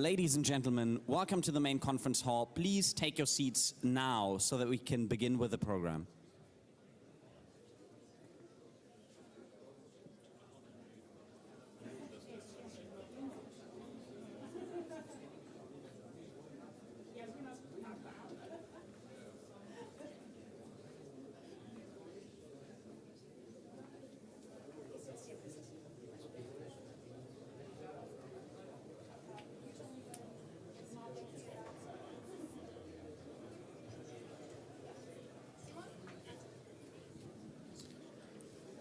Ladies and gentlemen, welcome to the main conference hall. Please take your seats now so that we can begin with the program.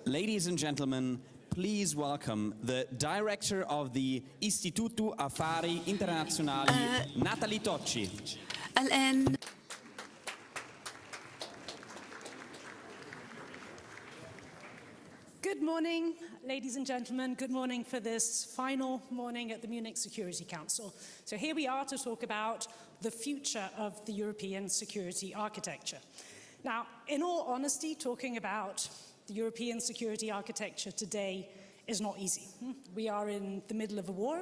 Ladies and gentlemen, please welcome the director of the Istituto Affari Internazionali, Nathalie Tocci. Good morning, ladies and gentlemen. Good morning for this final morning at the Munich Security Council. So here we are to talk about the future of the European security architecture. Now, in all honesty, talking about the European security architecture today is not easy. We are in the middle of a war,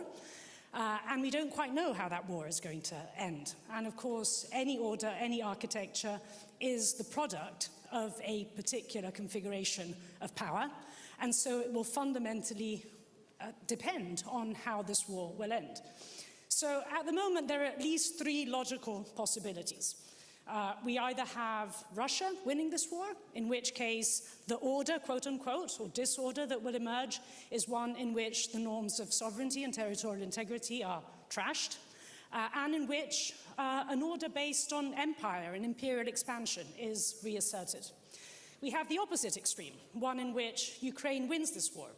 and we don't quite know how that war is going to end. And of course, any order, any architecture is the product of a particular configuration of power, and so it will fundamentally depend on how this war will end. So at the moment, there are at least three logical possibilities. We either have Russia winning this war, in which case the order, quote unquote, or disorder that will emerge is one in which the norms of sovereignty and territorial integrity are trashed, and in which an order based on empire and imperial expansion is reasserted. We have the opposite extreme, one in which Ukraine wins this war,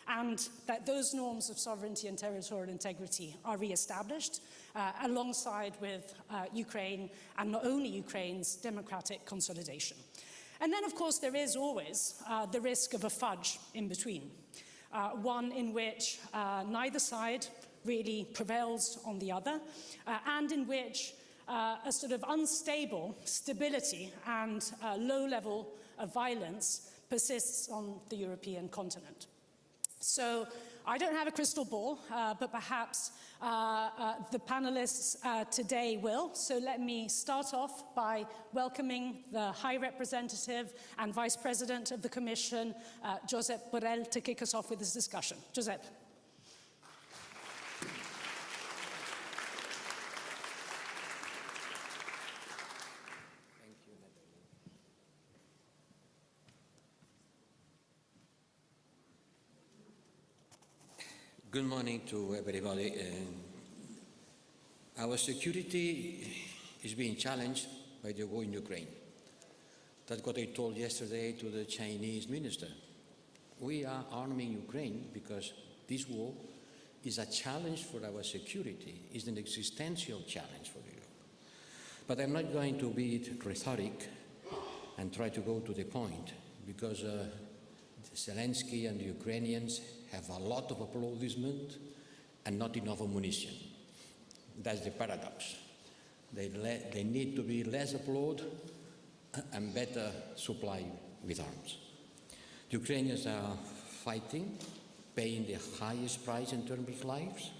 and that those norms of sovereignty and territorial integrity are re-established alongside with Ukraine, and not only Ukraine's democratic consolidation. And then, of course, there is always the risk of a fudge in between, one in which neither side really prevails on the other, and in which a sort of unstable stability and low level of violence persists on the European continent. So I don't have a crystal ball, but perhaps the panelists today will. So let me start off by welcoming the High Representative and Vice President of the Commission, Josep Borell, to kick us off with this discussion. Josep. Good morning to everybody. Our security is being challenged by the war in Ukraine. That's what I told yesterday to the Chinese minister. We are arming Ukraine because this war is a challenge for our security, is an existential challenge for Europe. But I'm not going to be rhetoric and try to go to the point, because Zelensky and the Ukrainians have a lot of applaudissement and not enough ammunition. That's the paradox. They need to be less applaud and better supply with arms. The Ukrainians are fighting, paying the highest price in terms of lives,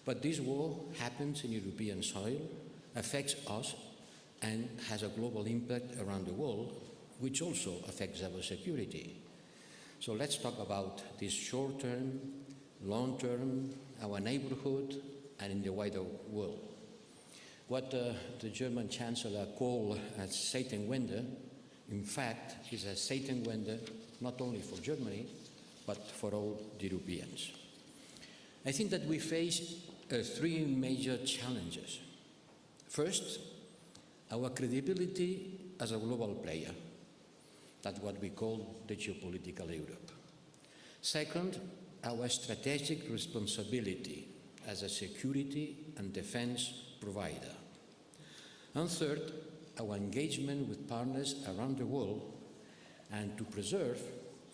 but this war happens in European soil, affects us, and has a global impact around the world, which also affects our security. So let's talk about this short-term, long-term, our neighborhood, and in the wider world. What the German Chancellor called a Zeitenwende, in fact, is a Zeitenwende not only for Germany, but for all the Europeans. I think that we face three major challenges. First, our credibility as a global player. That's what we call the geopolitical Europe. Second, our strategic responsibility as a security and defense provider. And third, our engagement with partners around the world, and to preserve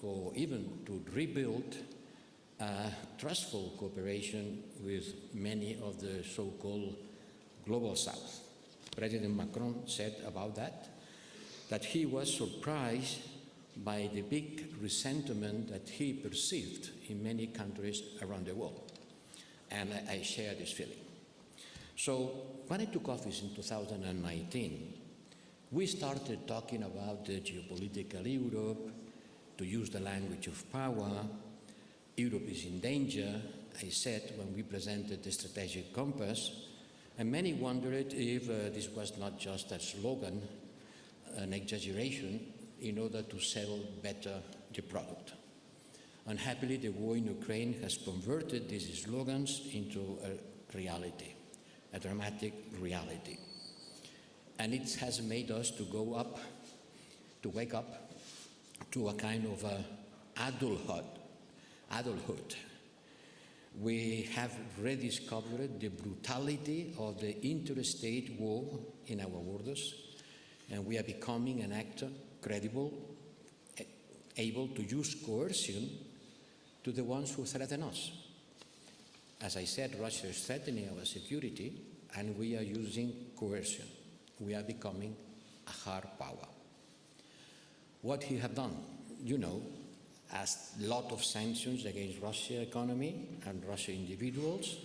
or even to rebuild a trustful cooperation with many of the so-called Global South. President Macron said about that he was surprised by the big resentment that he perceived in many countries around the world. And I share this feeling. So when I took office in 2019, we started talking about the geopolitical Europe, to use the language of power. Europe is in danger, I said when we presented the strategic compass, and many wondered if this was not just a slogan, an exaggeration, in order to sell better the product. Unhappily, the war in Ukraine has converted these slogans into a reality, a dramatic reality. And it has made us to go up, to wake up to a kind of adulthood. We have rediscovered the brutality of the interstate war in our borders, and we are becoming an actor, credible, able to use coercion to the ones who threaten us. As I said, Russia is threatening our security, and we are using coercion. We are becoming a hard power. What he have done, you know, as a lot of sanctions against Russia economy and Russia individuals.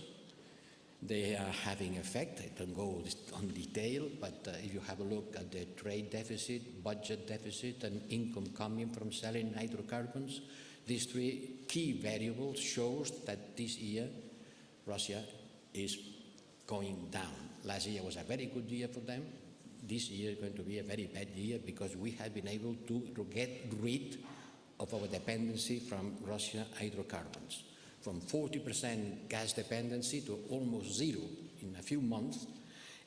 They are having effect. I don't go on detail, but if you have a look at the trade deficit, budget deficit, and income coming from selling hydrocarbons, these three key variables shows that this year Russia is going down. Last year was a very good year for them. This year is going to be a very bad year because we have been able to get rid of our dependency from Russian hydrocarbons. From 40% gas dependency to almost zero in a few months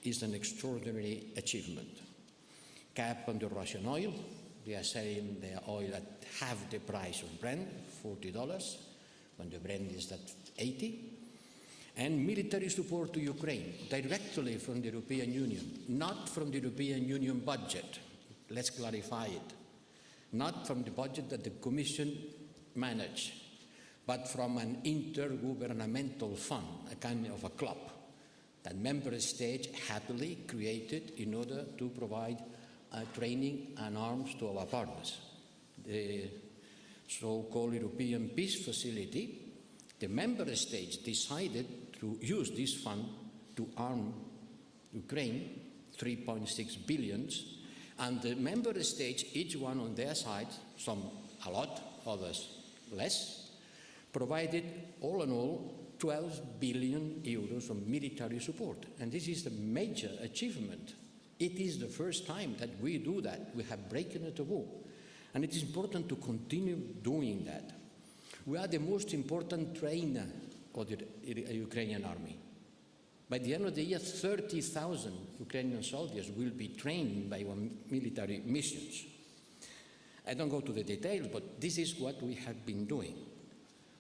is an extraordinary achievement. Cap on the Russian oil. They are selling their oil at half the price of Brent, $40, when the Brent is at 80. And military support to Ukraine, directly from the European Union, not from the European Union budget. Let's clarify it. Not from the budget that the Commission managed, but from an intergovernmental fund, a kind of a club that member states happily created in order to provide training and arms to our partners. The so-called European Peace Facility, the member states decided to use this fund to arm Ukraine, 3.6 billion, and the member states, each one on their side, some a lot, others less, provided all in all 12 billion euros of military support. And this is a major achievement. It is the first time that we do that. We have broken a taboo. And it is important to continue doing that. We are the most important trainer of the Ukrainian army. By the end of the year, 30,000 Ukrainian soldiers will be trained by our military missions. I don't go to the details, but this is what we have been doing.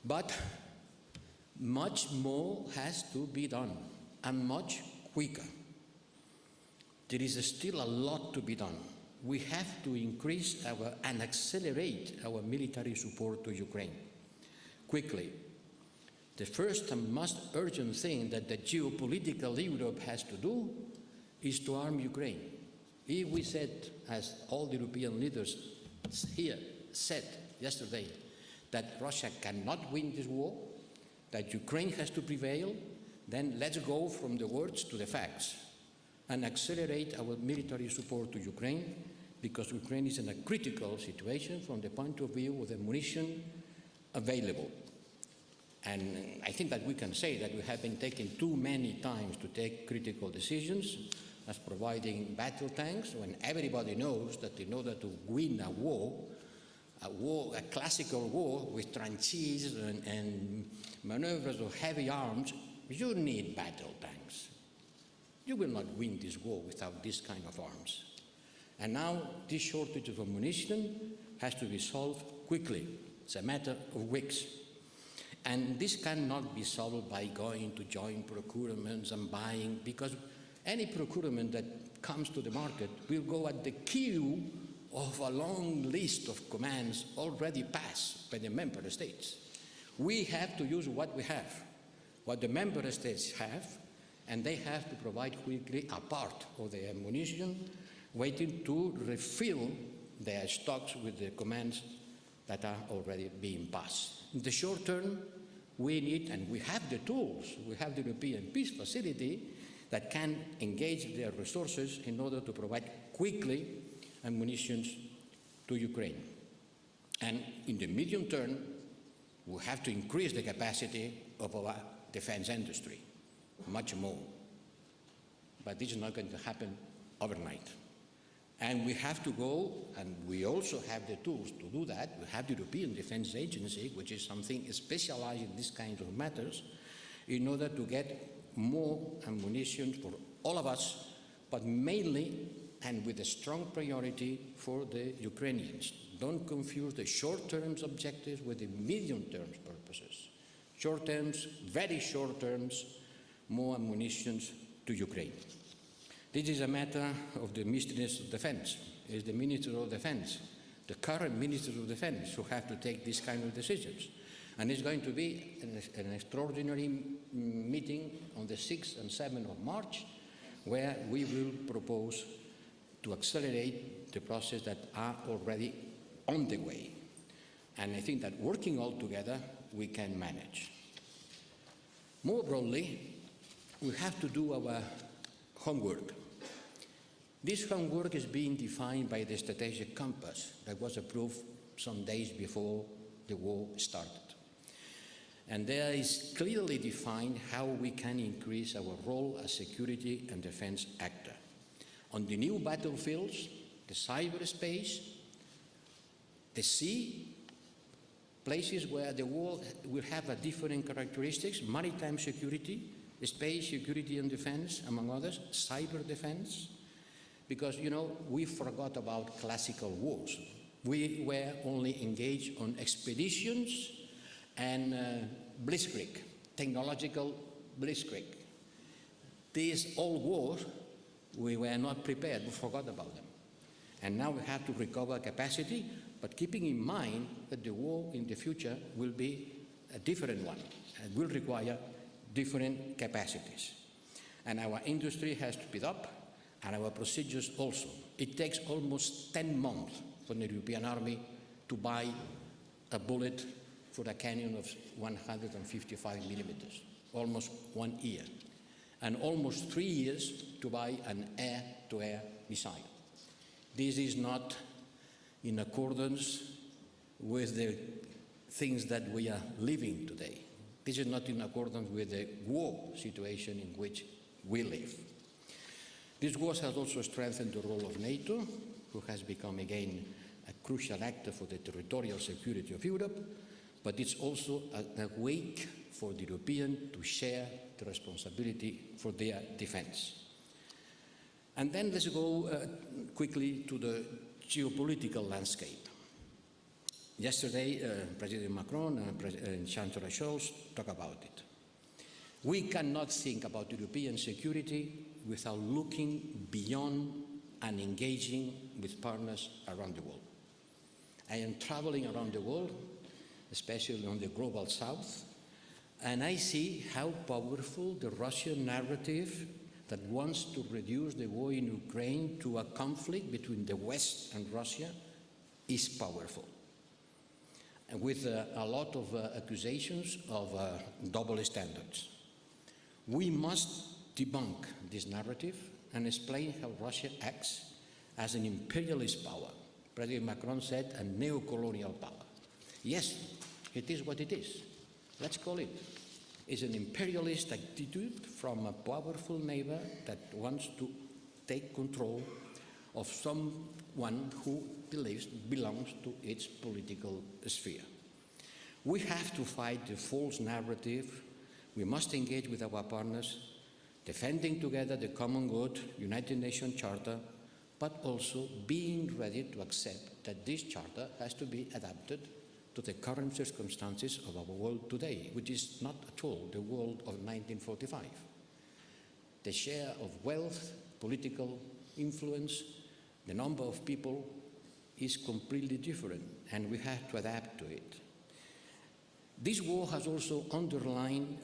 But much more has to be done, and much quicker. There is still a lot to be done. We have to increase and accelerate our military support to Ukraine quickly. The first and most urgent thing that the geopolitical Europe has to do is to arm Ukraine. If we said, as all the European leaders here said yesterday, that Russia cannot win this war, that Ukraine has to prevail, then let's go from the words to the facts and accelerate our military support to Ukraine, because Ukraine is in a critical situation from the point of view of the munition available. And I think that we can say that we have been taking too many times to take critical decisions, as providing battle tanks, when everybody knows that in order to win a war, a classical war with trenches and maneuvers of heavy arms, you need battle tanks. You will not win this war without this kind of arms. And now this shortage of ammunition has to be solved quickly. It's a matter of weeks. And this cannot be solved by going to joint procurements and buying, because any procurement that comes to the market will go at the queue of a long list of commands already passed by the member states. We have to use what we have, what the member states have, and they have to provide quickly a part of the ammunition, waiting to refill their stocks with the commands that are already being passed. In the short term, we need, and we have the tools, we have the European Peace Facility that can engage their resources in order to provide quickly ammunition to Ukraine. And in the medium term, we have to increase the capacity of our defense industry, much more. But this is not going to happen overnight. And we have to go, and we also have the tools to do that. We have the European Defence Agency, which is something specialized in this kind of matters, in order to get more ammunition for all of us, but mainly and with a strong priority for the Ukrainians. Don't confuse the short-term objectives with the medium-term purposes. Short terms, very short terms, more ammunition to Ukraine. This is a matter of the Ministry of Defense. It's the Minister of Defense, the current Minister of Defense, who have to take these kind of decisions. And it's going to be an extraordinary meeting on the 6th and 7th of March, where we will propose to accelerate the process that are already on the way. And I think that working all together, we can manage. More broadly, we have to do our homework. This homework is being defined by the strategic compass that was approved some days before the war started. And there is clearly defined how we can increase our role as security and defense actor. On the new battlefields, the cyberspace, the sea, places where the world will have a different characteristics, maritime security, space security and defense, among others, cyber defense, because, you know, we forgot about classical wars. We were only engaged on expeditions and blitzkrieg, technological blitzkrieg. These old wars, we were not prepared, we forgot about them. And now we have to recover capacity, but keeping in mind that the war in the future will be a different one and will require different capacities. And our industry has to speed up, and our procedures also. It takes almost 10 months for the European Army to buy a bullet for a cannon of 155 millimeters, almost 1 year, and almost 3 years to buy an air-to-air missile. This is not in accordance with the things that we are living today. This is not in accordance with the war situation in which we live. This war has also strengthened the role of NATO, who has become again a crucial actor for the territorial security of Europe, but it's also a way for the Europeans to share the responsibility for their defense. And then let's go quickly to the geopolitical landscape. Yesterday, President Macron and Chancellor Scholz talked about it. We cannot think about European security without looking beyond and engaging with partners around the world. I am traveling around the world, especially on the global south, and I see how powerful the Russian narrative that wants to reduce the war in Ukraine to a conflict between the West and Russia is powerful. And with a lot of accusations of double standards. We must debunk this narrative and explain how Russia acts as an imperialist power. President Macron said a neo-colonial power. Yes, it is what it is. Let's call it. It's an imperialist attitude from a powerful neighbor that wants to take control of someone who belongs to its political sphere. We have to fight the false narrative. We must engage with our partners, defending together the common good, United Nations Charter, but also being ready to accept that this charter has to be adapted to the current circumstances of our world today, which is not at all the world of 1945. The share of wealth, political influence, the number of people is completely different, and we have to adapt to it. This war has also underlined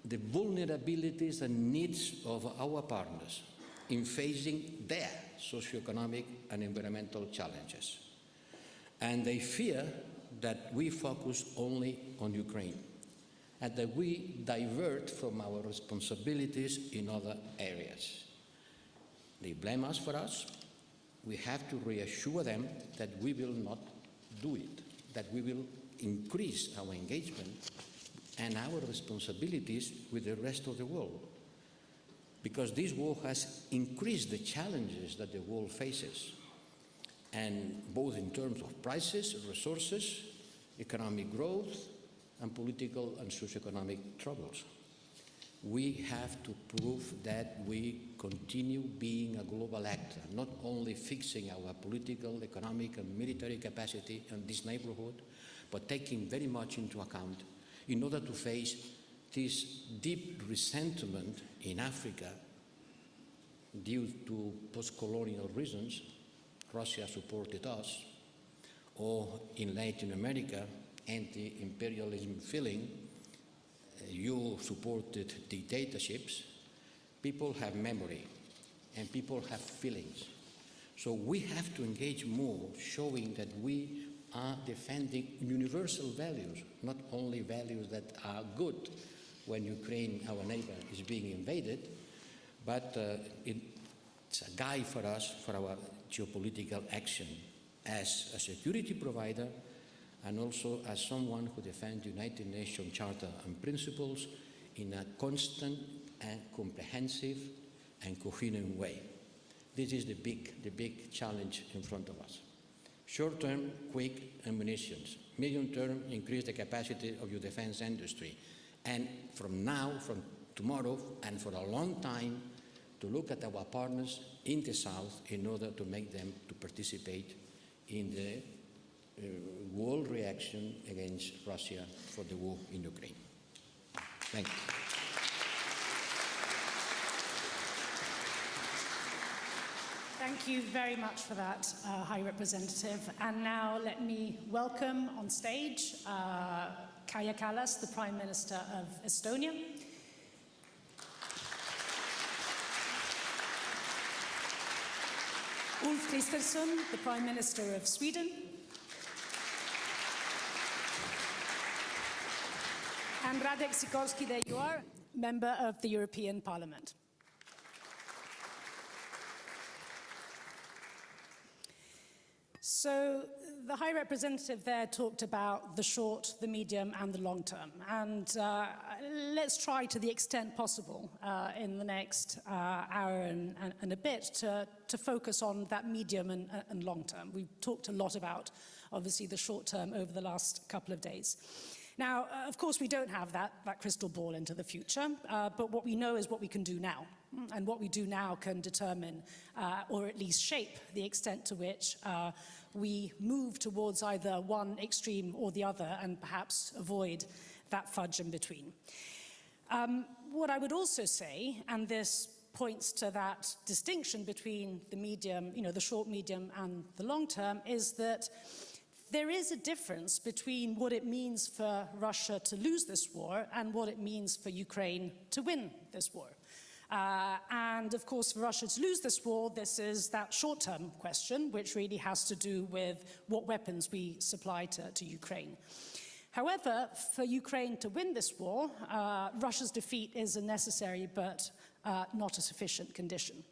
the vulnerabilities and needs of our partners in facing their socioeconomic and environmental challenges. And they fear that we focus only on Ukraine. and that we divert from our responsibilities in other areas. They blame us for us. We have to reassure them that we will not do it, that we will increase our engagement and our responsibilities with the rest of the world. Because this war has increased the challenges that the world faces, and both in terms of prices, resources, economic growth, and political and socioeconomic troubles. We have to prove that we continue being a global actor, not only fixing our political, economic, and military capacity in this neighborhood, but taking very much into account in order to face this deep resentment in Africa due to post-colonial reasons. Russia supported us, or in Latin America, anti-imperialism feeling, you supported dictatorships. People have memory and people have feelings. So we have to engage more, showing that we are defending universal values, not only values that are good when Ukraine, our neighbor, is being invaded, but it's a guide for us for our geopolitical action as a security provider, and also as someone who defends the United Nations Charter and principles in a constant and comprehensive and coherent way. This is the big challenge in front of us. Short-term, quick ammunitions. Medium-term, increase the capacity of your defense industry. And from now, from tomorrow, and for a long time, to look at our partners in the South in order to make them to participate in the world reaction against Russia for the war in Ukraine. Thank you. Thank you very much for that, High Representative. And now let me welcome on stage Kaja Kallas, the Prime Minister of Estonia. Ulf Kristersson, the Prime Minister of Sweden. And Radek Sikorski, there you are, Member of the European Parliament. So the High Representative there talked about the short, the medium, and the long term. And let's try to the extent possible in the next hour and a bit to focus on that medium and long term. We've talked a lot about, obviously, the short term over the last couple of days. Now, of course, we don't have that crystal ball into the future, but what we know is what we can do now. And what we do now can determine, or at least shape, the extent to which we move towards either one extreme or the other, and perhaps avoid that fudge in between. What I would also say, and this points to that distinction between the medium, the short, medium, and the long term, is that there is a difference between what it means for Russia to lose this war and what it means for Ukraine to win this war. And of course, for Russia to lose this war, this is that short-term question, which really has to do with what weapons we supply to Ukraine. However, for Ukraine to win this war, Russia's defeat is a necessary but not a sufficient condition.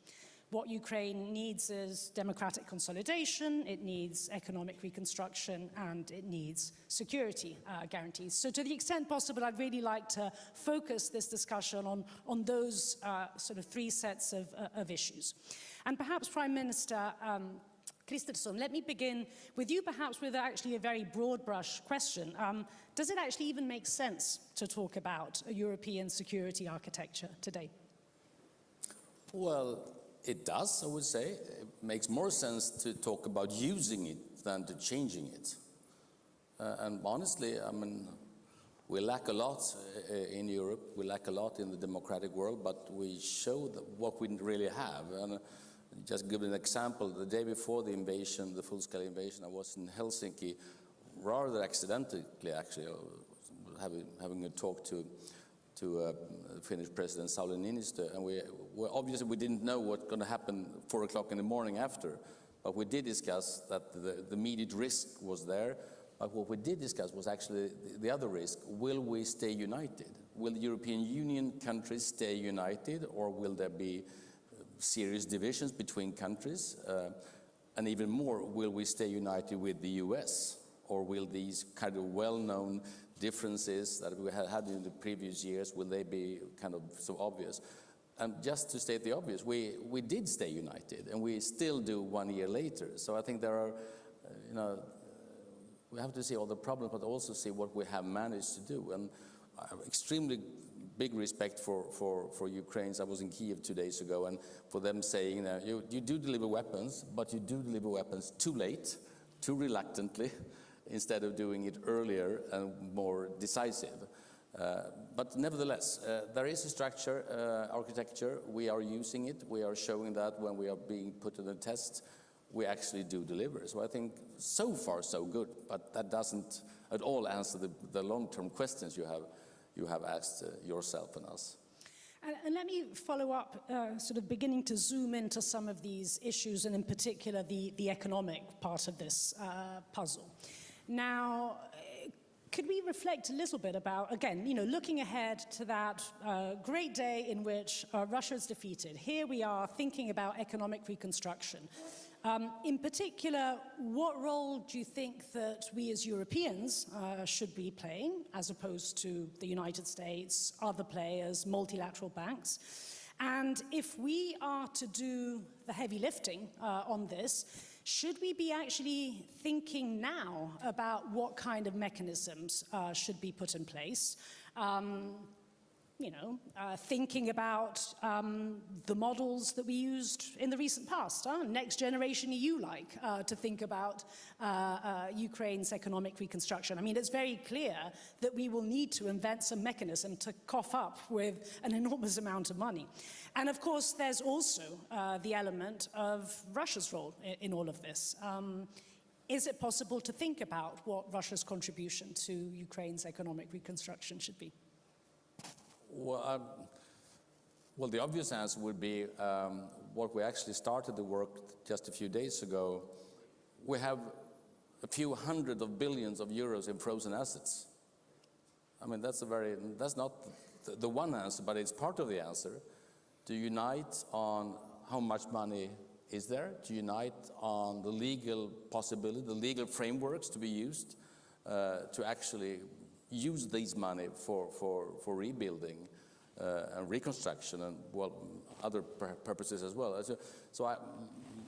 What Ukraine needs is democratic consolidation, it needs economic reconstruction, and it needs security guarantees. So to the extent possible, I'd really like to focus this discussion on those sort of three sets of issues. And perhaps Prime Minister Kristersson, let me begin with you, perhaps with actually a very broad brush question. Does it actually even make sense to talk about a European security architecture today? Well, it does, I would say. It makes more sense to talk about using it than to changing it. And honestly, I mean, we lack a lot in Europe, we lack a lot in the democratic world, but we show what we really have. And just give an example, the day before the invasion, the full-scale invasion, I was in Helsinki, rather accidentally actually, having a talk to Finnish President Sauli Niinistö, and obviously we didn't know what's going to happen 4 o'clock in the morning after, but we did discuss that the immediate risk was there, But what we did discuss was actually the other risk. Will we stay united? Will the European Union countries stay united, or will there be serious divisions between countries? And even more, will we stay united with the US? Or will these kind of well-known differences that we had in the previous years, will they be kind of so obvious? And just to state the obvious, we did stay united, and we still do 1 year later. So I think there are, we have to see all the problems, but also see what we have managed to do. And I have extremely big respect for Ukrainians. I was in Kiev 2 days ago, and for them saying that you do deliver weapons, but you do deliver weapons too late, too reluctantly, instead of doing it earlier and more decisive. But nevertheless, there is a structure, architecture. We are using it. We are showing that when we are being put to the test, we actually do deliver. So I think so far so good, but that doesn't at all answer the long-term questions you have asked yourself and us. And let me follow up, sort of beginning to zoom into some of these issues, and in particular the economic part of this puzzle. Now, could we reflect a little bit about, again, looking ahead to that great day in which Russia is defeated? Here we are thinking about economic reconstruction. In particular, what role do you think that we as Europeans should be playing, as opposed to the United States, other players, multilateral banks? And if we are to do the heavy lifting on this, should we be actually thinking now about what kind of mechanisms should be put in place? Thinking about the models that we used in the recent past, next generation EU-like, to think about Ukraine's economic reconstruction. I mean, it's very clear that we will need to invent some mechanism to cough up with an enormous amount of money. And of course, there's also the element of Russia's role in all of this. Is it possible to think about what Russia's contribution to Ukraine's economic reconstruction should be? Well, the obvious answer would be what we actually started the work just a few days ago. We have a few hundred of billions of euros in frozen assets. I mean, that's not the one answer, but it's part of the answer. To unite on how much money is there, to unite on the legal possibility, the legal frameworks to be used to actually use these money for rebuilding and reconstruction and, well, other purposes as well. So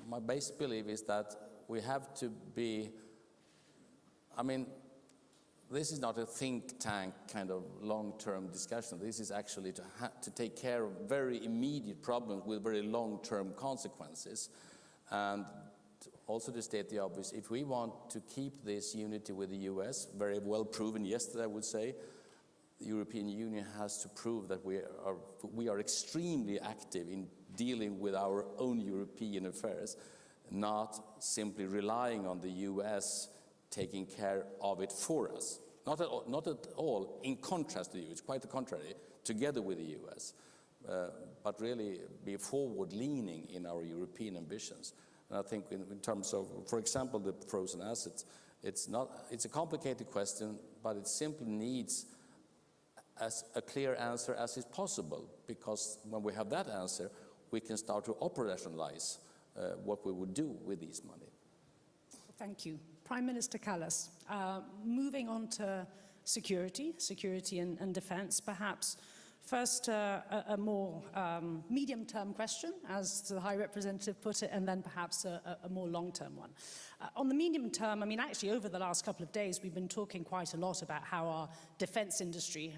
my basic belief is that we have to be, I mean, this is not a think tank kind of long-term discussion. This is actually to take care of very immediate problems with very long-term consequences. And also to state the obvious, if we want to keep this unity with the US, very well proven yesterday, I would say, the European Union has to prove that we are extremely active in dealing with our own European affairs, not simply relying on the US taking care of it for us. Not at all in contrast to the US, quite the contrary, together with the US, but really be forward-leaning in our European ambitions. And I think in terms of, for example, the frozen assets, it's a complicated question, but it simply needs as a clear answer as is possible, because when we have that answer, we can start to operationalize what we would do with these money. Thank you. Prime Minister Kallas, moving on to security and defense, perhaps first a more medium-term question, as the High Representative put it, and then perhaps a more long-term one. On the medium term, I mean, actually over the last couple of days, we've been talking quite a lot about how our defense industry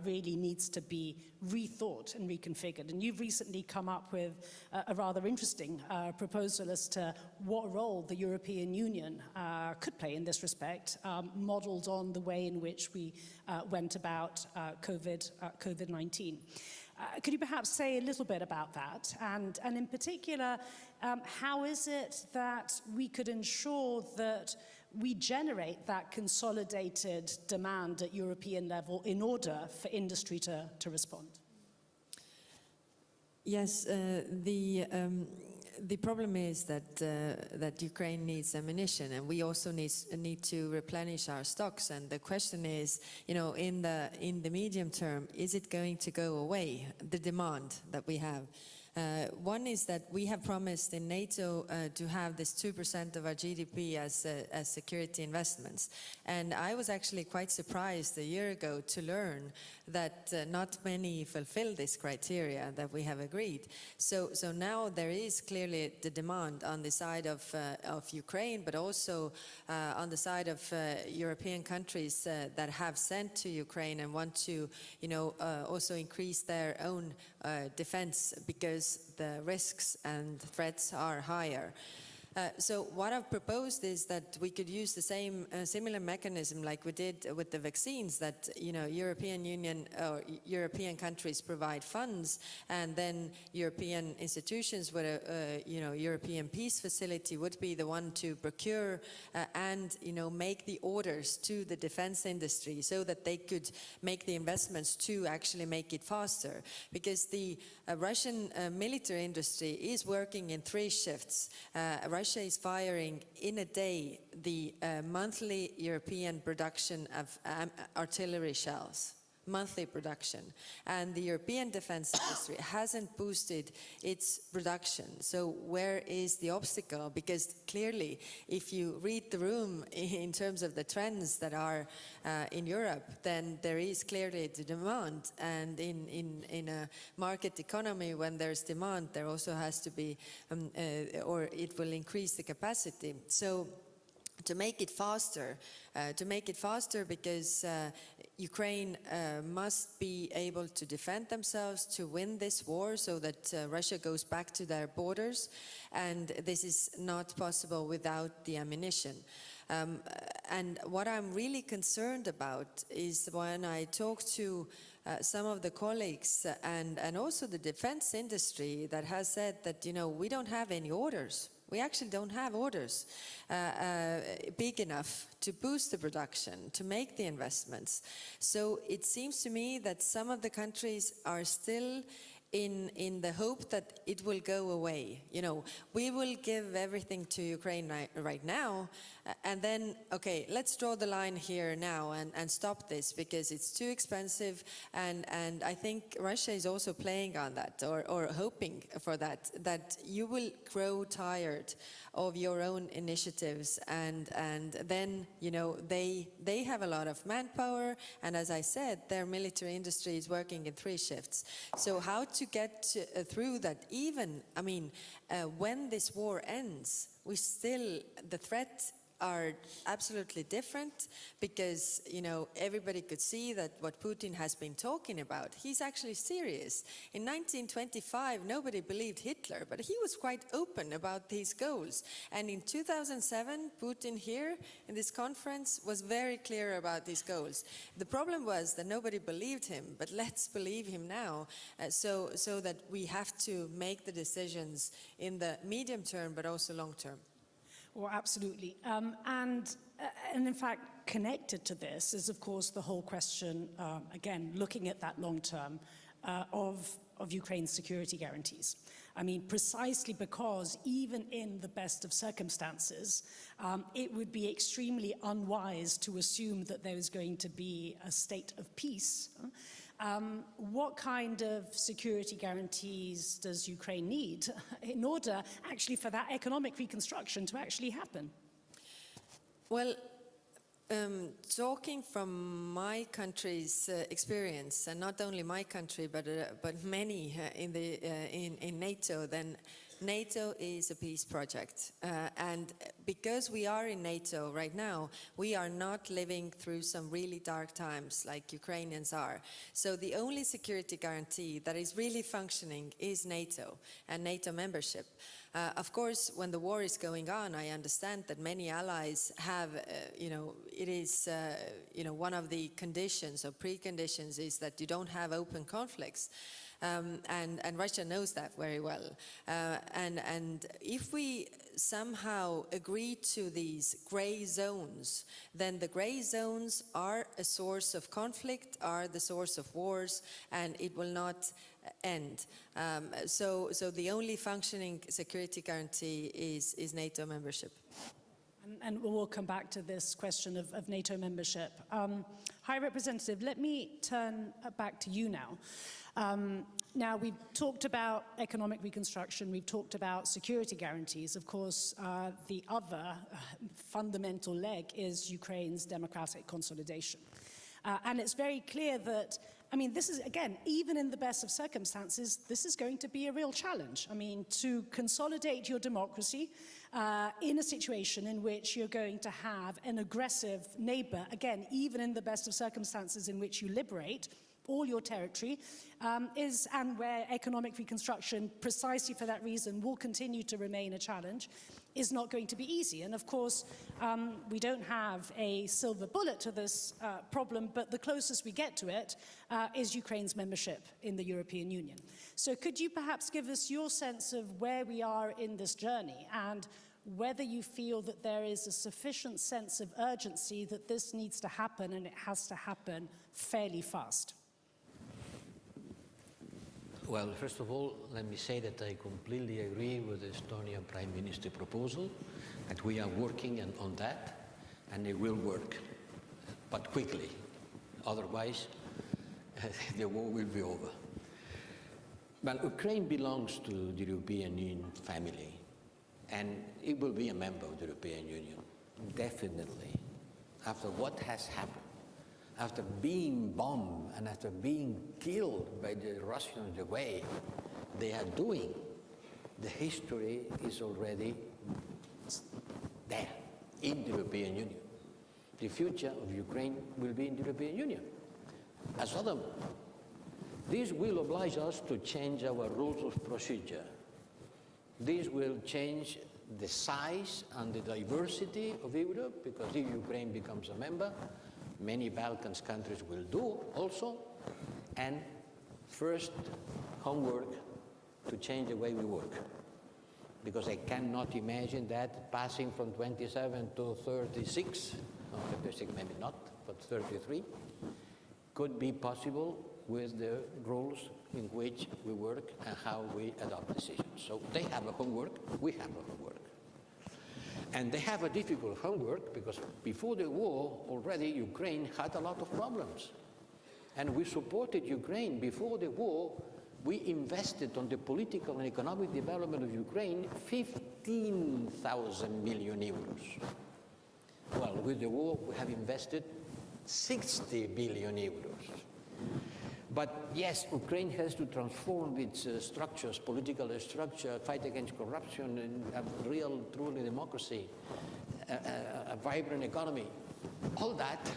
really needs to be rethought and reconfigured. And you've recently come up with a rather interesting proposal as to what role the European Union could play in this respect, modeled on the way in which we went about COVID-19. Could you perhaps say a little bit about that? And in particular, how is it that we could ensure that we generate that consolidated demand at European level in order for industry to respond? Yes, the problem is that Ukraine needs ammunition, and we also need to replenish our stocks. And the question is, in the medium term, is it going to go away, the demand that we have? One is that we have promised in NATO to have this 2% of our GDP as security investments. And I was actually quite surprised a year ago to learn that not many fulfill this criteria that we have agreed. So now there is clearly the demand on the side of Ukraine, but also on the side of European countries that have sent to Ukraine and want to, also increase their own defense, because the risks and threats are higher. So what I've proposed is that we could use the same similar mechanism like we did with the vaccines, that European Union or European countries provide funds, and then European institutions with a European peace facility would be the one to procure and make the orders to the defense industry so that they could make the investments to actually make it faster, because the Russian military industry is working in 3 shifts. Russia is firing in a day the monthly European production of artillery shells, monthly production. And the European defense industry hasn't boosted its production. So where is the obstacle? Because clearly, if you read the room in terms of the trends that are in Europe, then there is clearly the demand. And in a market economy, when there's demand, there also has to be, or it will increase the capacity. So to make it faster because Ukraine must be able to defend themselves, to win this war so that Russia goes back to their borders, and this is not possible without the ammunition. And what I'm really concerned about is when I talk to some of the colleagues and also the defense industry that has said that, we don't have any orders. We actually don't have orders big enough to boost the production, to make the investments. So it seems to me that some of the countries are still in the hope that it will go away. We will give everything to Ukraine right now, and then, okay, let's draw the line here now and stop this because it's too expensive. And I think Russia is also playing on that, or hoping for that you will grow tired of your own initiatives, and then they have a lot of manpower, and as I said, their military industry is working in 3 shifts. So how to get through that? Even when this war ends, the threat are absolutely different, because everybody could see that what Putin has been talking about, he's actually serious. In 1925 nobody believed Hitler, but he was quite open about these goals. And in 2007 Putin here in this conference was very clear about these goals. The problem was that nobody believed him, but let's believe him now, so that we have to make the decisions in the medium term but also long term. Well, absolutely. And in fact, connected to this is, of course, the whole question, again, looking at that long term, of Ukraine's security guarantees. Precisely because even in the best of circumstances, it would be extremely unwise to assume that there is going to be a state of peace. What kind of security guarantees does Ukraine need in order actually for that economic reconstruction to actually happen? Well, talking from my country's experience, and not only my country, but many in NATO, then NATO is a peace project. And because we are in NATO right now, we are not living through some really dark times like Ukrainians are. So the only security guarantee that is really functioning is NATO and NATO membership. Of course, when the war is going on, I understand that many allies have, it is, one of the conditions or preconditions is that you don't have open conflicts. And Russia knows that very well. And if we somehow agree to these gray zones, then the gray zones are a source of conflict, are the source of wars, and it will not end. So the only functioning security guarantee is NATO membership. And we'll come back to this question of NATO membership. High Representative, let me turn back to you now. Now, we've talked about economic reconstruction, we've talked about security guarantees. Of course, the other fundamental leg is Ukraine's democratic consolidation. And it's very clear that, I mean, this is, again, even in the best of circumstances, this is going to be a real challenge. I mean, to consolidate your democracy in a situation in which you're going to have an aggressive neighbor, again, even in the best of circumstances in which you liberate all your territory, and where economic reconstruction, precisely for that reason, will continue to remain a challenge, is not going to be easy. And of course, we don't have a silver bullet to this problem, but the closest we get to it is Ukraine's membership in the European Union. So could you perhaps give us your sense of where we are in this journey and whether you feel that there is a sufficient sense of urgency that this needs to happen and it has to happen fairly fast? Well, first of all, let me say that I completely agree with the Estonian Prime Minister proposal, that we are working on that, and it will work, but quickly. Otherwise, the war will be over. But Ukraine belongs to the European Union family, and it will be a member of the European Union, definitely, after what has happened. After being bombed and after being killed by the Russians the way they are doing, the history is already there in the European Union. The future of Ukraine will be in the European Union. As other, this will oblige us to change our rules of procedure. This will change the size and the diversity of Europe, because if Ukraine becomes a member, many Balkans countries will do also, and first homework to change the way we work. Because I cannot imagine that passing from 27 to 36, maybe not, but 33, could be possible with the rules in which we work and how we adopt decisions. So they have a homework, we have a homework. And they have a difficult homework because before the war, already Ukraine had a lot of problems. And we supported Ukraine. Before the war, we invested on the political and economic development of Ukraine 15,000 million euros. Well, with the war, we have invested 60 billion euros. But yes, Ukraine has to transform its structures, political structure, fight against corruption, and have real, truly democracy, a vibrant economy. All that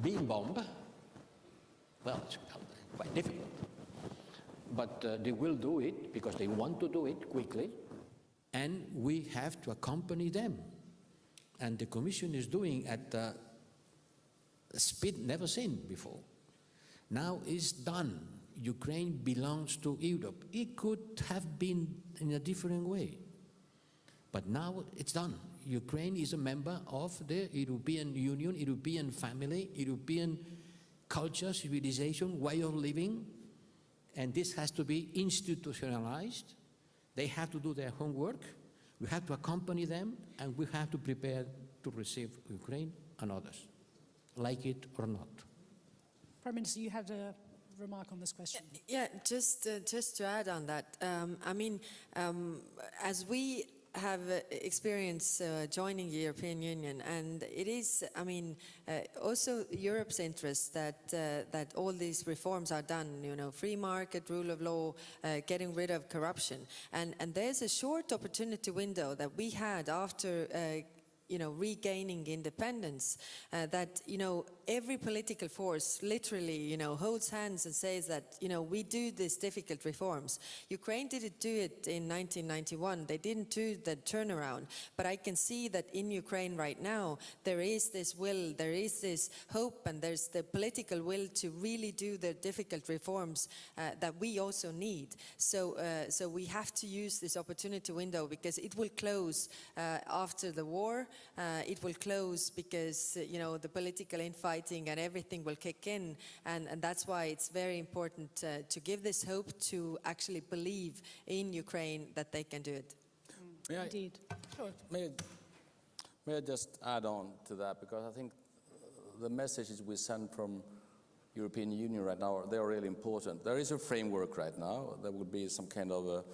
being bombed, well, it's quite difficult. But they will do it because they want to do it quickly, and we have to accompany them. And the Commission is doing at a speed never seen before. Now it's done. Ukraine belongs to Europe. It could have been in a different way. But now it's done. Ukraine is a member of the European Union, European family, European culture, civilization, way of living. And this has to be institutionalized. They have to do their homework. We have to accompany them, and we have to prepare to receive Ukraine and others, like it or not. Prime Minister, you had a remark on this question. Yeah, just to add on that, I mean, as we have experienced joining the European Union, and it is, I mean, also Europe's interest that that all these reforms are done. You know, free market, rule of law, getting rid of corruption, and there's a short opportunity window that we had after. You know, regaining independence, that, you know, every political force literally, you know, holds hands and says that, you know, we do these difficult reforms. Ukraine didn't do it in 1991. They didn't do the turnaround. But I can see that in Ukraine right now, there is this will, there is this hope, and there's the political will to really do the difficult reforms that we also need. So, so we have to use this opportunity window because it will close after the war. it will close because, you know, the political infighting and everything will kick in. And that's why it's very important to give this hope, to actually believe in Ukraine that they can do it. Indeed. Sure. May I just add on to that, because I think the messages we send from European Union right now, they are really important. There is a framework right now. There will be some kind of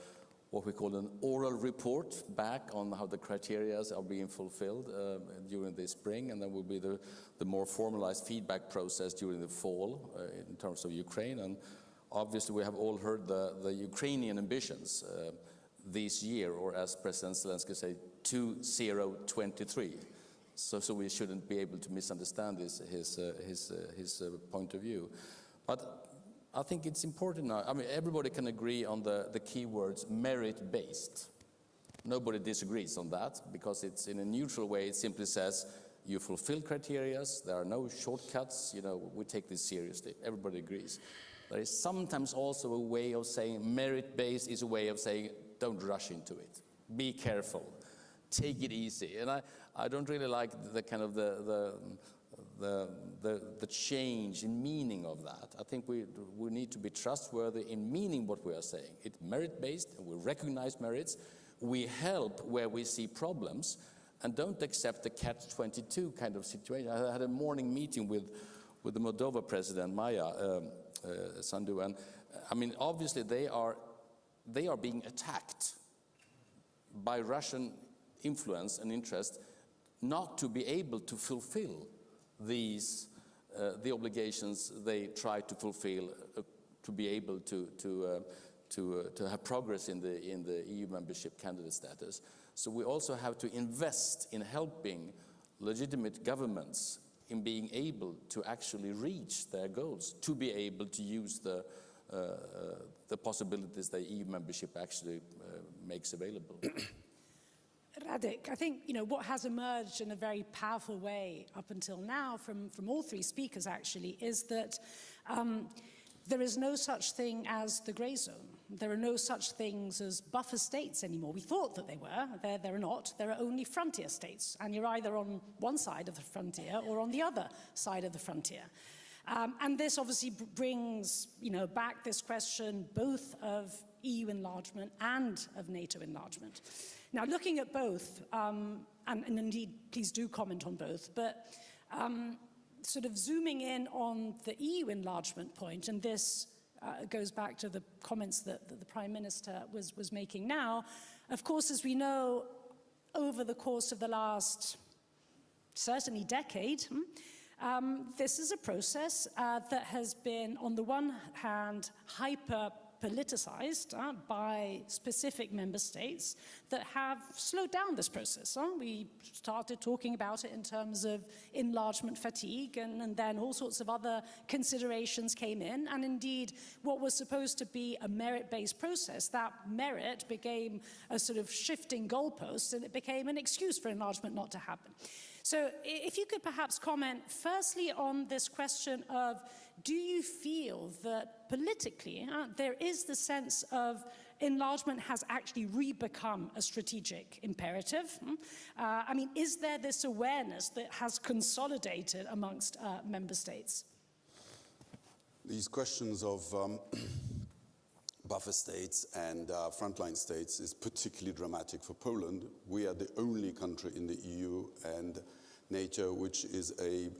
what we call an oral report back on how the criteria are being fulfilled during the spring, and then will be the more formalized feedback process during the fall in terms of Ukraine. And obviously we have all heard the Ukrainian ambitions this year, or as President Zelensky said, 2023. So we shouldn't be able to misunderstand his point of view. But I think it's important now. I mean, everybody can agree on the key words merit-based. Nobody disagrees on that, because it's in a neutral way. It simply says you fulfill criteria, there are no shortcuts, you know, we take this seriously. Everybody agrees. There is sometimes also a way of saying merit-based is a way of saying don't rush into it. Be careful. Take it easy. And I don't really like the kind of the change in meaning of that. I think we need to be trustworthy in meaning what we are saying. It's merit-based, and we recognize merits. We help where we see problems, and don't accept the catch-22 kind of situation. I had a morning meeting with the Moldova president, Maya Sandu, and I mean, obviously they are being attacked by Russian influence and interest not to be able to fulfill these the obligations they try to fulfill to be able to have progress in the EU membership candidate status. So we also have to invest in helping legitimate governments in being able to actually reach their goals, to be able to use the possibilities that EU membership actually makes available. Radek, I think, you know, what has emerged in a very powerful way up until now from all three speakers actually is that there is no such thing as the grey zone. There are no such things as buffer states anymore. We thought that they were. They're not. There are only frontier states. And you're either on one side of the frontier or on the other side of the frontier. And this obviously brings, you know, back this question both of EU enlargement and of NATO enlargement. Now, looking at both, and indeed, please do comment on both, but sort of zooming in on the EU enlargement point, and this goes back to the comments that the Prime Minister was making now. Of course, as we know, over the course of the last, certainly decade, this is a process that has been, on the one hand, hyper-politicized by specific member states that have slowed down this process. We started talking about it in terms of enlargement fatigue, and then all sorts of other considerations came in. And indeed, what was supposed to be a merit-based process, that merit became a sort of shifting goalpost, and it became an excuse for enlargement not to happen. So if you could perhaps comment firstly on this question of, do you feel that politically there is the sense of enlargement has actually re-become a strategic imperative? I mean, is there this awareness that has consolidated amongst member states? These questions of buffer states and frontline states is particularly dramatic for Poland. We are the only country in the EU and NATO which is a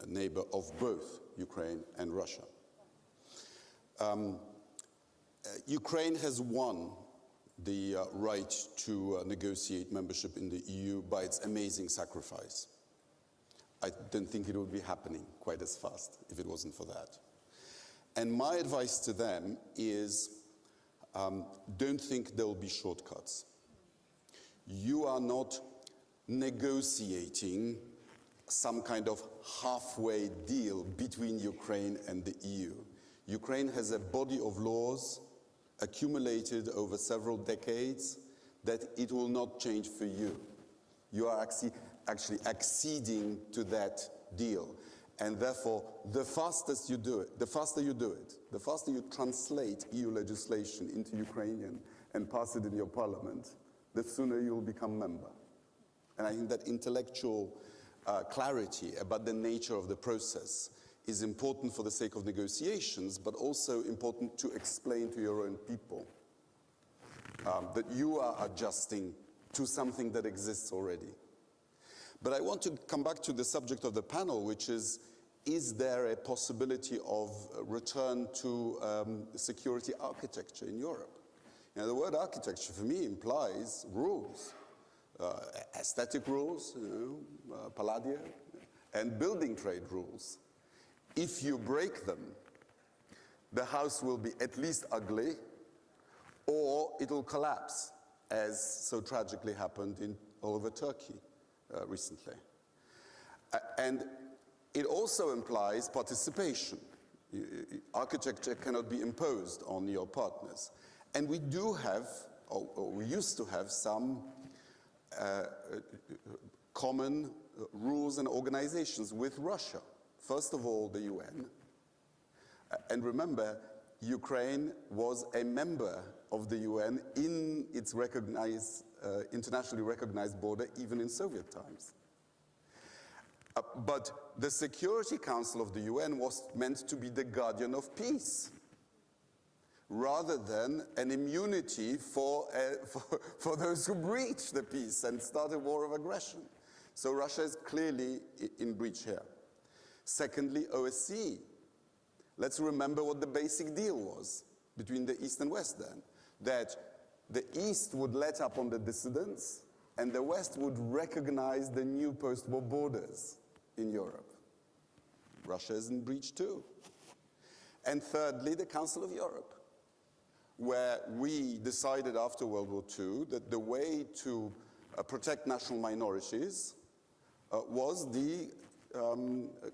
neighbor of both Ukraine and Russia. Ukraine has won the right to negotiate membership in the EU by its amazing sacrifice. I don't think it would be happening quite as fast if it wasn't for that. And my advice to them is, don't think there will be shortcuts. You are not negotiating some kind of halfway deal between Ukraine and the EU. Ukraine has a body of laws accumulated over several decades that it will not change for you. You are actually acceding to that deal. And therefore, the faster you do it, the faster you translate EU legislation into Ukrainian and pass it in your parliament, the sooner you'll become member. And I think that intellectual clarity about the nature of the process is important for the sake of negotiations, but also important to explain to your own people that you are adjusting to something that exists already. But I want to come back to the subject of the panel, which is there a possibility of return to security architecture in Europe? Now, the word architecture for me implies rules, aesthetic rules, Palladio, and building trade rules. If you break them, the house will be at least ugly, or it will collapse, as so tragically happened all over Turkey recently. And it also implies participation. Architecture cannot be imposed on your partners. And we do have, or we used to have, some common rules and organizations with Russia. First of all, the UN. And remember, Ukraine was a member of the UN in its internationally recognized border, even in Soviet times. But the Security Council of the UN was meant to be the guardian of peace, rather than an immunity for those who breach the peace and start a war of aggression. So Russia is clearly in breach here. Secondly, OSCE. Let's remember what the basic deal was between the East and West then, that the East would let up on the dissidents and the West would recognize the new post-war borders in Europe. Russia is in breach too. And thirdly, the Council of Europe, where we decided after World War II that the way to protect national minorities was the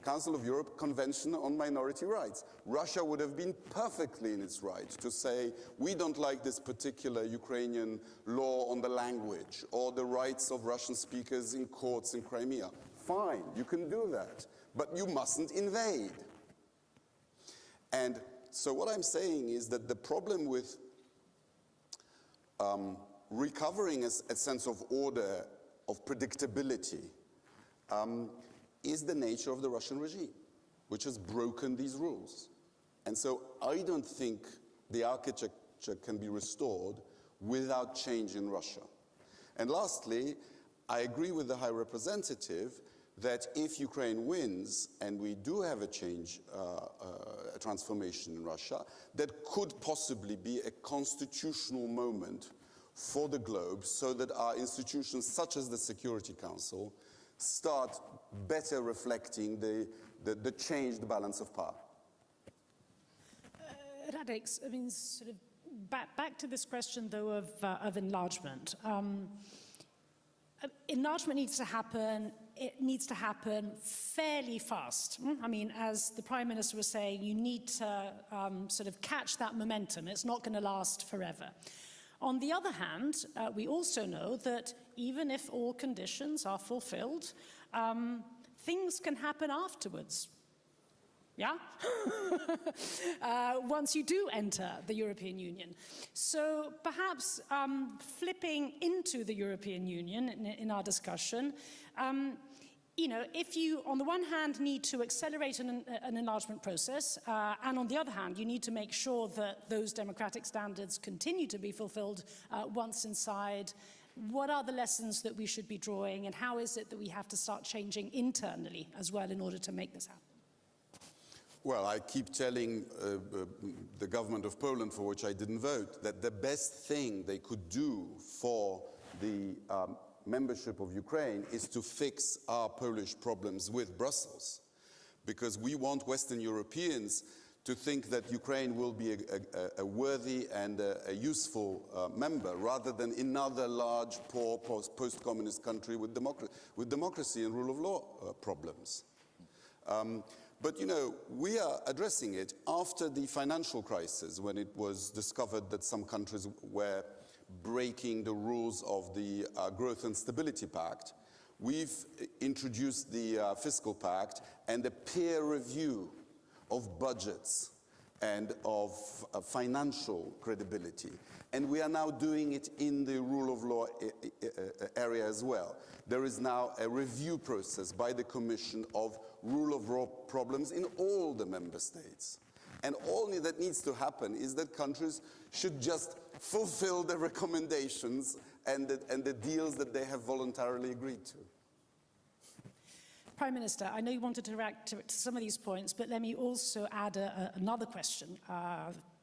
Council of Europe Convention on Minority Rights. Russia would have been perfectly in its right to say, we don't like this particular Ukrainian law on the language or the rights of Russian speakers in courts in Crimea. Fine, you can do that, but you mustn't invade. And so what I'm saying is that the problem with recovering a sense of order, of predictability, is the nature of the Russian regime, which has broken these rules. And so I don't think the architecture can be restored without change in Russia. And lastly, I agree with the High Representative that if Ukraine wins, and we do have a change, a transformation in Russia, that could possibly be a constitutional moment for the globe so that our institutions, such as the Security Council, start better reflecting the changed balance of power. Radek, I mean, sort of back to this question, though, of enlargement. Enlargement needs to happen. It needs to happen fairly fast. I mean, as the Prime Minister was saying, you need to sort of catch that momentum. It's not going to last forever. On the other hand, we also know that even if all conditions are fulfilled, things can happen afterwards. Yeah? Once you do enter the European Union. So perhaps flipping into the European Union in our discussion, you know, if you, on the one hand, need to accelerate an enlargement process, and on the other hand, you need to make sure that those democratic standards continue to be fulfilled once inside, what are the lessons that we should be drawing, and how is it that we have to start changing internally as well in order to make this happen? Well, I keep telling the government of Poland, for which I didn't vote, that the best thing they could do for the membership of Ukraine is to fix our Polish problems with Brussels. Because we want Western Europeans to think that Ukraine will be a worthy and a useful member, rather than another large, poor, post-communist country with democracy and rule of law problems. But, you know, we are addressing it after the financial crisis, when it was discovered that some countries were breaking the rules of the Growth and Stability Pact. We've introduced the Fiscal Pact and a peer review of budgets and of financial credibility. And we are now doing it in the rule of law area as well. There is now a review process by the Commission of rule of law problems in all the member states. And all that needs to happen is that countries should just fulfill the recommendations and the deals that they have voluntarily agreed to. Prime Minister, I know you wanted to react to some of these points, but let me also add another question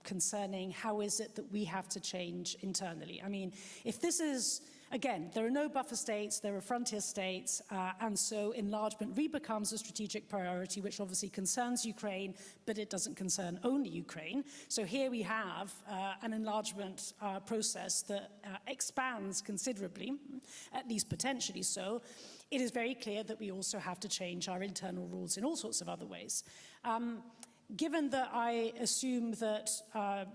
concerning how is it that we have to change internally. I mean, if this is, again, there are no buffer states, there are frontier states, and so enlargement becomes a strategic priority, which obviously concerns Ukraine, but it doesn't concern only Ukraine. So here we have an enlargement process that expands considerably, at least potentially so. It is very clear that we also have to change our internal rules in all sorts of other ways. Given that I assume that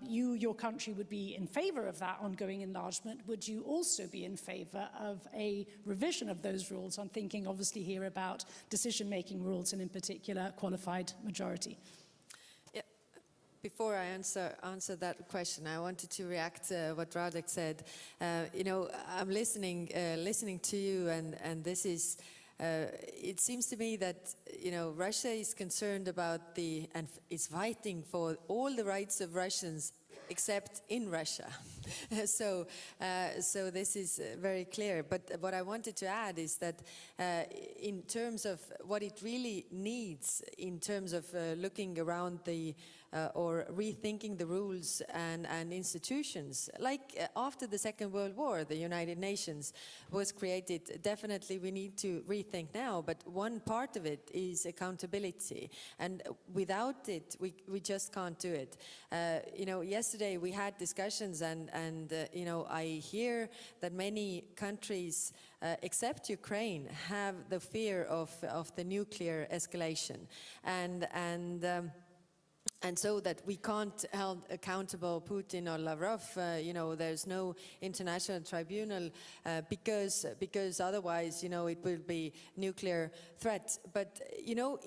your country would be in favor of that ongoing enlargement, would you also be in favor of a revision of those rules? I'm thinking obviously here about decision-making rules and in particular qualified majority. Yeah. Before I answer that question, I wanted to react to what Radek said. You know, I'm listening to you, and this is. It seems to me that, you know, Russia is concerned about and is fighting for all the rights of Russians except in Russia. So this is very clear. But what I wanted to add is that in terms of what it really needs, in terms of looking around or rethinking the rules and institutions, like after the Second World War, the United Nations was created. Definitely we need to rethink now, but one part of it is accountability. And without it, we just can't do it. You know, yesterday we had discussions and you know, I hear that many countries except Ukraine have the fear of the nuclear escalation. And so that we can't hold accountable Putin or Lavrov, you know, there's no international tribunal because otherwise, you know, it will be nuclear threat. But, you know,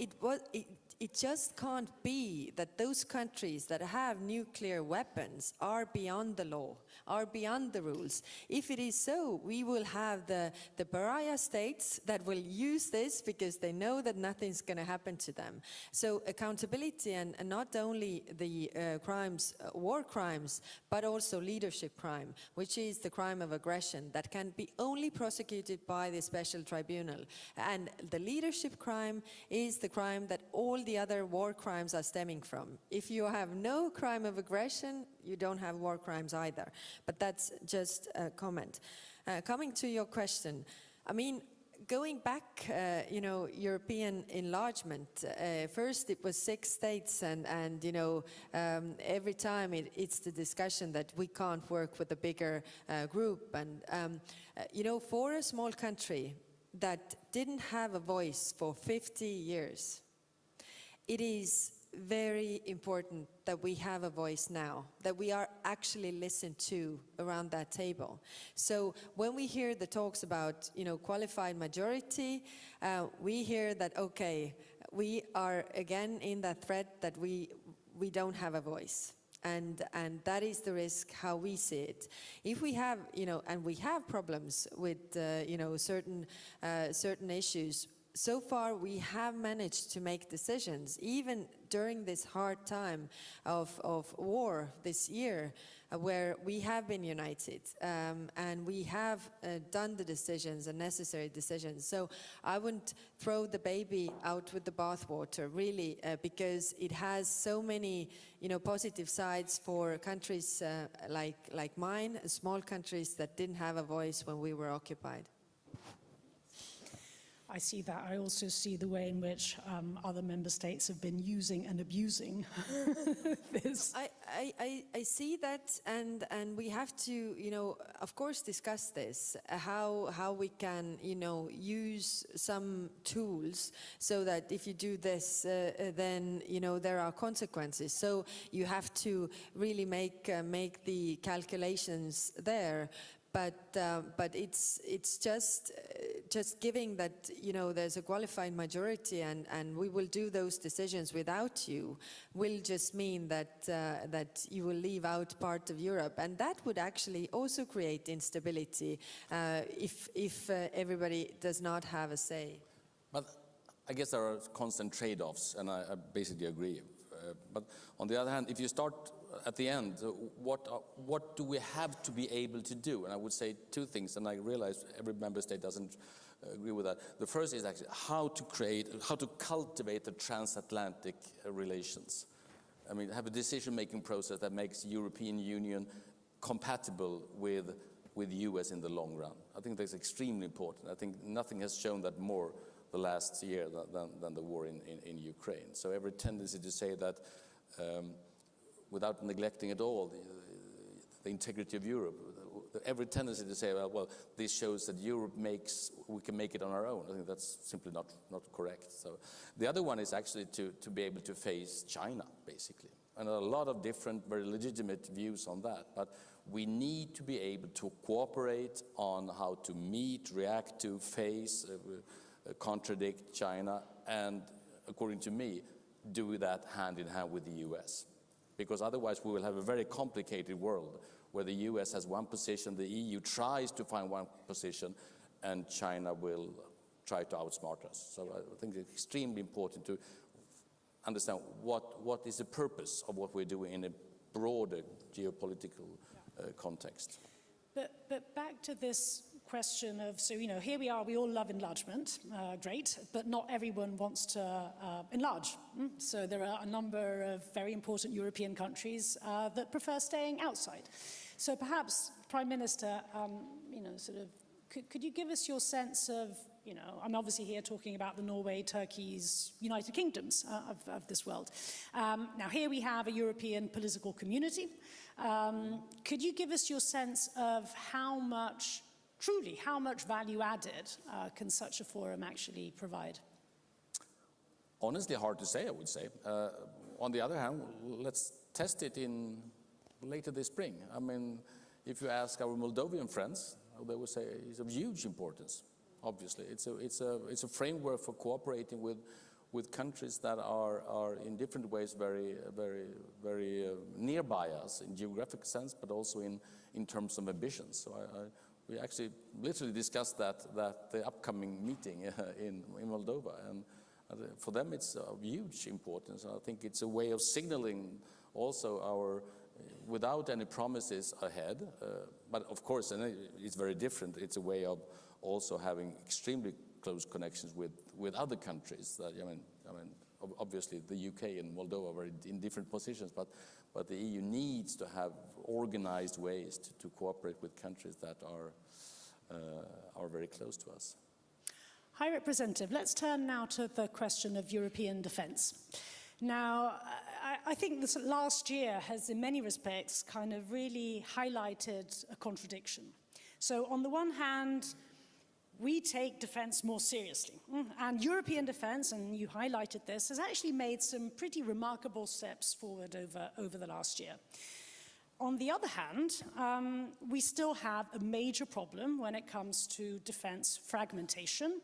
it just can't be that those countries that have nuclear weapons are beyond the law, are beyond the rules. If it is so, we will have the pariah states that will use this because they know that nothing's going to happen to them. So accountability and not only the crimes, war crimes, but also leadership crime, which is the crime of aggression that can be only prosecuted by the special tribunal. And the leadership crime is the crime that all the other war crimes are stemming from. If you have no crime of aggression, you don't have war crimes either. But that's just a comment. Coming to your question, I mean, going back, you know, European enlargement, first it was 6 states and you know, every time it's the discussion that we can't work with a bigger group. And, you know, for a small country that didn't have a voice for 50 years, it is very important that we have a voice now, that we are actually listened to around that table. So when we hear the talks about, you know, qualified majority, we hear that, okay, we are again in that threat that we don't have a voice. And that is the risk how we see it. If we have, you know, and we have problems with, you know, certain issues, so far, we have managed to make decisions, even during this hard time of war this year, where we have been united and we have done the decisions, the necessary decisions. So I wouldn't throw the baby out with the bathwater, really, because it has so many, you know, positive sides for countries like mine, small countries that didn't have a voice when we were occupied. I see that. I also see the way in which other member states have been using and abusing this. I see that, and we have to, you know, of course, discuss this, how we can, you know, use some tools so that if you do this, then, you know, there are consequences. So you have to really make the calculations there. but it's just giving that, you know, there's a qualified majority and we will do those decisions without you will just mean that you will leave out part of Europe, and that would actually also create instability if everybody does not have a say. But I guess there are constant trade-offs, and I basically agree. But on the other hand, if you start at the end, what do we have to be able to do? And I would say two things, and I realize every member state doesn't agree with that. The first is actually how to cultivate the transatlantic relations. I mean, have a decision-making process that makes the European Union compatible with the US in the long run. I think that's extremely important. I think nothing has shown that more the last year than the war in Ukraine. So every tendency to say that without neglecting at all the integrity of Europe, every tendency to say, well, this shows that we can make it on our own. I think that's simply not correct. So the other one is actually to be able to face China, basically. And a lot of different, very legitimate views on that. But we need to be able to cooperate on how to meet, react to, face, contradict China, and according to me, do that hand in hand with the US. Because otherwise we will have a very complicated world where the US has one position, the EU tries to find one position, and China will try to outsmart us. So I think it's extremely important to understand what is the purpose of what we're doing in a broader geopolitical context. But back to this question of, so, you know, here we are, we all love enlargement, great, but not everyone wants to enlarge. So there are a number of very important European countries that prefer staying outside. So perhaps, Prime Minister, you know, sort of, could you give us your sense of, you know, I'm obviously here talking about the Norway, Turkeys, United Kingdoms of this world. Now here we have a European political community. Could you give us your sense of how much value added can such a forum actually provide? Honestly, hard to say, I would say. On the other hand, let's test it in later this spring. I mean, if you ask our Moldovan friends, they would say it's of huge importance. Obviously, it's a framework for cooperating with countries that are in different ways very nearby us in geographic sense, but also in terms of ambitions. So we actually literally discussed that the upcoming meeting in Moldova, and for them it's of huge importance. I think it's a way of signaling also our, without any promises ahead, but of course, and it's very different. It's a way of also having extremely close connections with other countries. That, I mean, obviously the UK and Moldova are in different positions, but the EU needs to have organized ways to cooperate with countries that are very close to us. High Representative, let's turn now to the question of European defence. Now, I think this last year has, in many respects, kind of really highlighted a contradiction. So, on the one hand, we take defence more seriously. And European defence, and you highlighted this, has actually made some pretty remarkable steps forward over the last year. On the other hand, we still have a major problem when it comes to defence fragmentation,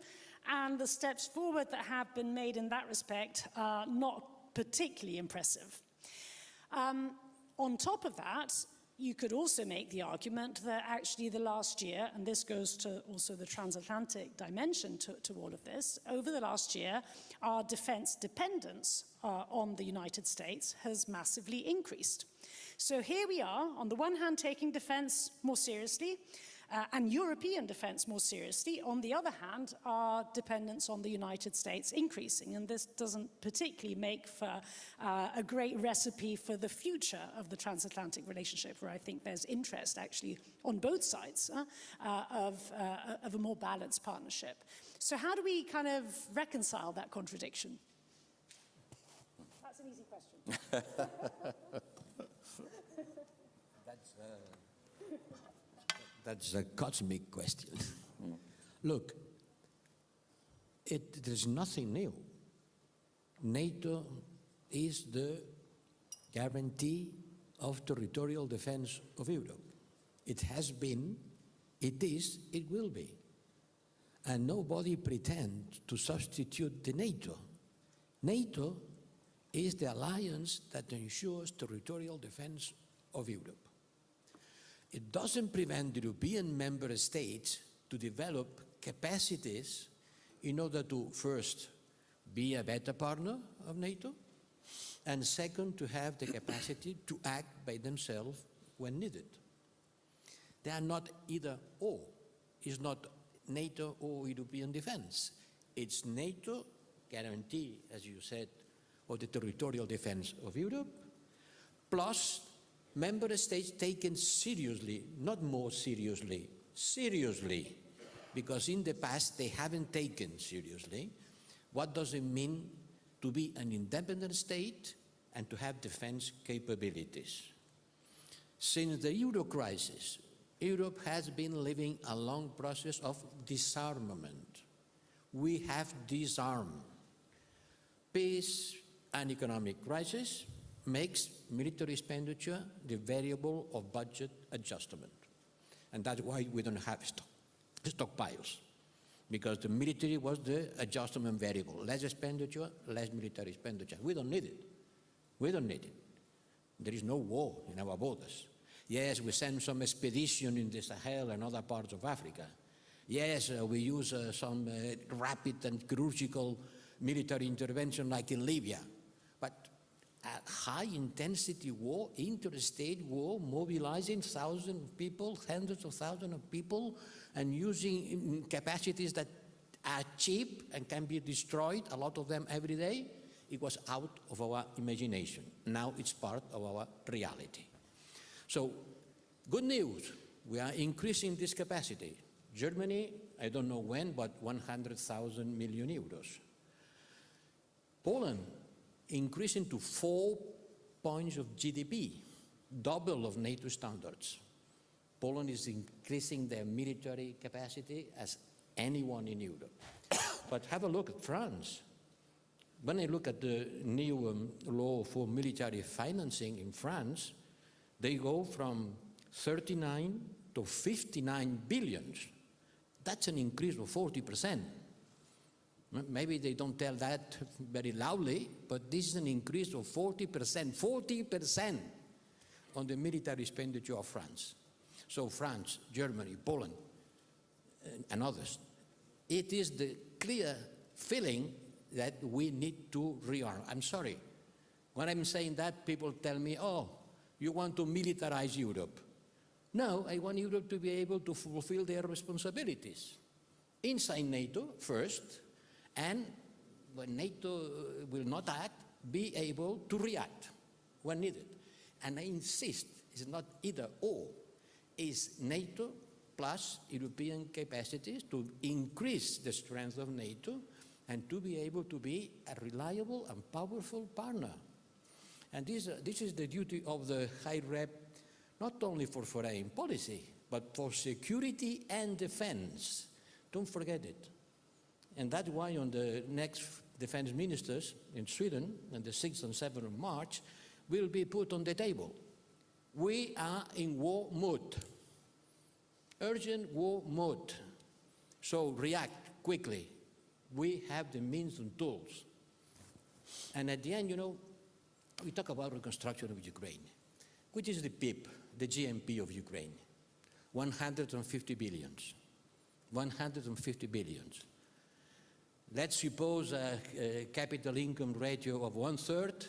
and the steps forward that have been made in that respect are not particularly impressive. On top of that, you could also make the argument that actually the last year, and this goes to also the transatlantic dimension to all of this, over the last year, our defense dependence on the United States has massively increased. So here we are, on the one hand, taking defense more seriously, and European defense more seriously. On the other hand, our dependence on the United States increasing, and this doesn't particularly make for a great recipe for the future of the transatlantic relationship, where I think there's interest actually on both sides of a more balanced partnership. So how do we kind of reconcile that contradiction? That's an easy question. That's a cosmic question. Look, there's nothing new. NATO is the guarantee of territorial defense of Europe. It has been it is, it will be. And nobody pretends to substitute the NATO. NATO is the alliance that ensures territorial defense of Europe. It doesn't prevent the European member states to develop capacities in order to, first, be a better partner of NATO, and second, to have the capacity to act by themselves when needed. They are not either or. It's not NATO or European defense. It's NATO guarantee, as you said, of the territorial defense of Europe, plus member states taken seriously, not more seriously, seriously, because in the past they haven't taken seriously what does it mean to be an independent state and to have defense capabilities. Since the Euro crisis, Europe has been living a long process of disarmament. We have disarmed. Peace and economic crisis makes military expenditure the variable of budget adjustment. And that's why we don't have stockpiles, because the military was the adjustment variable. Less expenditure, less military expenditure. We don't need it. We don't need it. There is no war in our borders. Yes, we send some expedition in the Sahel and other parts of Africa. Yes, we use some rapid and chirurgical military intervention like in Libya. But a high-intensity war, interstate war, mobilizing thousands of people, hundreds of thousands of people, and using capacities that are cheap and can be destroyed, a lot of them every day, it was out of our imagination. Now it's part of our reality. So, good news, we are increasing this capacity. Germany, I don't know when, but 100,000 million euros. Poland, increasing to 4 points of GDP, double of NATO standards. Poland is increasing their military capacity as anyone in Europe. But have a look at France. When I look at the new law for military financing in France, they go from 39 to 59 billion. That's an increase of 40%. Maybe they don't tell that very loudly, but this is an increase of 40%, 40% on the military expenditure of France. So France, Germany, Poland, and others. It is the clear feeling that we need to rearm. I'm sorry. When I'm saying that, people tell me, oh, you want to militarize Europe. No, I want Europe to be able to fulfill their responsibilities. Inside NATO, first, and when NATO will not act, be able to react when needed. And I insist, it's not either or. It's NATO plus European capacities to increase the strength of NATO and to be able to be a reliable and powerful partner. And this is the duty of the High Rep, not only for foreign policy, but for security and defense. Don't forget it. And that's why on the next defense ministers in Sweden, on the 6th and 7th of March, will be put on the table. We are in war mode, urgent war mode. So react quickly. We have the means and tools. And at the end, you know, we talk about reconstruction of Ukraine, which is the PIB, the GNP of Ukraine, 150 billions, 150 billions. Let's suppose a capital income ratio of 1/3,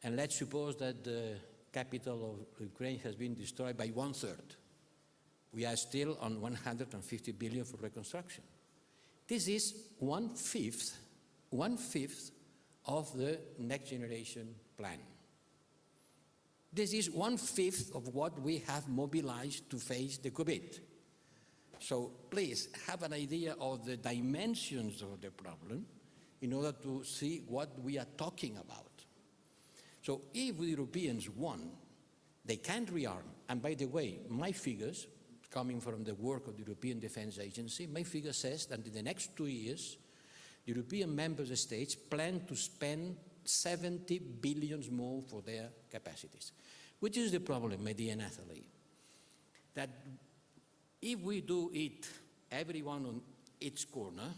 and let's suppose that the capital of Ukraine has been destroyed by 1/3. We are still on 150 billion for reconstruction. This is one fifth of the next generation plan. This is 1/5 of what we have mobilized to face the COVID. So please have an idea of the dimensions of the problem in order to see what we are talking about. So if the Europeans want, they can rearm. And by the way, my figures, coming from the work of the European Defence Agency, my figure says that in the next 2 years, the European member states plan to spend 70 billion more for their capacities. Which is the problem, my dear Nathalie? That If we do it, everyone on its corner,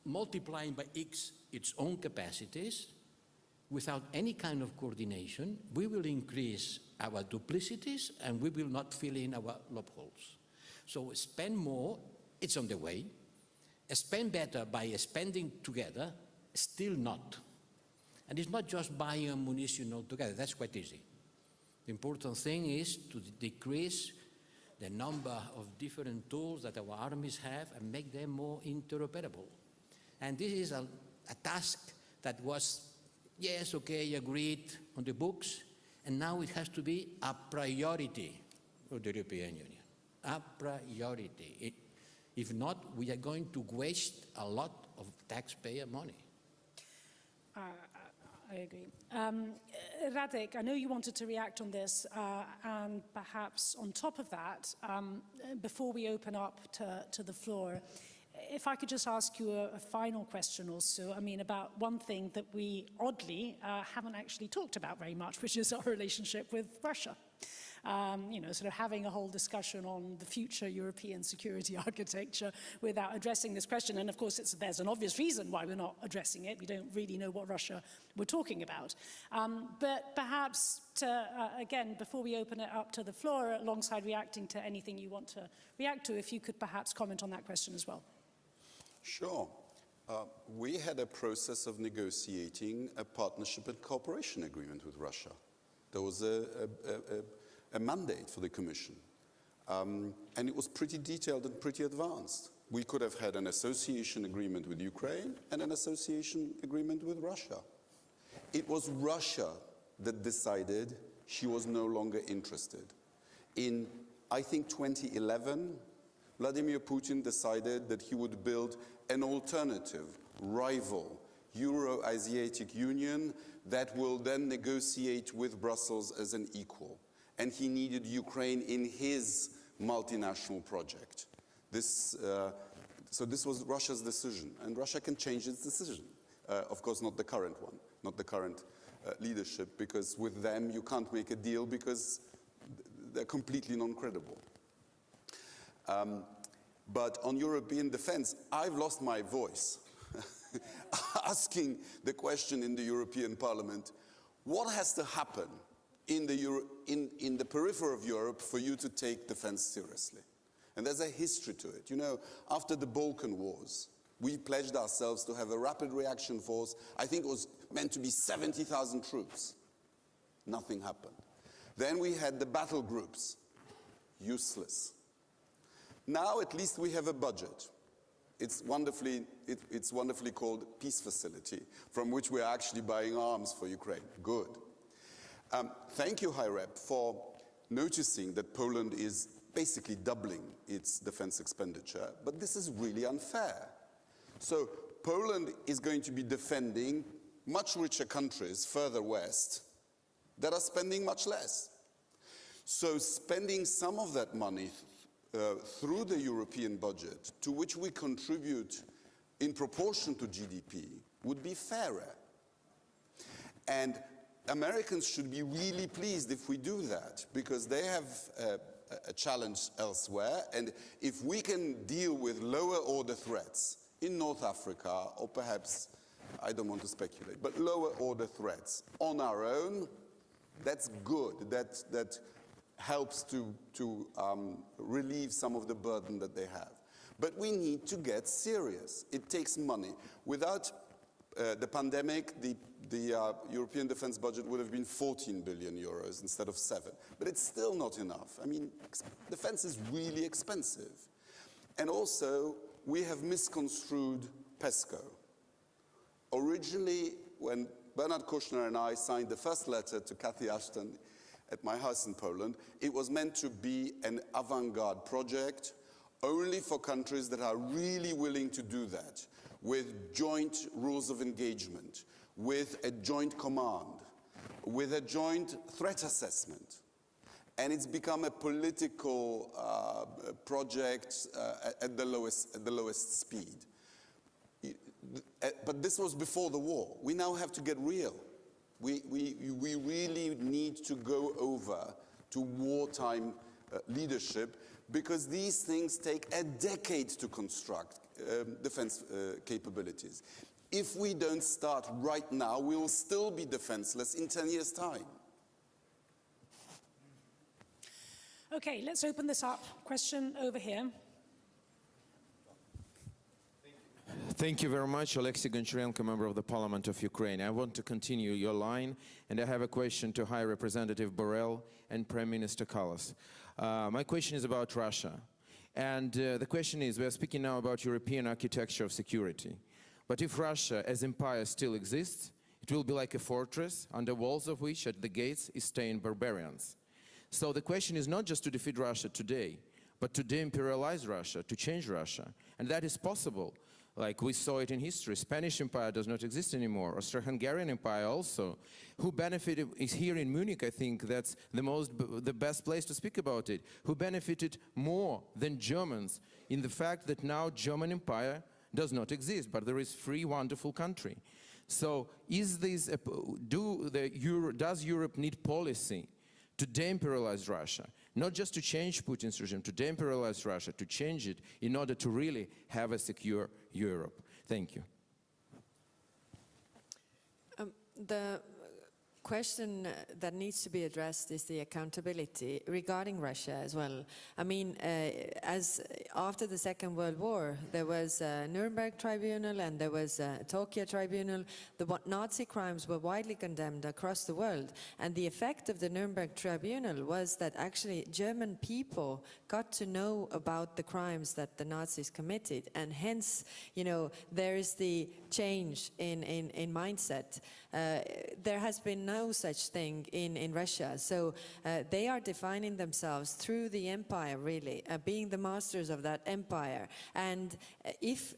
multiplying by X its own capacities, without any kind of coordination, we will increase our duplicities and we will not fill in our loopholes. So spend more, it's on the way. Spend better by spending together, still not. And it's not just buying ammunition altogether, that's quite easy. The important thing is to decrease the number of different tools that our armies have and make them more interoperable. And this is a task that was, yes, okay, agreed on the books, and now it has to be a priority of the European Union. A priority. If not, we are going to waste a lot of taxpayer money. I agree. Radek, I know you wanted to react on this, and perhaps on top of that, before we open up to the floor, if I could just ask you a final question also, I mean, about one thing that we, oddly, haven't actually talked about very much, which is our relationship with Russia. You know, sort of having a whole discussion on the future European security architecture without addressing this question. And of course, there's an obvious reason why we're not addressing it. We don't really know what Russia we're talking about. But perhaps, again, before we open it up to the floor, alongside reacting to anything you want to react to, if you could perhaps comment on that question as well. Sure. We had a process of negotiating a partnership and cooperation agreement with Russia. There was a mandate for the Commission. And it was pretty detailed and pretty advanced. We could have had an association agreement with Ukraine and an association agreement with Russia. It was Russia that decided she was no longer interested. In, I think, 2011, Vladimir Putin decided that he would build an alternative, rival, Euro-Asiatic Union that will then negotiate with Brussels as an equal. And he needed Ukraine in his multinational project. So this was Russia's decision, and Russia can change its decision. Of course, not the current one, not the current leadership, because with them you can't make a deal because they're completely non-credible. But on European defense, I've lost my voice asking the question in the European Parliament, what has to happen in the periphery of Europe for you to take defense seriously? And there's a history to it. You know, after the Balkan Wars, we pledged ourselves to have a rapid reaction force. I think it was meant to be 70,000 troops. Nothing happened. Then we had the battle groups. Useless. Now at least we have a budget. It's wonderfully called Peace Facility, from which we are actually buying arms for Ukraine. Good. Thank you, High Rep, for noticing that Poland is basically doubling its defense expenditure, but this is really unfair. So Poland is going to be defending much richer countries further west that are spending much less. So spending some of that money through the European budget, to which we contribute in proportion to GDP, would be fairer. And Americans should be really pleased if we do that, because they have a challenge elsewhere, and if we can deal with lower order threats in North Africa, or perhaps, I don't want to speculate, but lower order threats on our own, that's good. That helps to relieve some of the burden that they have. But we need to get serious. It takes money. Without the pandemic, the European defense budget would have been 14 billion euros instead of 7. But it's still not enough. I mean, defense is really expensive. And also, we have misconstrued PESCO. Originally, when Bernard Kouchner and I signed the first letter to Cathy Ashton at my house in Poland, it was meant to be an avant-garde project only for countries that are really willing to do that, with joint rules of engagement, with a joint command, with a joint threat assessment. And it's become a political project at the lowest speed. But this was before the war. We now have to get real. We really need to go over to wartime leadership, because these things take a decade to construct defense capabilities. If we don't start right now, we will still be defenseless in 10 years' time. Okay, let's open this up. Question over here. Thank you very much, Alexei Goncharenko, member of the Parliament of Ukraine. I want to continue your line, and I have a question to High Representative Borell and Prime Minister Kallas. My question is about Russia. And the question is, we are speaking now about European architecture of security. But if Russia as empire still exists, it will be like a fortress, under walls of which at the gates is staying barbarians. So the question is not just to defeat Russia today, but to de-imperialize Russia, to change Russia. And that is possible. Like we saw it in history. Spanish Empire does not exist anymore. Austro-Hungarian Empire also. Who benefited is here in Munich, I think that's the best place to speak about it. Who benefited more than Germans in the fact that now German Empire does not exist, but there is free, wonderful country. So is this, does Europe need policy to de-imperialize Russia? Not just to change Putin's regime, to de-imperialize Russia, to change it in order to really have a secure Europe. Thank you. The question that needs to be addressed is the accountability regarding Russia as well. I mean, as after the Second World War, there was a Nuremberg Tribunal and there was a Tocci Tribunal. The Nazi crimes were widely condemned across the world. And the effect of the Nuremberg Tribunal was that actually German people got to know about the crimes that the Nazis committed. And hence, you know, there is the change in mindset. There has been no such thing in Russia. So they are defining themselves through the empire, really, being the masters of that empire. And if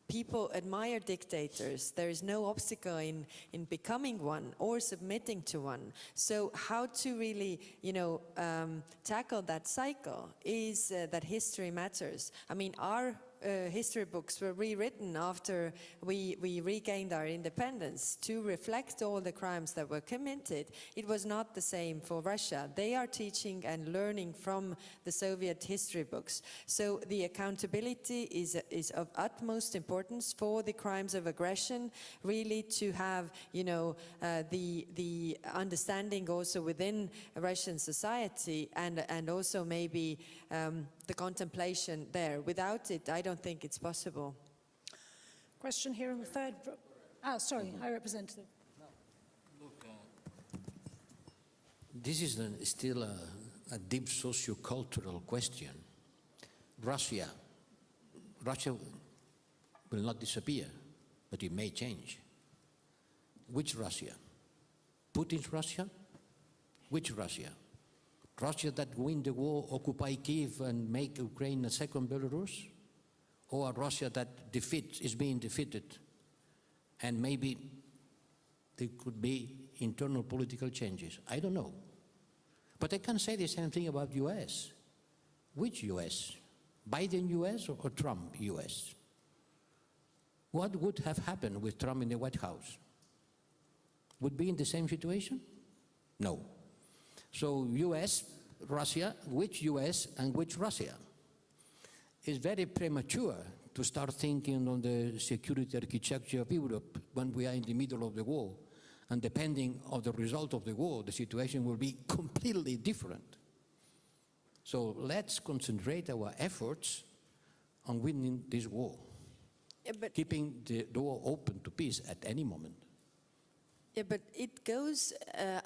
people admire dictators, there is no obstacle in becoming one or submitting to one. So how to really, you know, tackle that cycle is that history matters. I mean, our history books were rewritten after we regained our independence to reflect all the crimes that were committed. It was not the same for Russia. They are teaching and learning from the Soviet history books. So the accountability is of utmost importance for the crimes of aggression, really to have, you know, the understanding also within Russian society and also maybe the contemplation there. Without it, I don't think it's possible. Question here in the third row. Oh, sorry, High Representative. Look, this is still a deep socio-cultural question. Russia will not disappear, but it may change. Which Russia? Putin's Russia? Which Russia? Russia that win the war, occupy Kiev and make Ukraine a second Belarus? Or a Russia that is being defeated and maybe there could be internal political changes? I don't know. But I can say the same thing about US. Which US? Biden US or Trump US? What would have happened with Trump in the White House? Would be in the same situation? No. So US, Russia, which US and which Russia? It's very premature to start thinking on the security architecture of Europe when we are in the middle of the war. And depending on the result of the war, the situation will be completely different. So let's concentrate our efforts on winning this war, keeping the door open to peace at any moment. Yeah, but it goes,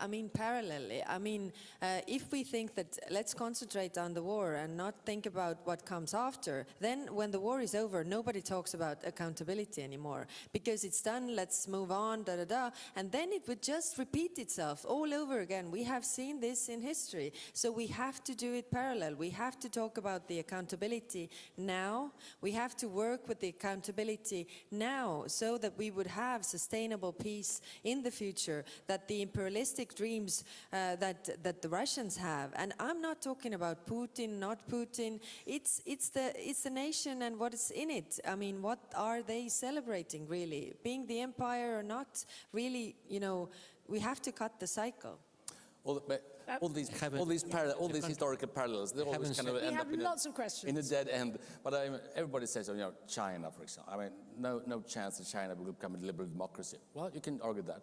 I mean, parallelly. I mean, if we think that let's concentrate on the war and not think about what comes after, then when the war is over, nobody talks about accountability anymore. Because it's done, let's move on, da-da-da. And then it would just repeat itself all over again. We have seen this in history. So we have to do it parallel. We have to talk about the accountability now. We have to work with the accountability now so that we would have sustainable peace in the future, that the imperialistic dreams that the Russians have, and I'm not talking about Putin, not Putin, it's the nation and what is in it. I mean, what are they celebrating really? Being the empire or not? Really, you know, we have to cut the cycle. all these historical parallels, they always kind of We end have up in lots of questions. in a dead end. But everybody says, China, for example. I mean, no chance that China will become a liberal democracy. Well, you can argue that.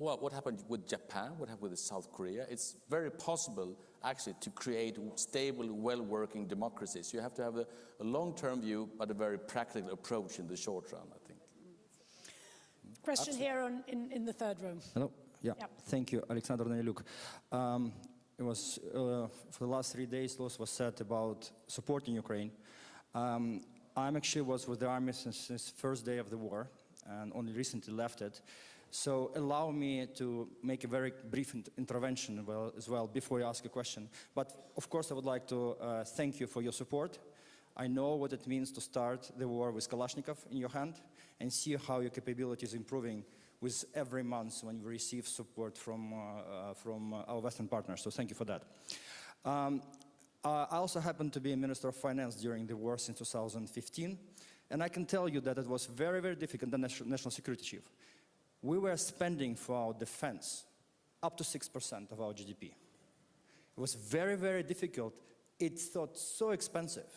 Well, what happened with Japan? What happened with South Korea? It's very possible, actually, to create stable, well-working democracies. You have to have a long-term view, but a very practical approach in the short run, I think. Question here in the third row. Hello. Yeah. Yep. Thank you, Alexander Nelyuk. It was for the last 3 days, lots was said about supporting Ukraine. I'm actually was with the army since first day of the war, and only recently left it. So allow me to make a very brief intervention as well before you ask a question. But of course, I would like to thank you for your support. I know what it means to start the war with Kalashnikov in your hand and see how your capability is improving with every month when we receive support from our Western partners. So thank you for that. I also happen to be a Minister of Finance during the war since 2015. And I can tell you that it was very, very difficult, the National Security Chief. We were spending for our defense up to 6% of our GDP. It was very, very difficult. It's thought so expensive.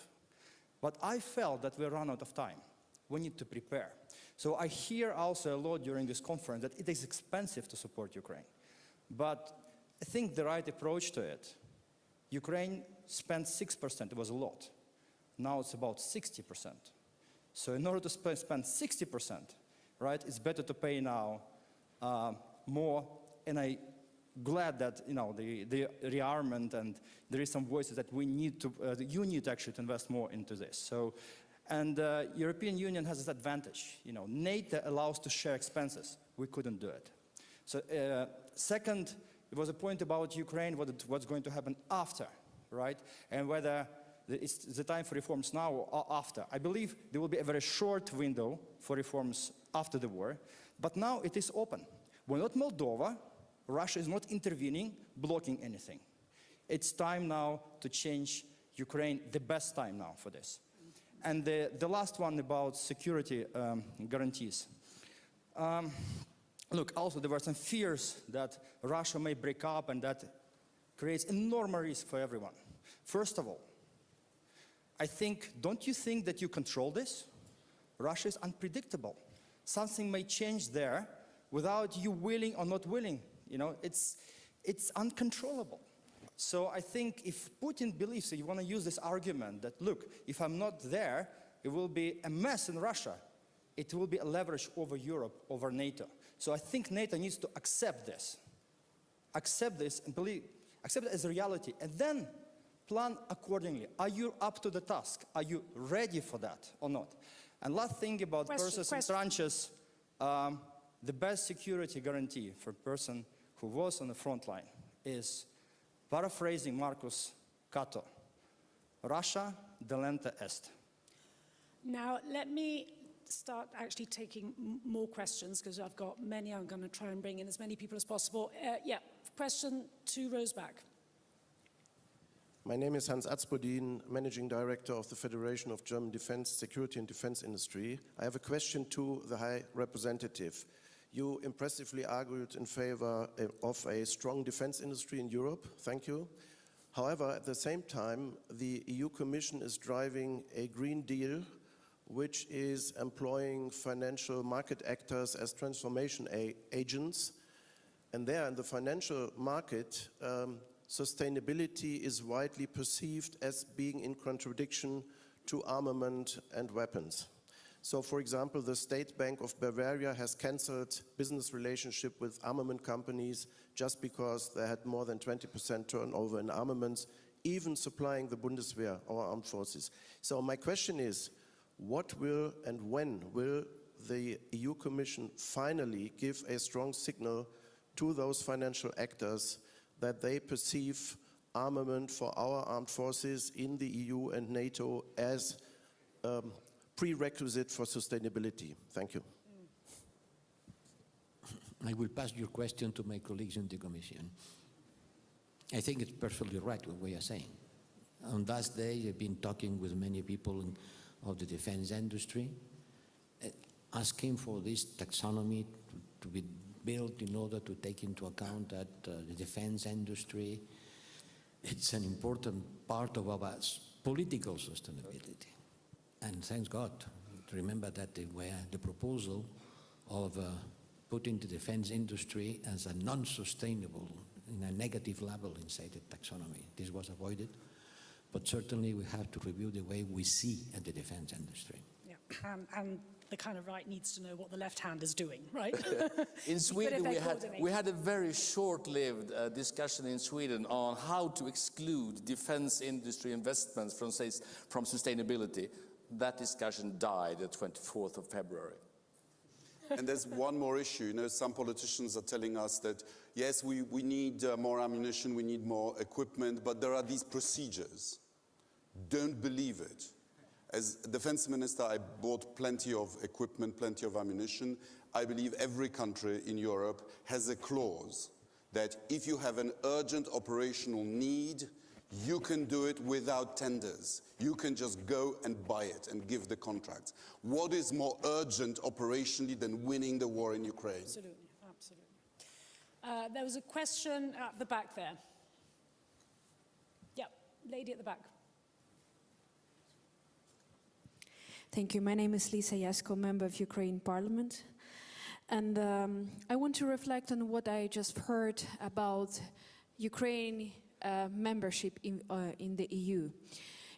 But I felt that we ran out of time. We need to prepare. So I hear also a lot during this conference that it is expensive to support Ukraine. But I think the right approach to it, Ukraine spent 6%, it was a lot. Now it's about 60%. So in order to spend 60%, right, it's better to pay now more, and I'm glad that the rearmament, and there is some voices that we need to, you need actually to invest more into this. So, and European Union has this advantage. NATO allows to share expenses. We couldn't do it. So second, it was a point about Ukraine, what's going to happen after, right, and whether it's the time for reforms now or after. I believe there will be a very short window for reforms after the war, but now it is open. We're not Moldova. Russia is not intervening, blocking anything. It's time now to change Ukraine, the best time now for this. And the last one about security guarantees. Look, also there were some fears that Russia may break up and that creates enormous risk for everyone. First of all, don't you think that you control this? Russia is unpredictable. Something may change there without you willing or not willing. It's uncontrollable. So I think if Putin believes that you want to use this argument that, look, if I'm not there, it will be a mess in Russia. It will be a leverage over Europe, over NATO. So I think NATO needs to accept this and accept it as a reality, and then plan accordingly. Are you up to the task? Are you ready for that or not? And last thing about persons and tranches, the best security guarantee for a person who was on the front line is, paraphrasing Marcus Cato, Russia delenda est. Now, let me start actually taking more questions, because I've got many. I'm going to try and bring in as many people as possible. Question 2 rows back. My name is Hans Atzbodin, Managing Director of the Federation of German Defense, Security and Defense Industry. I have a question to the High Representative. You impressively argued in favor of a strong defense industry in Europe. Thank you. However, at the same time, the EU Commission is driving a Green Deal, which is employing financial market actors as transformation agents. And there in the financial market, sustainability is widely perceived as being in contradiction to armament and weapons. So, for example, the State Bank of Bavaria has cancelled business relationship with armament companies just because they had more than 20% turnover in armaments, even supplying the Bundeswehr, our armed forces. So my question is, what will and when will the EU Commission finally give a strong signal to those financial actors that they perceive armament for our armed forces in the EU and NATO as prerequisite for sustainability? Thank you. I will pass your question to my colleagues in the Commission. I think it's perfectly right what we are saying. On that day, I've been talking with many people of the defense industry, asking for this taxonomy to be built in order to take into account that the defense industry, it's an important part of our political sustainability. And thanks God, remember that the proposal of putting the defense industry as a non-sustainable, in a negative level inside the taxonomy. This was avoided, but certainly we have to review the way we see at the defense industry. Yeah, and the kind of right needs to know what the left hand is doing, right? In Sweden, coordinate. we had a very short-lived discussion in Sweden on how to exclude defense industry investments from sustainability. That discussion died the 24th of February. And there's one more issue. You know, some politicians are telling us that, yes, we need more ammunition, we need more equipment, but there are these procedures. Don't believe it. As defense minister, I bought plenty of equipment, plenty of ammunition. I believe every country in Europe has a clause that if you have an urgent operational need, you can do it without tenders. You can just go and buy it and give the contracts. What is more urgent operationally than winning the war in Ukraine? Absolutely, absolutely. There was a question at the back there. Yeah, lady at the back. Thank you. My name is Lisa Jasko, member of Ukraine Parliament. And I want to reflect on what I just heard about Ukraine membership in the EU.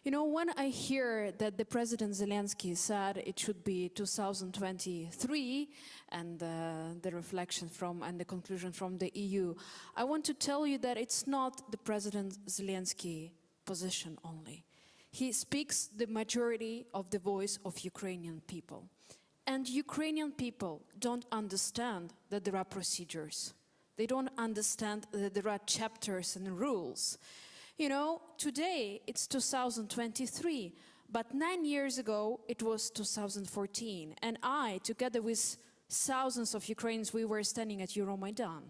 You know, when I hear that the President Zelensky said it should be 2023 and the reflection from and the conclusion from the EU, I want to tell you that it's not the President Zelensky position only. He speaks the majority of the voice of Ukrainian people. And Ukrainian people don't understand that there are procedures. They don't understand that there are chapters and rules. You know, today it's 2023, but 9 years ago it was 2014. And I, together with thousands of Ukrainians, we were standing at Euromaidan.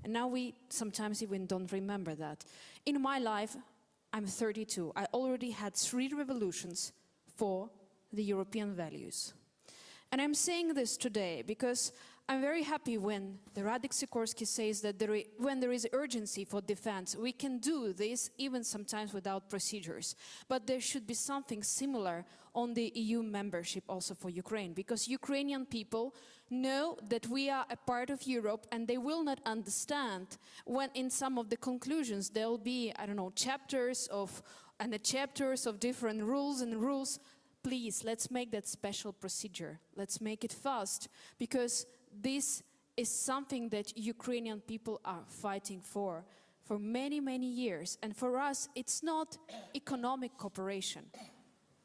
And now we sometimes even don't remember that. In my life, I'm 32. I already had 3 revolutions for the European values. And I'm saying this today because I'm very happy when the Radosław Sikorski says that when there is urgency for defense, we can do this even sometimes without procedures. But there should be something similar on the EU membership also for Ukraine, because Ukrainian people know that we are a part of Europe and they will not understand when in some of the conclusions there will be, I don't know, chapters of different rules. Please, let's make that special procedure. Let's make it fast, because this is something that Ukrainian people are fighting for many, many years. And for us, it's not economic cooperation.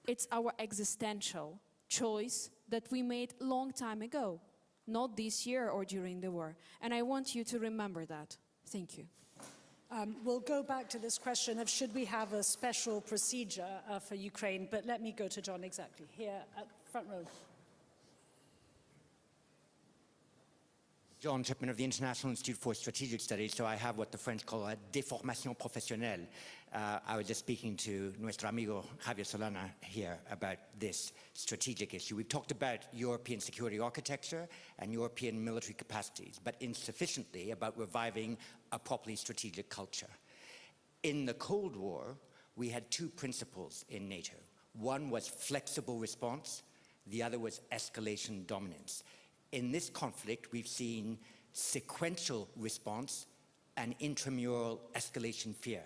It's our existential choice that we made a long time ago, not this year or during the war. And I want you to remember that. Thank you. We'll go back to this question of should we have a special procedure for Ukraine, but let me go to John exactly here at front row. John Chipman of the International Institute for Strategic Studies, so I have what the French call a déformation professionnelle. I was just speaking to nuestro amigo Javier Solana here about this strategic issue. We've talked about European security architecture and European military capacities, but insufficiently about reviving a properly strategic culture. In the Cold War, we had 2 principles in NATO. One was flexible response, the other was escalation dominance. In this conflict, we've seen sequential response and intramural escalation fear.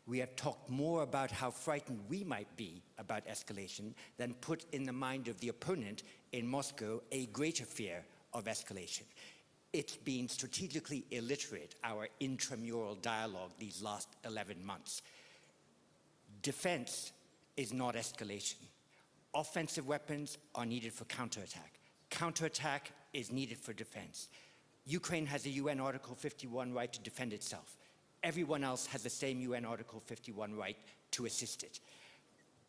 We have talked more about how frightened we might be about escalation than put in the mind of the opponent in Moscow a greater fear of escalation. It's been strategically illiterate, our intramural dialogue these last 11 months. Defense is not escalation. Offensive weapons are needed for counterattack. Counterattack is needed for defense. Ukraine has a UN Article 51 right to defend itself. Everyone else has the same UN Article 51 right to assist it.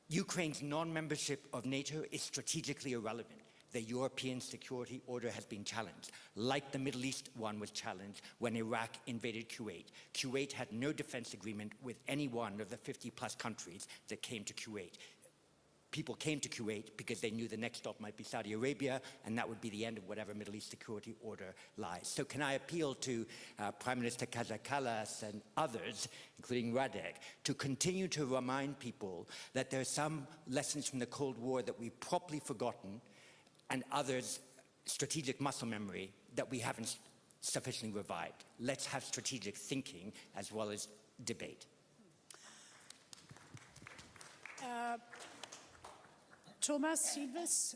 Ukraine's non-membership of NATO is strategically irrelevant. The European security order has been challenged, like the Middle East one was challenged when Iraq invaded Kuwait. Kuwait had no defense agreement with any one of the 50-plus countries that came to Kuwait. people came to Kuwait because they knew the next stop might be Saudi Arabia, and that would be the end of whatever Middle East security order lies. So can I appeal to Prime Minister Kaja, Kallas and others, including Radek, to continue to remind people that there are some lessons from the Cold War that we've properly forgotten, and others, strategic muscle memory, that we haven't sufficiently revived. Let's have strategic thinking as well as debate. Thomas Silves,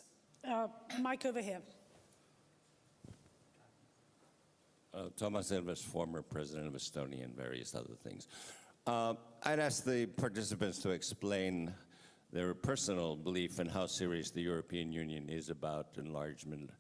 mic over here. Thomas Silves, former president of Estonia and various other things. I'd ask the participants to explain their personal belief in how serious the European Union is about enlargement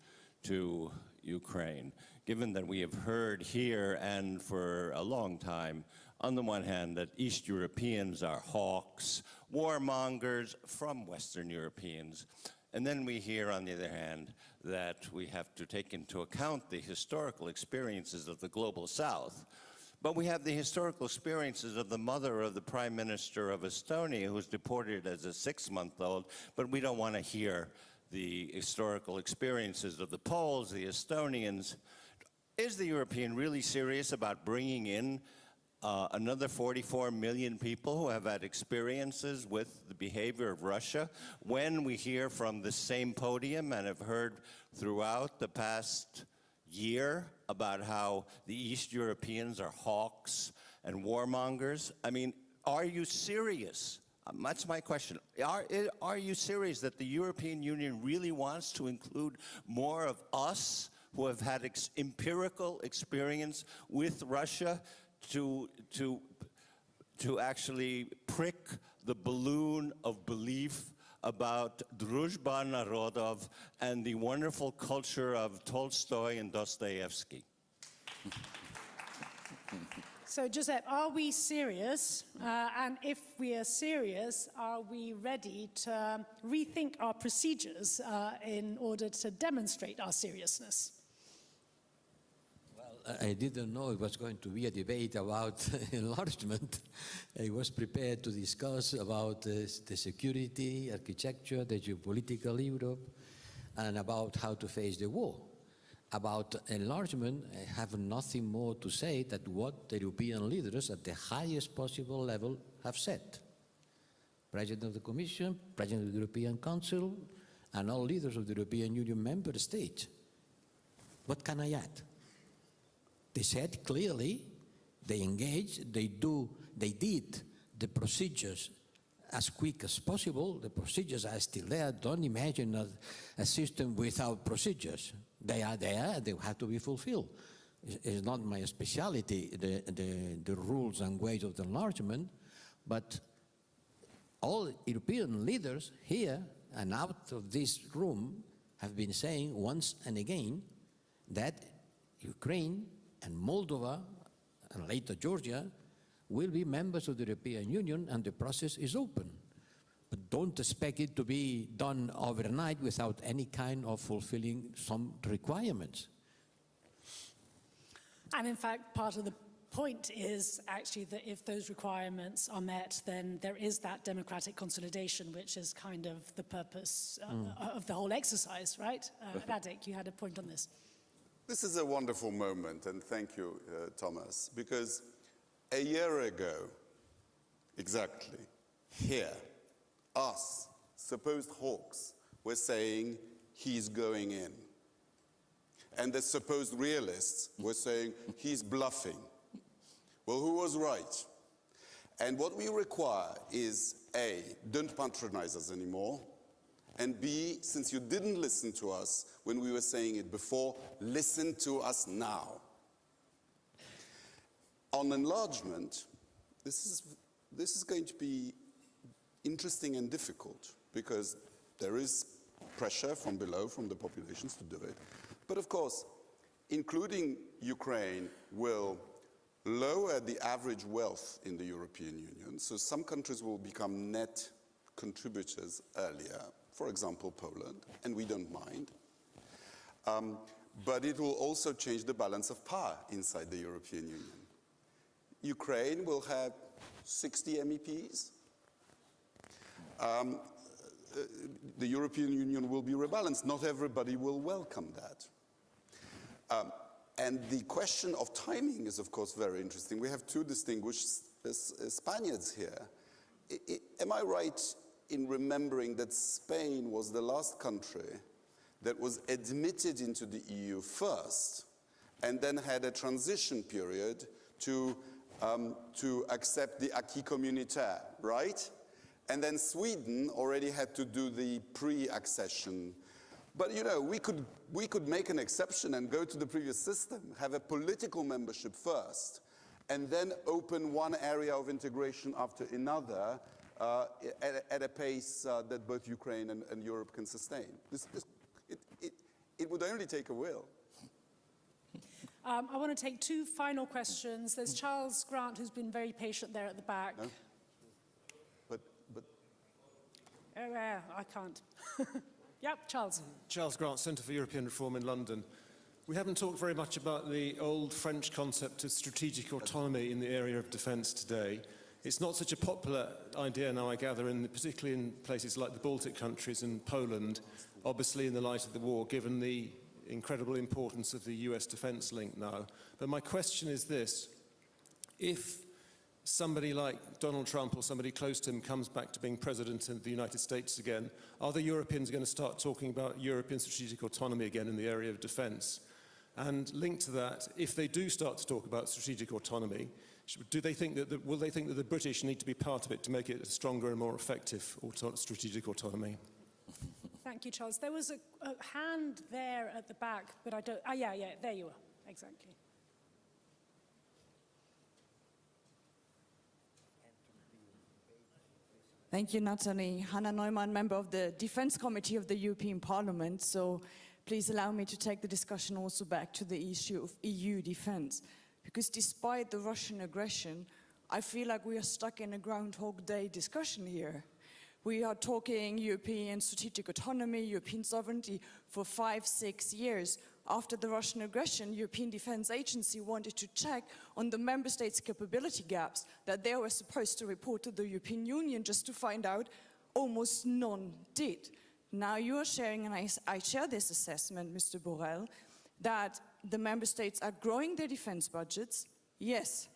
to Ukraine, given that we have heard here and for a long time, on the one hand, that East Europeans are hawks, warmongers from Western Europeans, and then we hear, on the other hand, that we have to take into account the historical experiences of the global South. But we have the historical experiences of the mother of the Prime Minister of Estonia, who was deported as a 6-month-old, but we don't want to hear the historical experiences of the Poles, the Estonians. Is the European really serious about bringing in another 44 million people who have had experiences with the behavior of Russia, when we hear from the same podium and have heard throughout the past year about how the East Europeans are hawks and warmongers? I mean, are you serious? That's my question. Are you serious that the European Union really wants to include more of us who have had empirical experience with Russia to actually prick the balloon of belief about Druzhba Narodov and the wonderful culture of Tolstoy and Dostoevsky? So, Josep, are we serious? And if we are serious, are we ready to rethink our procedures in order to demonstrate our seriousness? Well, I didn't know it was going to be a debate about enlargement. I was prepared to discuss about the security, architecture, the geopolitical Europe, and about how to face the war. About enlargement, I have nothing more to say than what the European leaders at the highest possible level have said. President of the Commission, President of the European Council, and all leaders of the European Union member states. What can I add? They said clearly, they engaged, they did the procedures as quick as possible. The procedures are still there. Don't imagine a system without procedures. They are there, they have to be fulfilled. It's not my specialty, the rules and ways of the enlargement, but all European leaders here and out of this room have been saying once and again that Ukraine and Moldova and later Georgia will be members of the European Union, and the process is open. But don't expect it to be done overnight without any kind of fulfilling some requirements. And in fact, part of the point is actually that if those requirements are met, then there is that democratic consolidation, which is kind of the purpose of the whole exercise, right? Radek, you had a point on this. This is a wonderful moment, and thank you, Thomas, because a year ago, exactly, here, us, supposed hawks, were saying he's going in. And the supposed realists were saying he's bluffing. Well, who was right? And what we require is A, don't patronize us anymore, and B, since you didn't listen to us when we were saying it before, listen to us now. On enlargement, this is going to be interesting and difficult because there is pressure from below, from the populations to do it. But of course, including Ukraine will lower the average wealth in the European Union. So some countries will become net contributors earlier, for example, Poland, and we don't mind. But it will also change the balance of power inside the European Union. Ukraine will have 60 MEPs. the European Union will be rebalanced. Not everybody will welcome that. And the question of timing is, of course, very interesting. We have two distinguished Spaniards here. Am I right in remembering that Spain was the last country that was admitted into the EU first and then had a transition period to accept the acquis communautaire, right? And then Sweden already had to do the pre-accession. But you know, we could make an exception and go to the previous system, have a political membership first, and then open one area of integration after another at a pace that both Ukraine and Europe can sustain. It would only take a will. I want to take two final questions. There's Charles Grant, who's been very patient there at the back. No? But Oh, I can't. Yep, Charles. Charles Grant, Centre for European Reform in London. We haven't talked very much about the old French concept of strategic autonomy in the area of defence today. It's not such a popular idea now, I gather, particularly in places like the Baltic countries and Poland, obviously in the light of the war, given the incredible importance of the US defence link now. But my question is this: if somebody like Donald Trump or somebody close to him comes back to being president of the United States again, are the Europeans going to start talking about European strategic autonomy again in the area of defence? And linked to that, if they do start to talk about strategic autonomy, will they think that the British need to be part of it to make it a stronger and more effective strategic autonomy? Thank you, Charles. There was a hand there at the back, but I don't... yeah, there you are. Exactly. Thank you, Nathalie. Hannah Neumann, member of the Defence Committee of the European Parliament. So please allow me to take the discussion also back to the issue of EU defence. Because despite the Russian aggression, I feel like we are stuck in a Groundhog Day discussion here. We are talking European strategic autonomy, European sovereignty for 5-6 years. After the Russian aggression, European Defence Agency wanted to check on the member states' capability gaps that they were supposed to report to the European Union, just to find out almost none did. Now you are sharing, and I share this assessment, Mr. Borell, that the member states are growing their defence budgets, yes,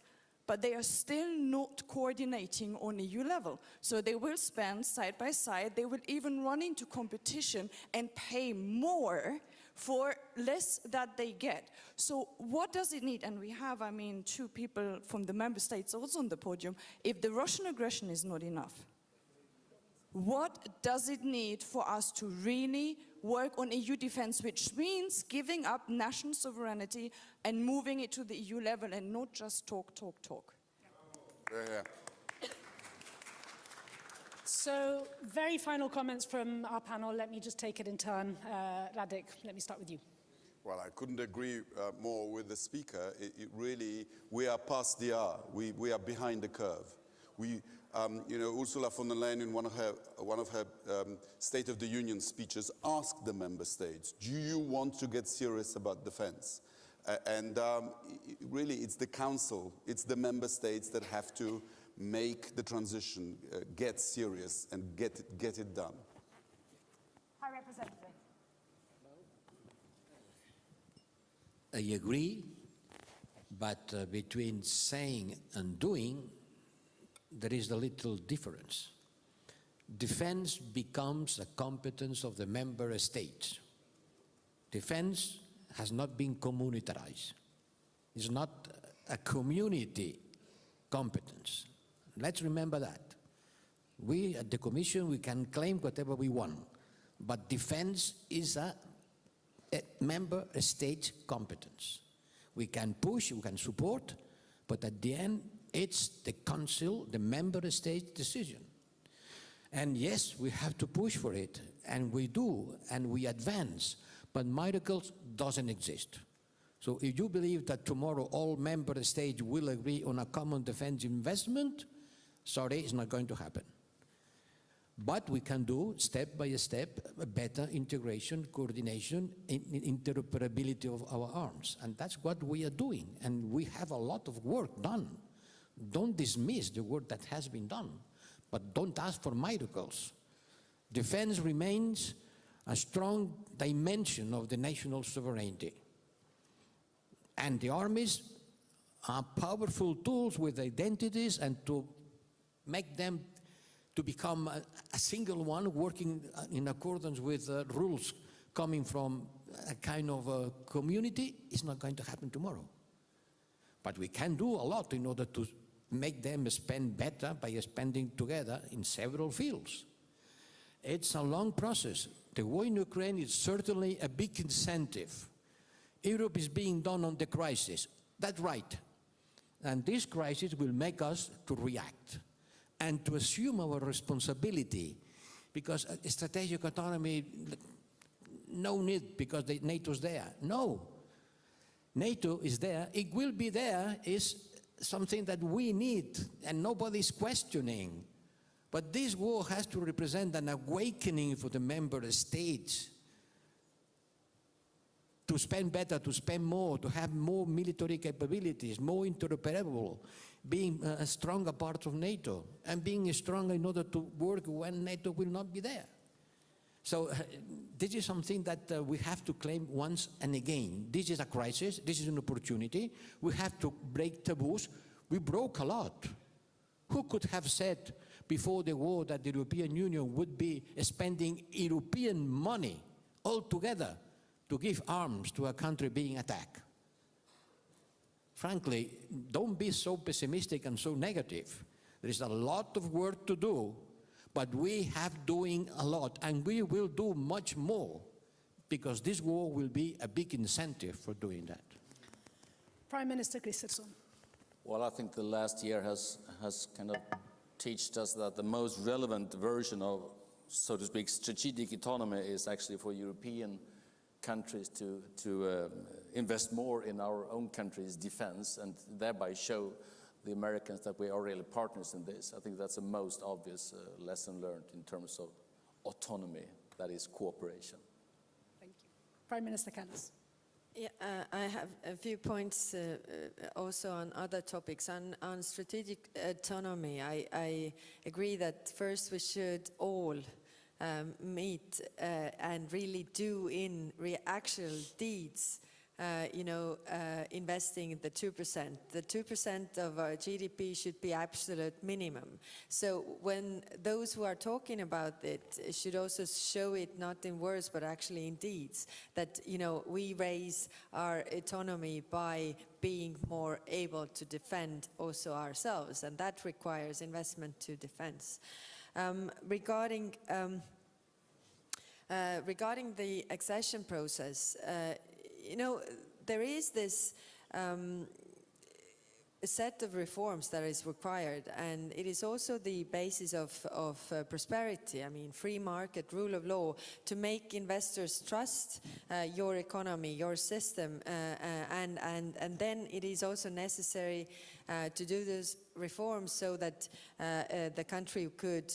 but they are still not coordinating on EU level. So they will spend side by side, they will even run into competition and pay more for less that they get. So what does it need? And we have, two people from the member states also on the podium. If the Russian aggression is not enough, what does it need for us to really work on EU defense, which means giving up national sovereignty and moving it to the EU level and not just talk? yeah. So, very final comments from our panel. Let me just take it in turn. Radek, let me start with you. Well, I couldn't agree more with the speaker. We are past the hour. We are behind the curve. Ursula von der Leyen, in one of her State of the Union speeches, asked the member states, do you want to get serious about defense? Really, it's the Council, it's the member states that have to make the transition, get serious and get it done. High Representative. I agree, but between saying and doing, there is a little difference. Defense becomes a competence of the member states. Defense has not been communitarized. It's not a community competence. Let's remember that. We at the Commission, we can claim whatever we want, but defense is a member state competence. We can push, we can support, but at the end, it's the Council, the member state decision. And yes, we have to push for it, and we do, and we advance, but miracles doesn't exist. So if you believe that tomorrow all member states will agree on a common defense investment, sorry, it's not going to happen. But we can do, step by step, a better integration, coordination, interoperability of our arms. And that's what we are doing. And we have a lot of work done. Don't dismiss the work that has been done, but don't ask for miracles. Defense remains a strong dimension of the national sovereignty. And the armies are powerful tools with identities, and to make them to become a single one working in accordance with rules coming from a kind of a community is not going to happen tomorrow. But we can do a lot in order to make them spend better by spending together in several fields. It's a long process. The war in Ukraine is certainly a big incentive. Europe is being done on the crisis. That's right. And this crisis will make us to react and to assume our responsibility, because strategic autonomy, no need because NATO's there. No, NATO is there. It will be there is something that we need and nobody's questioning. But this war has to represent an awakening for the member states to spend better, to spend more, to have more military capabilities, more interoperable, being a stronger part of NATO, and being strong in order to work when NATO will not be there. So this is something that we have to claim once and again. This is a crisis, this is an opportunity. We have to break taboos. We broke a lot. Who could have said before the war that the European Union would be spending European money altogether to give arms to a country being attacked? Frankly, don't be so pessimistic and so negative. There is a lot of work to do, but we have doing a lot, and we will do much more, because this war will be a big incentive for doing that. Prime Minister Kristersson. Well, I think the last year has kind of taught us that the most relevant version of, so to speak, strategic autonomy is actually for European countries to invest more in our own country's defense, and thereby show the Americans that we are really partners in this. I think that's the most obvious lesson learned in terms of autonomy, that is cooperation. Thank you. Prime Minister Kallas. Yeah, I have a few points also on other topics. On strategic autonomy, I agree that first we should all meet and really do in actual deeds, investing the 2%. The 2% of our GDP should be absolute minimum. So when those who are talking about it should also show it not in words but actually in deeds, that we raise our autonomy by being more able to defend also ourselves, and that requires investment to defense. Regarding the accession process, there is this set of reforms that is required, and it is also the basis of prosperity. I mean, free market, rule of law, to make investors trust your economy, your system, and then it is also necessary to do those reforms so that the country could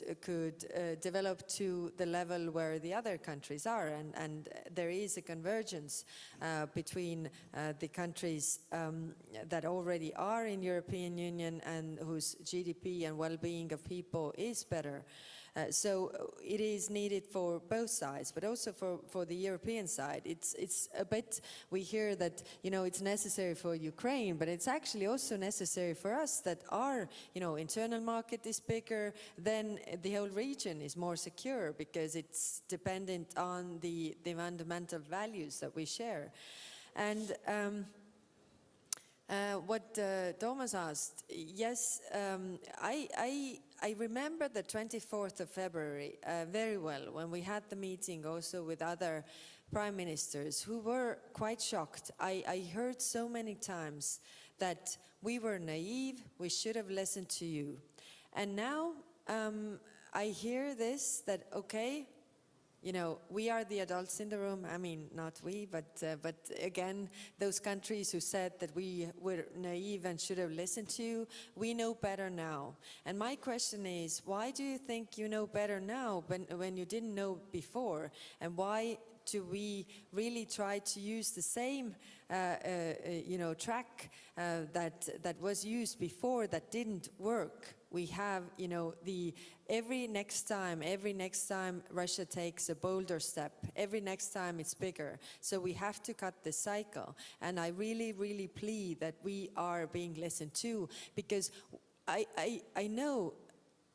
develop to the level where the other countries are, and there is a convergence between the countries that already are in European Union and whose GDP and well-being of people is better. So it is needed for both sides, but also for the European side. It's a bit, we hear that, it's necessary for Ukraine, but it's actually also necessary for us that our, internal market is bigger, then the whole region is more secure because it's dependent on the fundamental values that we share. And what Thomas asked, yes, I remember the 24th of February very well, when we had the meeting also with other prime ministers who were quite shocked. I heard so many times that we were naive, we should have listened to you. And now I hear this, that okay, we are the adults in the room. I mean, not we, but again, those countries who said that we were naive and should have listened to you, we know better now. And my question is, why do you think you know better now when you didn't know before? And why do we really try to use the same track that was used before that didn't work? We have, every next time Russia takes a bolder step, every next time it's bigger. So we have to cut the cycle. And I really, really plead that we are being listened to, because I know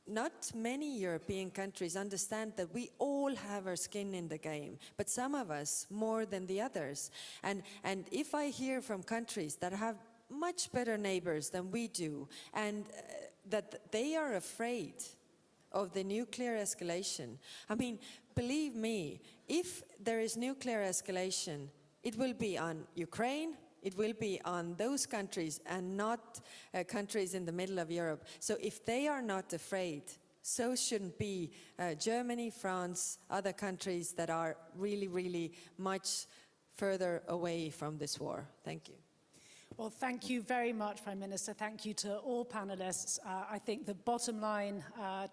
not many European countries understand that we all have our skin in the game, but some of us more than the others. And if I hear from countries that have much better neighbors than we do, and that they are afraid of the nuclear escalation, I mean, believe me, if there is nuclear escalation, it will be on Ukraine, it will be on those countries and not countries in the middle of Europe. So if they are not afraid, so shouldn't be Germany, France, other countries that are really, really much further away from this war. Thank you. Well, thank you very much, Prime Minister. Thank you to all panelists. I think the bottom line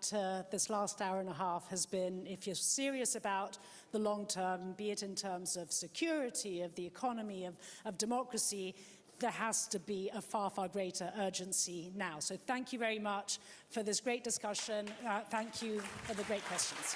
to this last hour and a half has been, if you're serious about the long term, be it in terms of security, of the economy, of democracy, there has to be a far, far greater urgency now. So thank you very much for this great discussion. Thank you for the great questions.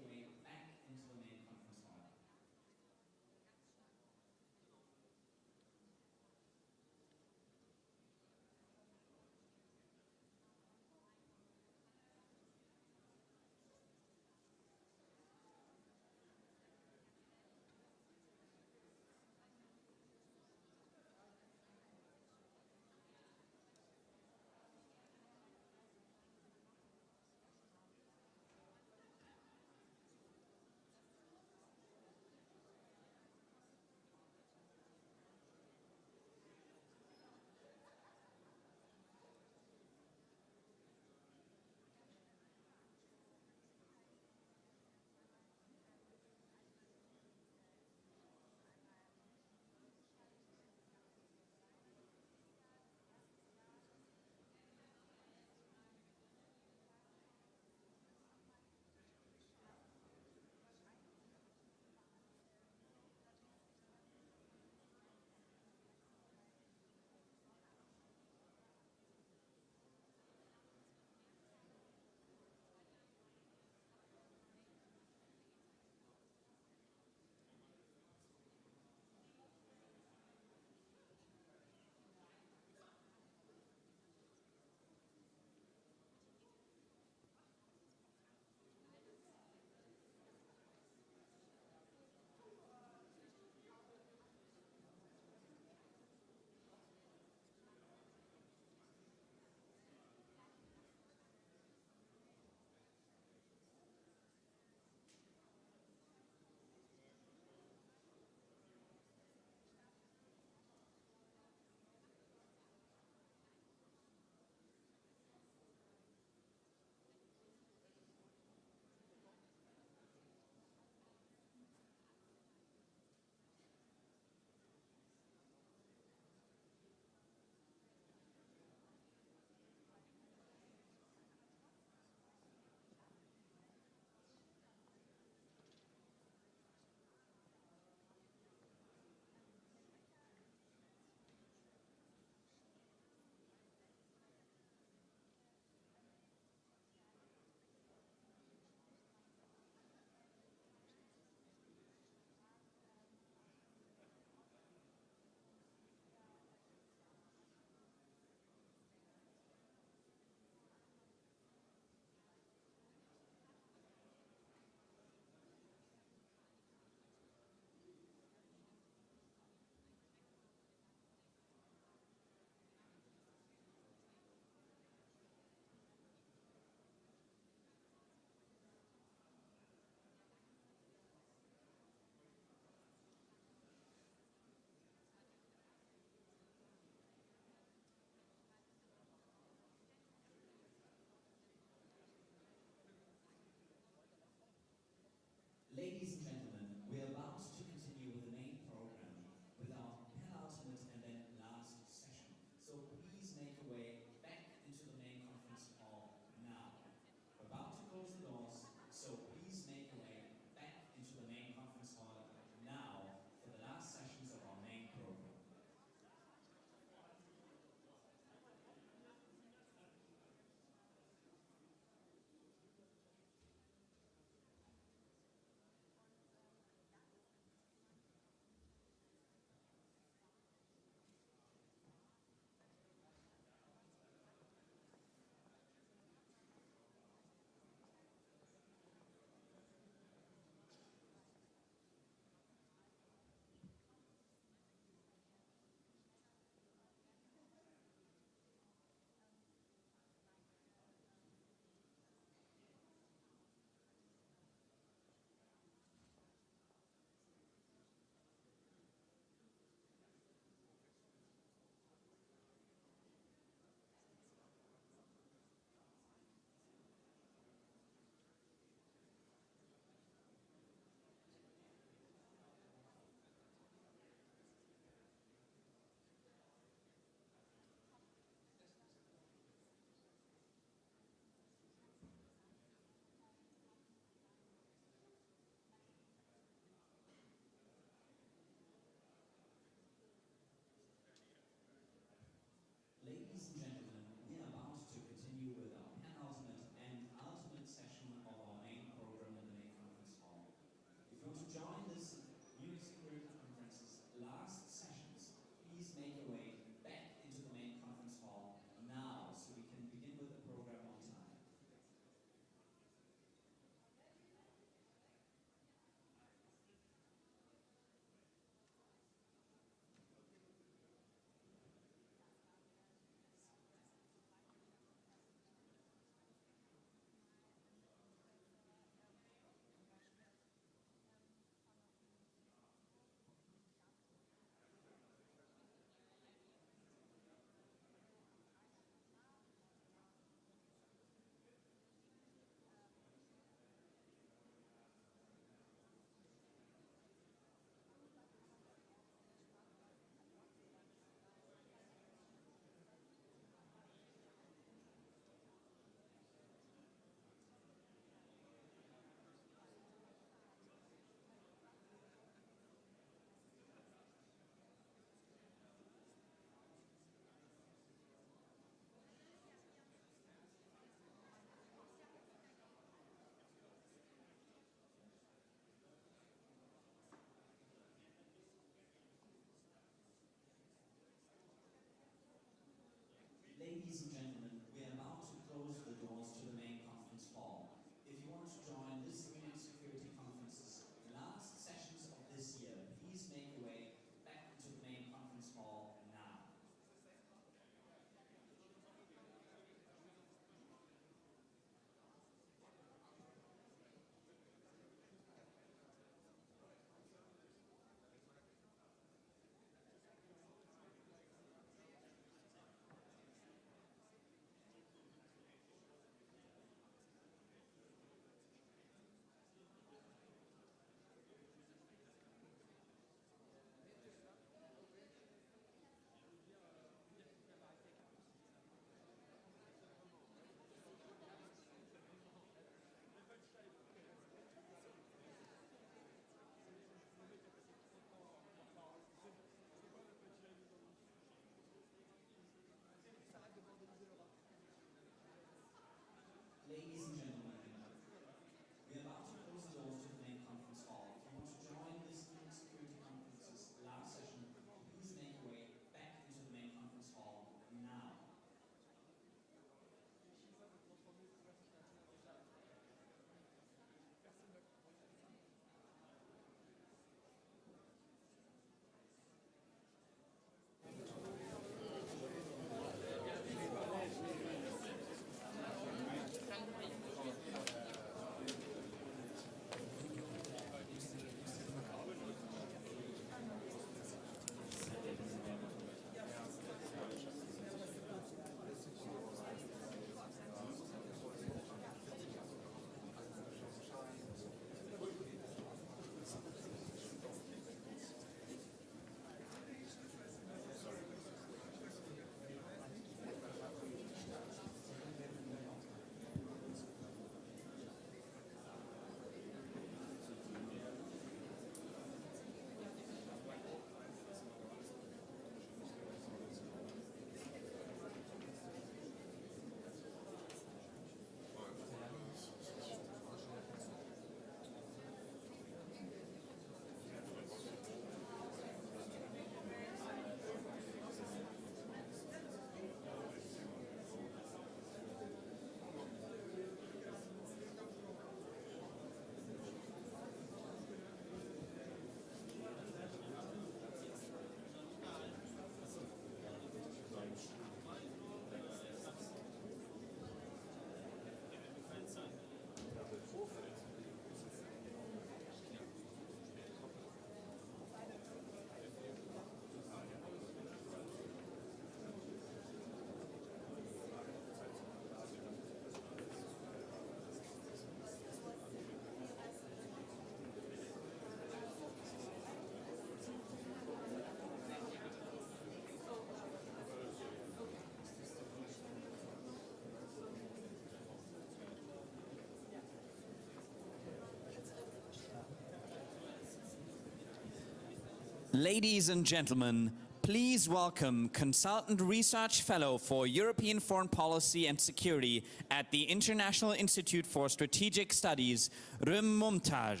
Ladies and gentlemen, please welcome Consultant Research Fellow for European Foreign Policy and Security at the International Institute for Strategic Studies, Muntaj.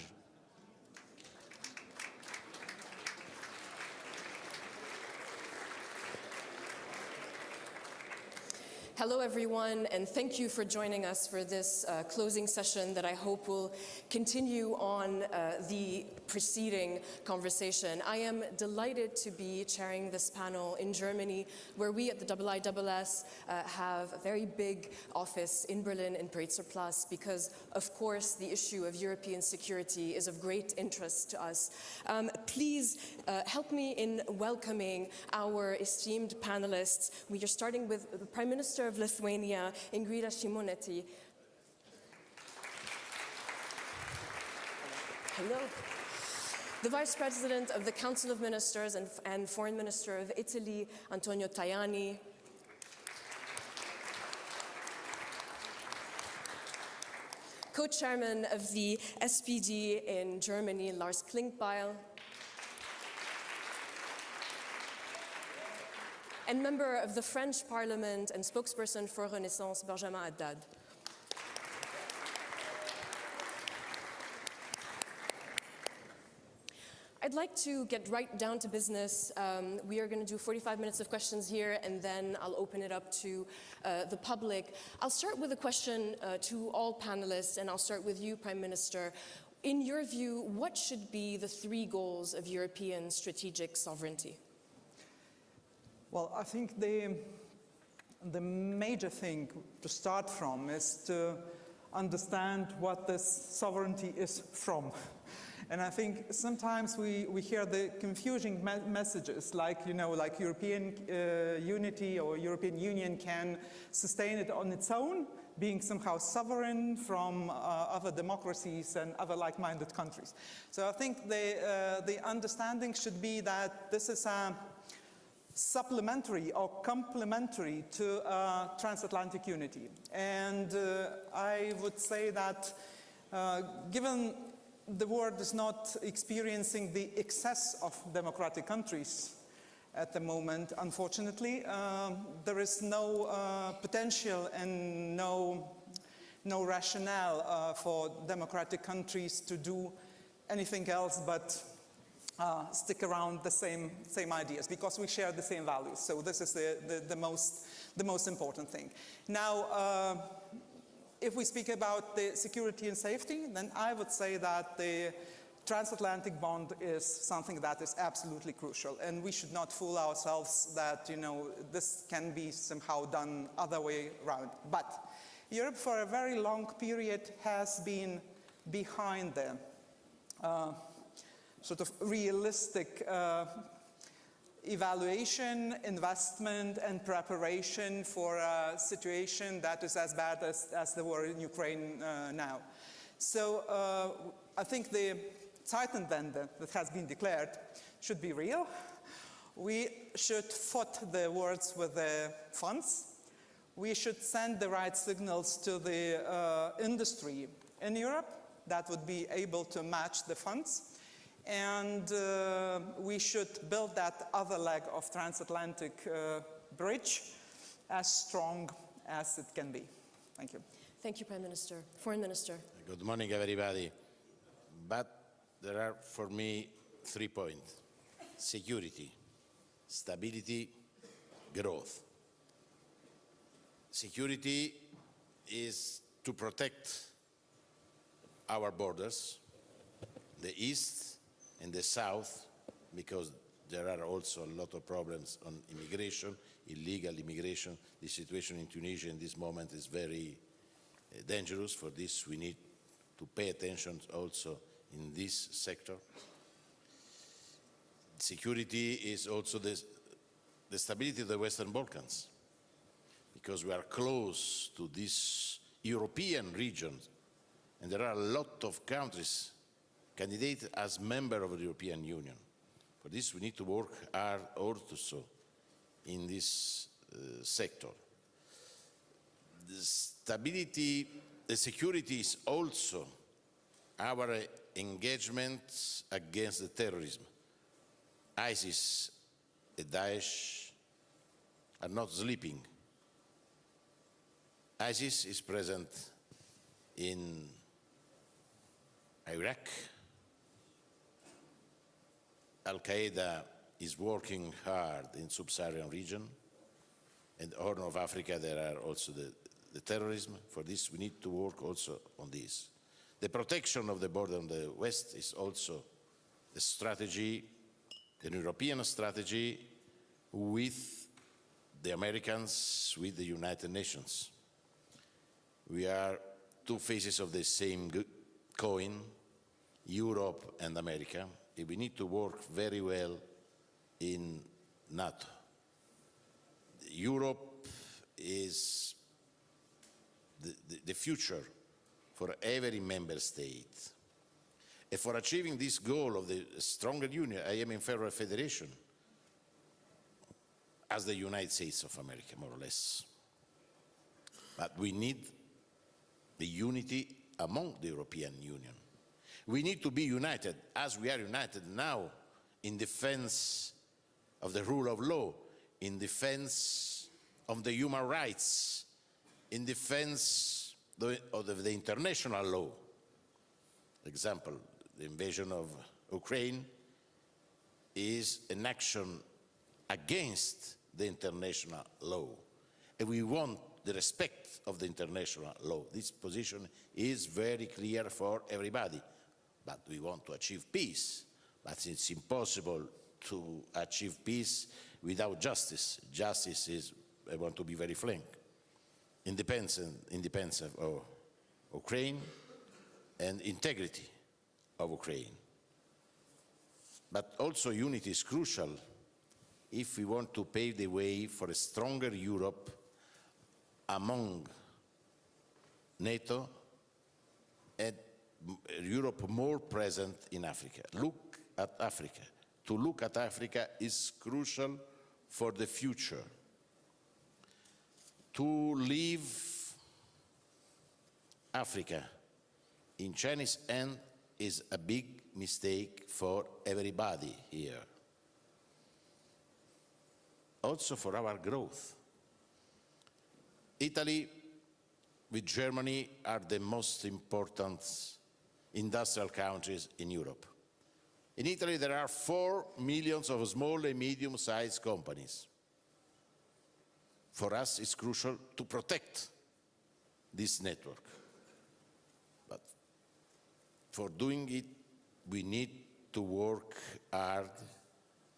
Hello everyone, and thank you for joining us for this closing session that I hope will continue on the preceding conversation. I am delighted to be chairing this panel in Germany, where we at the IISS have a very big office in Berlin in Breitserplatz, because of course the issue of European security is of great interest to us. Please help me in welcoming our esteemed panelists. We are starting with the Prime Minister of Lithuania, Ingrida Šimonytė. Hello. The Vice President of the Council of Ministers and Foreign Minister of Italy, Antonio Tajani. Co-chairman of the SPD in Germany, Lars Klingbeil. And member of the French Parliament and spokesperson for Renaissance, Benjamin Haddad. I'd like to get right down to business. We are going to do 45 minutes of questions here, and then I'll open it up to the public. I'll start with a question to all panelists, and I'll start with you, Prime Minister. In your view, what should be the 3 goals of European strategic sovereignty? Well, I think the major thing to start from is to understand what this sovereignty is from. And I think sometimes we hear the confusing messages like, like European unity or European Union can sustain it on its own, being somehow sovereign from other democracies and other like-minded countries. So I think the understanding should be that this is a supplementary or complementary to transatlantic unity. And I would say that given the world is not experiencing the excess of democratic countries at the moment, unfortunately, there is no potential and no rationale for democratic countries to do anything else but stick around the same ideas, because we share the same values. So this is the most important thing. Now, if we speak about the security and safety, then I would say that the transatlantic bond is something that is absolutely crucial, and we should not fool ourselves that this can be somehow done other way around. But Europe, for a very long period, has been behind the sort of realistic evaluation, investment, and preparation for a situation that is as bad as the war in Ukraine now. So I think the Zeitenwende that has been declared should be real. We should foot the words with the funds. We should send the right signals to the industry in Europe that would be able to match the funds. And we should build that other leg of transatlantic bridge as strong as it can be. Thank you. Thank you, Prime Minister. Foreign Minister. Good morning, everybody. But there are, for me, 3 points: security, stability, growth. Security is to protect our borders, the East and the South, because there are also a lot of problems on immigration, illegal immigration. The situation in Tunisia in this moment is very dangerous. For this, we need to pay attention also in this sector. Security is also the stability of the Western Balkans, because we are close to this European region, and there are a lot of countries candidate as member of the European Union. For this, we need to work hard also in this sector. The security is also our engagement against the terrorism. ISIS and Daesh are not sleeping. ISIS is present in Iraq. Al-Qaeda is working hard in sub-Saharan region. In the Horn of Africa, there are also the terrorism. For this, we need to work also on this. The protection of the border on the west is also the strategy, an European strategy with the Americans, with the United Nations. We are two faces of the same coin, Europe and America. We need to work very well in NATO. Europe is the future for every member state. And for achieving this goal of the stronger union, I am in favor of federation as the United States of America, more or less. But we need the unity among the European Union. We need to be united, as we are united now, in defense of the rule of law, in defense of the human rights, in defense of the international law. Example, the invasion of Ukraine is an action against the international law. And we want the respect of the international law. This position is very clear for everybody. But we want to achieve peace. But it's impossible to achieve peace without justice. Justice is, I want to be very frank, independence of Ukraine and integrity of Ukraine. But also unity is crucial if we want to pave the way for a stronger Europe among NATO and Europe more present in Africa. Look at Africa. To look at Africa is crucial for the future. To leave Africa in Chinese hands is a big mistake for everybody here. Also for our growth. Italy with Germany are the most important industrial countries in Europe. In Italy, there are 4 million of small and medium-sized companies. For us, it's crucial to protect this network. But for doing it, we need to work hard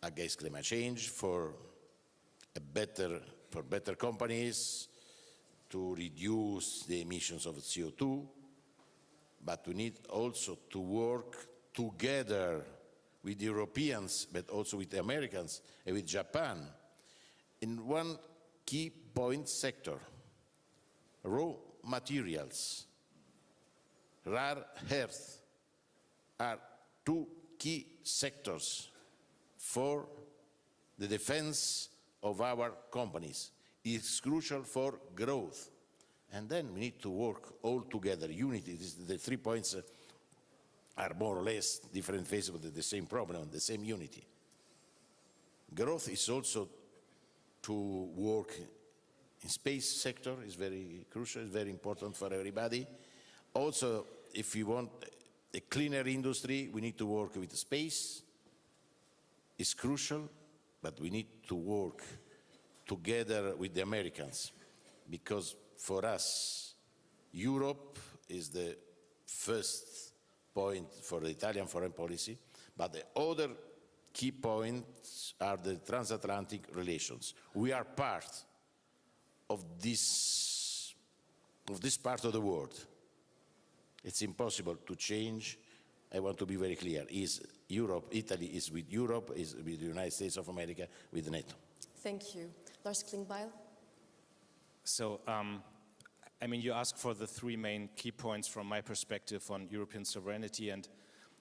against climate change, for better companies, to reduce the emissions of CO2, but we need also to work together with the Europeans, but also with the Americans and with Japan, in one key point sector, raw materials, rare earth, are 2 key sectors for the defense of our companies. It's crucial for growth. And then we need to work all together. Unity, the 3 points are more or less different faces of the same problem, the same unity. Growth is also to work in space sector, is very crucial, is very important for everybody. Also, if you want a cleaner industry, we need to work with space. It's crucial, but we need to work together with the Americans, because for us, Europe is the first point for the Italian foreign policy, but the other key points are the transatlantic relations. We are part of this part of the world. It's impossible to change. I want to be very clear. Italy is with Europe, is with the United States of America, with NATO. Thank you. Lars Klingbeil. So, I mean, you asked for the 3 main key points from my perspective on European sovereignty, and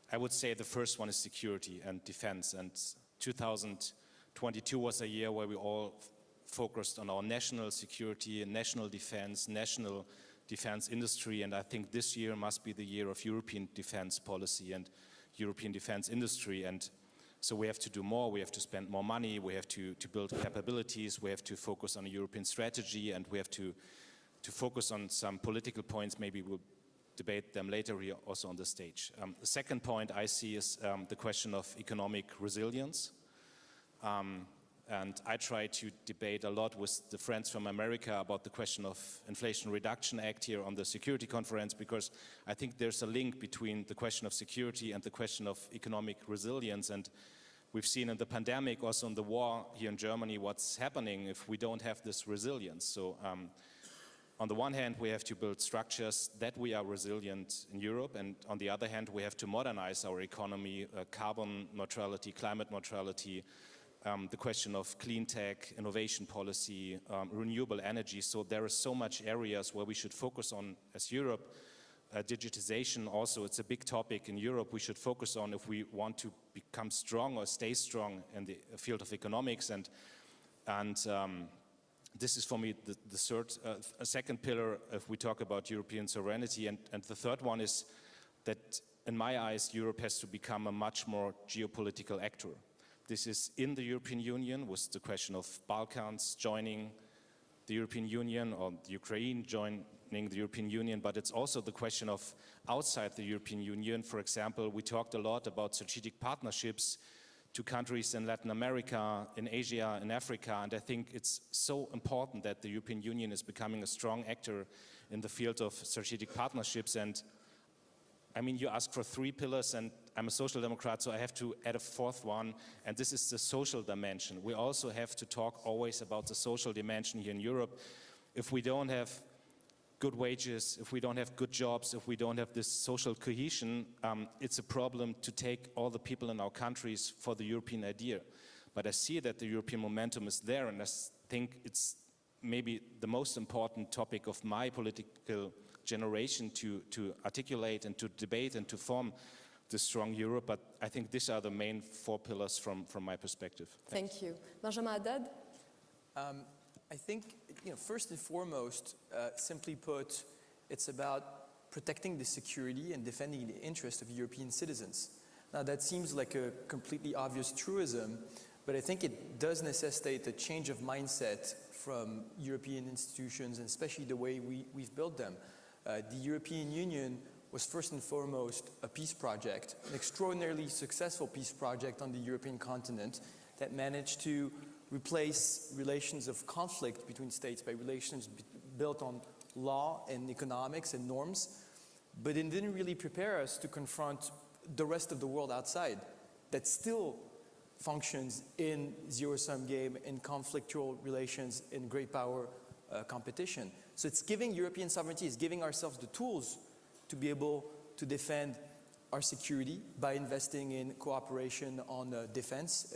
I would say the first one is security and defense. And 2022 was a year where we all focused on our national security and national defense industry, and I think this year must be the year of European defense policy and European defense industry. And So we have to do more, we have to spend more money, we have to build capabilities, we have to focus on a European strategy, and we have to focus on some political points. Maybe we'll debate them later here also on the stage. The second point I see is the question of economic resilience. And I try to debate a lot with the friends from America about the question of Inflation Reduction Act here on the Security Conference, because I think there's a link between the question of security and the question of economic resilience. And we've seen in the pandemic, also in the war here in Germany, what's happening if we don't have this resilience. So on the one hand, we have to build structures that we are resilient in Europe, and on the other hand, we have to modernize our economy, carbon neutrality, climate neutrality, the question of clean tech, innovation policy, renewable energy. So there are so much areas where we should focus on as Europe. Digitization also, it's a big topic in Europe we should focus on if we want to become strong or stay strong in the field of economics. And this is for me the second pillar if we talk about European sovereignty. And the third one is that in my eyes, Europe has to become a much more geopolitical actor. This is in the European Union with the question of Balkans joining the European Union or Ukraine joining the European Union, but it's also the question of outside the European Union. For example, we talked a lot about strategic partnerships to countries in Latin America, in Asia, in Africa, and I think it's so important that the European Union is becoming a strong actor in the field of strategic partnerships. And I mean, you ask for 3 pillars, and I'm a social democrat, so I have to add a fourth one, and this is the social dimension. We also have to talk always about the social dimension here in Europe. If we don't have good wages, if we don't have good jobs, if we don't have this social cohesion, it's a problem to take all the people in our countries for the European idea. But I see that the European momentum is there, and I think it's maybe the most important topic of my political generation to articulate and to debate and to form the strong Europe. But I think these are the main 4 pillars from my perspective. Thank you. Benjamin Haddad? I think, first and foremost, simply put, it's about protecting the security and defending the interests of European citizens. Now, that seems like a completely obvious truism, but I think it does necessitate a change of mindset from European institutions, and especially the way we've built them. The European Union was first and foremost a peace project, an extraordinarily successful peace project on the European continent that managed to replace relations of conflict between states by relations built on law and economics and norms, but it didn't really prepare us to confront the rest of the world outside that still functions in zero-sum game, in conflictual relations, in great power competition. So it's giving European sovereignty, it's giving ourselves the tools to be able to defend our security by investing in cooperation on defense,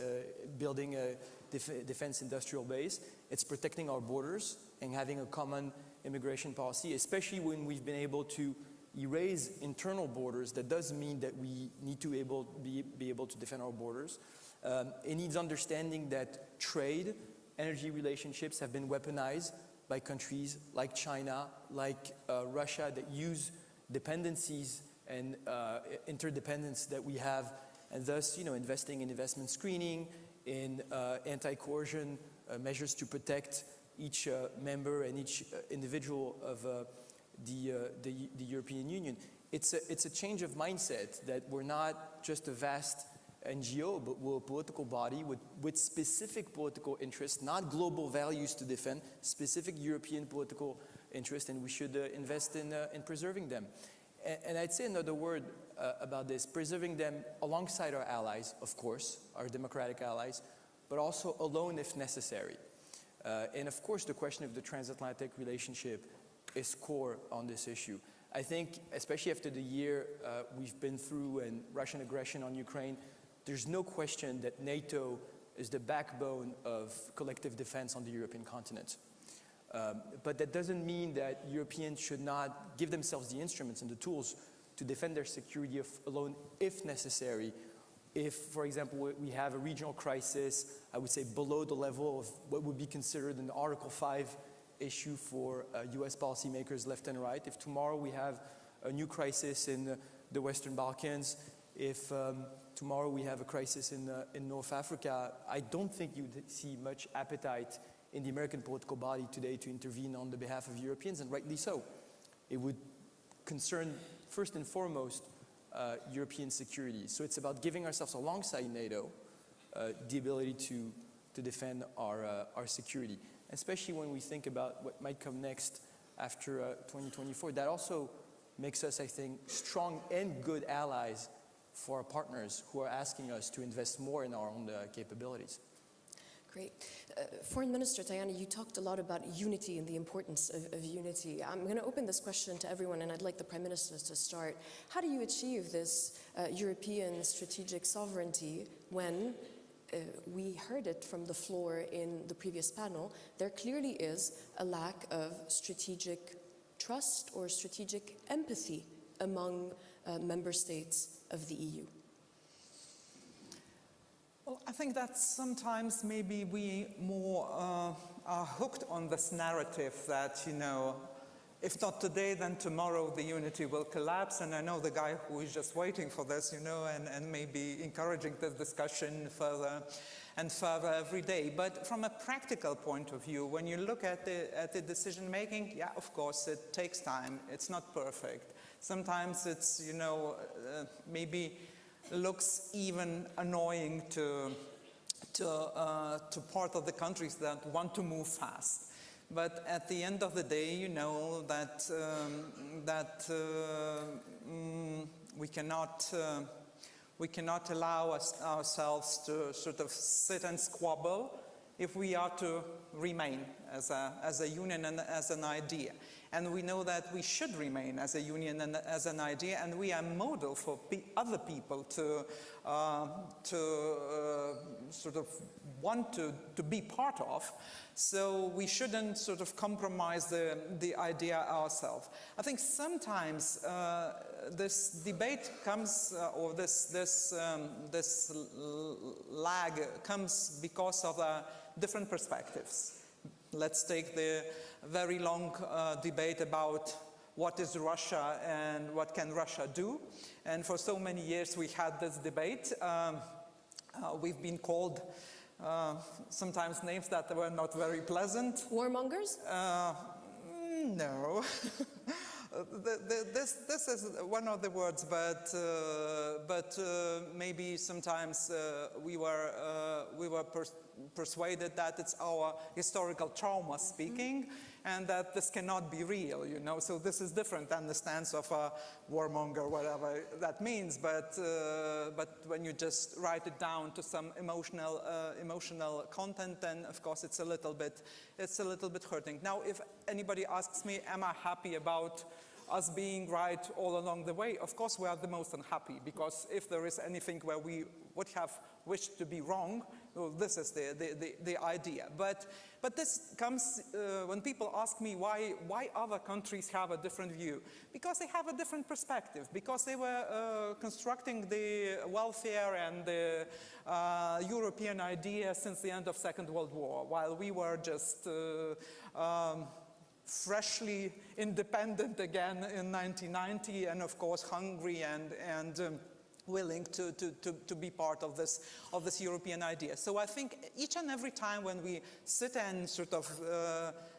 building a defense industrial base. It's protecting our borders and having a common immigration policy, especially when we've been able to erase internal borders. That does mean that we need to be able to defend our borders. It needs understanding that trade, energy relationships have been weaponized by countries like China, like Russia, that use dependencies and interdependence that we have, and thus, investing in investment screening, in anti-coercion measures to protect each member and each individual of the European Union. It's a change of mindset that we're not just a vast NGO, but we're a political body with specific political interests, not global values to defend, specific European political interests, and we should invest in preserving them. And I'd say another word about this, preserving them alongside our allies, of course, our democratic allies, but also alone if necessary. And of course, the question of the transatlantic relationship is core on this issue. I think, especially after the year we've been through and Russian aggression on Ukraine, there's no question that NATO is the backbone of collective defense on the European continent. But that doesn't mean that Europeans should not give themselves the instruments and the tools to defend their security alone if necessary. If, for example, we have a regional crisis, I would say below the level of what would be considered an Article 5 issue for US policymakers left and right. If tomorrow we have a new crisis in the Western Balkans, if tomorrow we have a crisis in North Africa, I don't think you'd see much appetite in the American political body today to intervene on the behalf of Europeans, and rightly so. It would concern, first and foremost, European security. So it's about giving ourselves alongside NATO the ability to defend our security, especially when we think about what might come next after 2024. That also makes us, I think, strong and good allies for our partners who are asking us to invest more in our own capabilities. Great. Foreign Minister Tajani, you talked a lot about unity and the importance of unity. I'm going to open this question to everyone, and I'd like the Prime Minister to start. How do you achieve this European strategic sovereignty when, we heard it from the floor in the previous panel, there clearly is a lack of strategic trust or strategic empathy among member states of the EU? Well, I think that sometimes maybe we more are hooked on this narrative that, you know, if not today, then tomorrow the unity will collapse. And I know the guy who is just waiting for this, you know, and maybe encouraging the discussion further and further every day. But from a practical point of view, when you look at the decision making, yeah, of course, it takes time. It's not perfect. Sometimes it's, you know, maybe looks even annoying to part of the countries that want to move fast. But at the end of the day, you know that we cannot allow ourselves to sort of sit and squabble if we are to remain as a union and as an idea. And we know that we should remain as a union and as an idea, and we are model for other people to sort of want to be part of. So we shouldn't sort of compromise the idea ourselves. I think sometimes this debate comes, or this lag comes because of different perspectives. Let's take the very long debate about what is Russia and what can Russia do. And for so many years we had this debate. We've been called sometimes names that were not very pleasant. Warmongers? No. This is one of the words, but maybe sometimes we were persuaded that it's our historical trauma speaking, and that this cannot be real, you know. So this is different than the stance of a warmonger, whatever that means. But when you just write it down to some emotional content, then of course it's a little bit hurting. Now, if anybody asks me, am I happy about us being right all along the way? Of course, we are the most unhappy, because if there is anything where we would have wished to be wrong, well, this is the idea. But this comes when people ask me why other countries have a different view. Because they have a different perspective, because they were constructing the welfare and the European idea since the end of Second World War, while we were just freshly independent again in 1990, and of course hungry and willing to be part of this European idea. So I think each and every time when we sit and sort of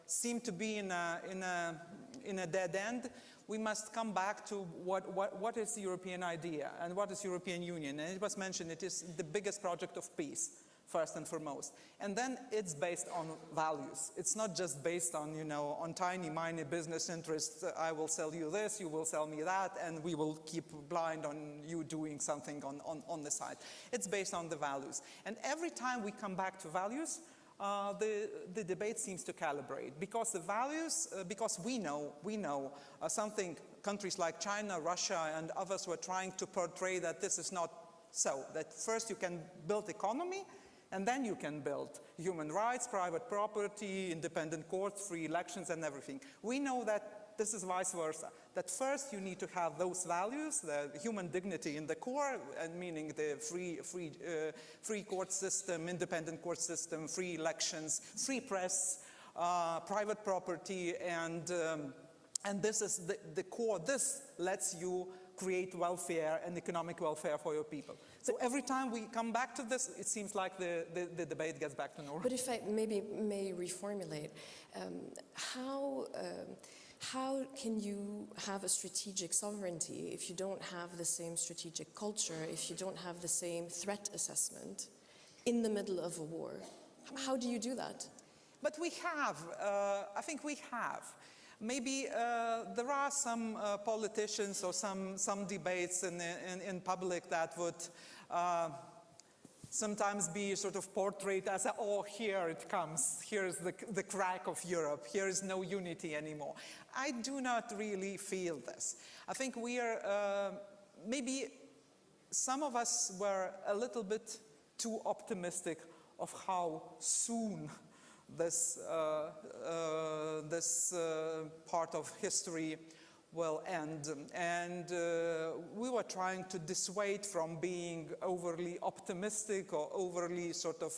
seem to be in a dead end, we must come back to what is the European idea and what is European Union. And it was mentioned, it is the biggest project of peace, first and foremost. And then it's based on values. It's not just based on, you know, on tiny, minor business interests. I will sell you this, you will sell me that, and we will keep blind on you doing something on the side. It's based on the values. And every time we come back to values, the debate seems to calibrate, because the values, because we know something countries like China, Russia, and others were trying to portray that this is not so, that first you can build economy, and then you can build human rights, private property, independent courts, free elections, and everything. We know that this is vice versa, that first you need to have those values, the human dignity in the core, and meaning the free court system, independent court system, free elections, free press, private property, and this is the core. This lets you create welfare and economic welfare for your people. So every time we come back to this, it seems like the debate gets back to normal. But if I maybe may reformulate, how can you have a strategic sovereignty if you don't have the same strategic culture, if you don't have the same threat assessment in the middle of a war? How do you do that? But we have, I think we have. Maybe there are some politicians or some debates in public that would sometimes be sort of portrayed as, oh, here it comes, here's the crack of Europe, here is no unity anymore. I do not really feel this. I think we are, maybe some of us were a little bit too optimistic of how soon this part of history will end. And we were trying to dissuade from being overly optimistic or overly sort of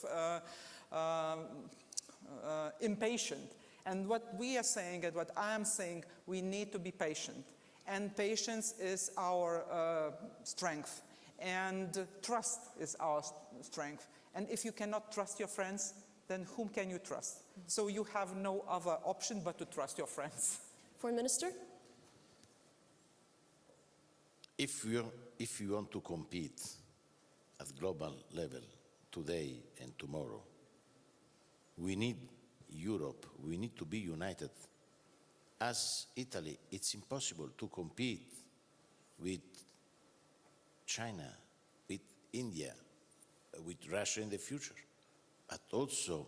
impatient. And what we are saying and what I am saying, we need to be patient. And patience is our strength. And trust is our strength. And if you cannot trust your friends, then whom can you trust? So you have no other option but to trust your friends. Foreign Minister? If you want to compete at global level today and tomorrow, we need Europe, we need to be united. As Italy, it's impossible to compete with China, with India, with Russia in the future, but also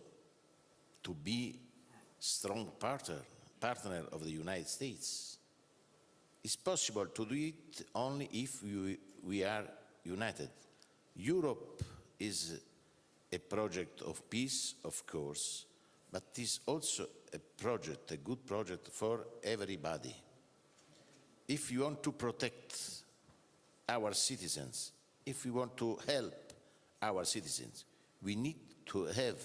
to be strong partner of the United States. It's possible to do it only if we are united. Europe is a project of peace, of course, but it is also a project, a good project for everybody. If you want to protect our citizens, if we want to help our citizens, we need to have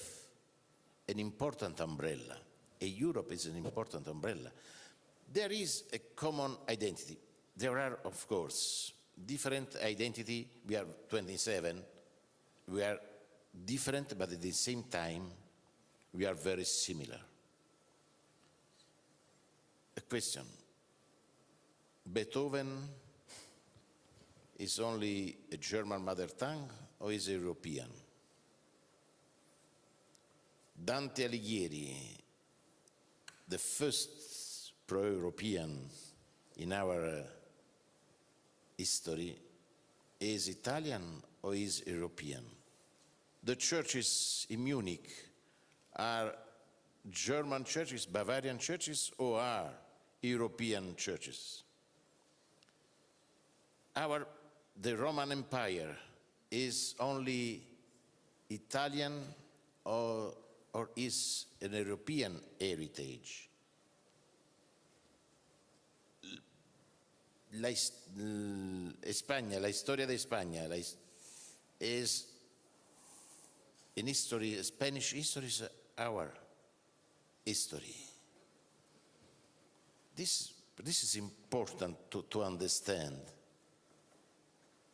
an important umbrella. Europe is an important umbrella. There is a common identity. There are, of course, different identity. We are 27. We are different, but at the same time, we are very similar. A question. Beethoven is only a German mother tongue or is European? Dante Alighieri, the first pro-European in our history, is Italian or is European? The churches in Munich are German churches, Bavarian churches, or are European churches? The Roman Empire is only Italian or is an European heritage? España, la historia de España is in history, Spanish history is our history. This is important to understand.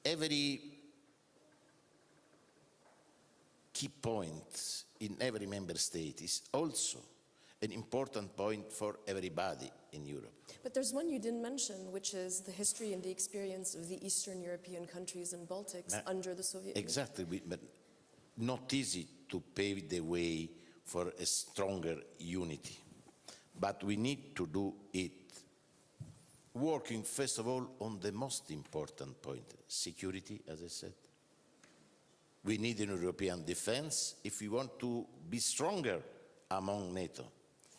Every key point in every member state is also an important point for everybody in Europe. But there's one you didn't mention, which is the history and the experience of the Eastern European countries and Baltics under the Soviet Union. Exactly, but not easy to pave the way for a stronger unity. But we need to do it, working first of all on the most important point, security, as I said. We need an European defense if we want to be stronger among NATO.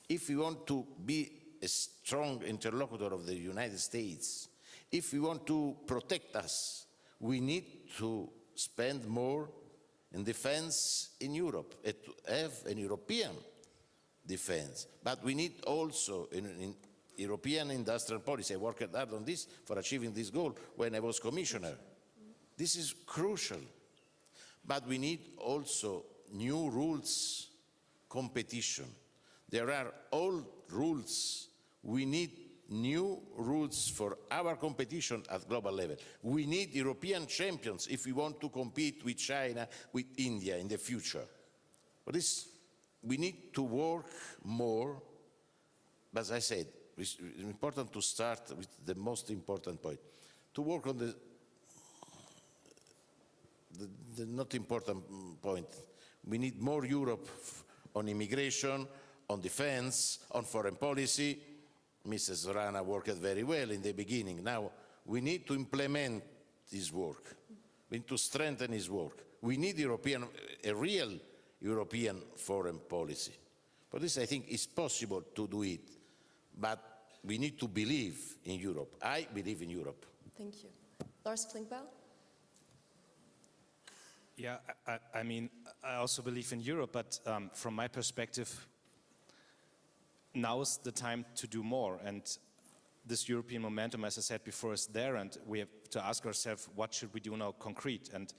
If we want to be a strong interlocutor of the United States, if we want to protect us, we need to spend more in defense in Europe, and to have an European defense. But we need also an European industrial policy. I worked hard on this for achieving this goal when I was commissioner. This is crucial. But we need also new rules, competition. There are old rules. We need new rules for our competition at global level. We need European champions if we want to compete with China, with India in the future. But we need to work more, but as I said, it's important to start with the most important point, to work on the not important point. We need more Europe on immigration, on defense, on foreign policy. Mrs. Zorana worked very well in the beginning. Now we need to implement his work. We need to strengthen his work. We need a real European foreign policy. For this, I think it's possible to do it, but we need to believe in Europe. I believe in Europe. Thank you. Lars Klingbeil? Yeah, I mean, I also believe in Europe, but from my perspective, now is the time to do more. And this European momentum, as I said before, is there, and we have to ask ourselves, what should we do now concrete? And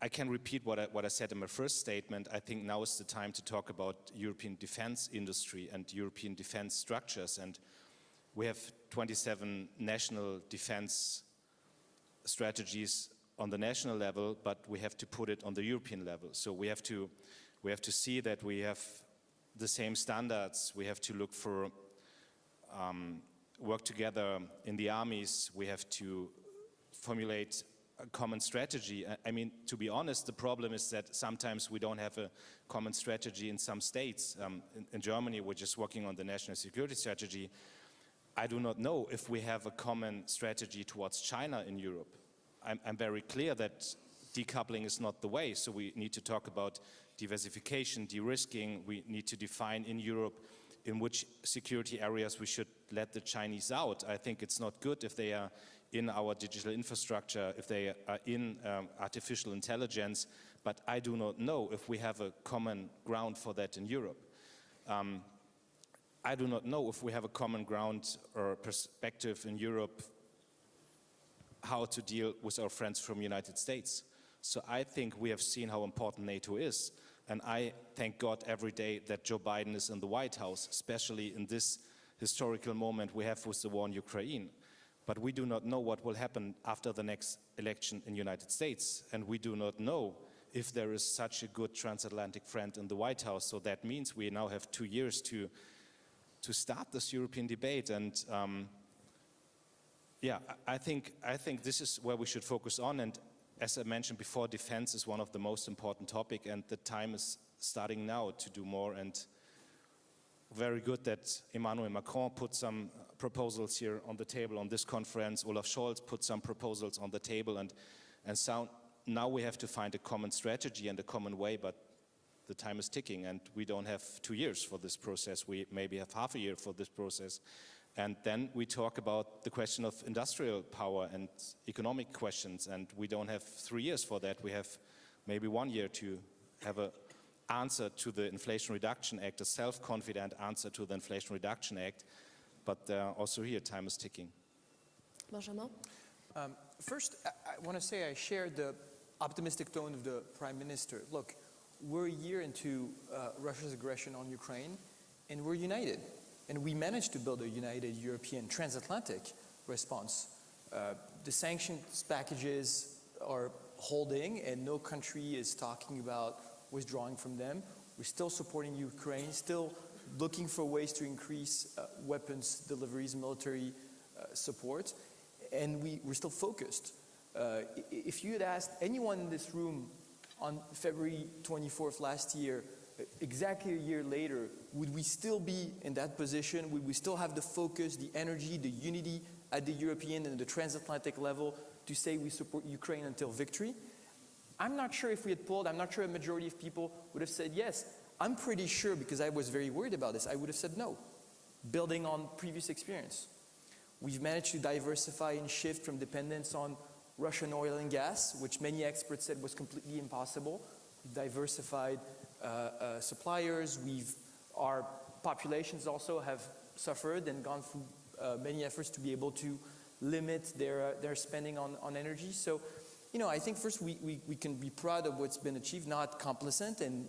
I can repeat what I said in my first statement. I think now is the time to talk about European defense industry and European defense structures. And we have 27 national defense strategies on the national level, but we have to put it on the European level. So we have to see that we have the same standards. We have to look for work together in the armies. We have to formulate a common strategy. I mean, to be honest, the problem is that sometimes we don't have a common strategy in some states. In Germany, we're just working on the national security strategy. I do not know if we have a common strategy towards China in Europe. I'm very clear that decoupling is not the way, so we need to talk about diversification, de-risking. We need to define in Europe in which security areas we should let the Chinese out. I think it's not good if they are in our digital infrastructure, if they are in artificial intelligence, but I do not know if we have a common ground for that in Europe. I do not know if we have a common ground or perspective in Europe how to deal with our friends from the United States. So I think we have seen how important NATO is, and I thank God every day that Joe Biden is in the White House, especially in this historical moment we have with the war in Ukraine. But we do not know what will happen after the next election in the United States, and we do not know if there is such a good transatlantic friend in the White House. So that means we now have 2 years to start this European debate, and yeah, I think this is where we should focus on. And as I mentioned before, defense is one of the most important topics, and the time is starting now to do more. And very good that Emmanuel Macron put some proposals here on the table on this conference. Olaf Scholz put some proposals on the table, and so now we have to find a common strategy and a common way, but the time is ticking, and we don't have 2 years for this process. We maybe have half a year for this process. And then we talk about the question of industrial power and economic questions, and we don't have 3 years for that. We have maybe 1 year to have an answer to the Inflation Reduction Act, a self-confident answer to the Inflation Reduction Act, but also here time is ticking. Benjamin? First, I want to say I share the optimistic tone of the Prime Minister. Look, we're a year into Russia's aggression on Ukraine, and we're united. And we managed to build a united European transatlantic response. The sanctions packages are holding, and no country is talking about withdrawing from them. We're still supporting Ukraine, still looking for ways to increase weapons deliveries, military support, and we're still focused. If you had asked anyone in this room on February 24th last year, exactly a year later, would we still be in that position? Would we still have the focus, the energy, the unity at the European and the transatlantic level to say we support Ukraine until victory? I'm not sure if we had polled, I'm not sure a majority of people would have said yes. I'm pretty sure, because I was very worried about this, I would have said no, building on previous experience. We've managed to diversify and shift from dependence on Russian oil and gas, which many experts said was completely impossible. We've diversified suppliers. Our populations also have suffered and gone through many efforts to be able to limit their spending on energy. So, I think first we can be proud of what's been achieved, not complacent, and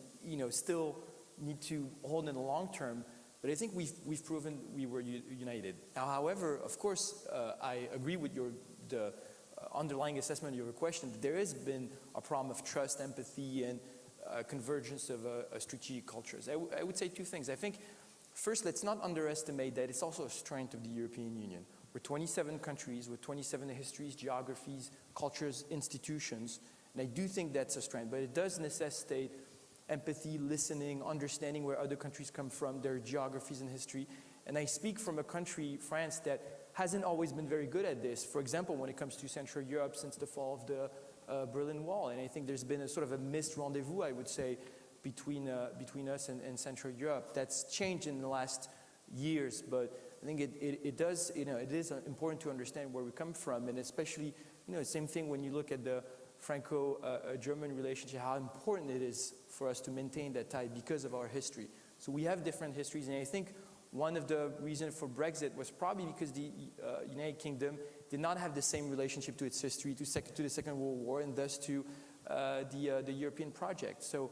still need to hold in the long term. But I think we've proven we were united. Now, however, of course, I agree with the underlying assessment of your question. There has been a problem of trust, empathy, and convergence of strategic cultures. I would say two things. I think, first, let's not underestimate that it's also a strength of the European Union. We're 27 countries with 27 histories, geographies, cultures, institutions, and I do think that's a strength, but it does necessitate empathy, listening, understanding where other countries come from, their geographies and history. And I speak from a country, France, that hasn't always been very good at this. For example, when it comes to Central Europe since the fall of the Berlin Wall. And I think there's been a sort of a missed rendezvous, I would say, between us and Central Europe. That's changed in the last years, but I think it does, it is important to understand where we come from, and especially, same thing when you look at the Franco-German relationship, how important it is for us to maintain that tie because of our history. So we have different histories, and I think one of the reasons for Brexit was probably because the United Kingdom did not have the same relationship to its history, to the Second World War, and thus to the European project. So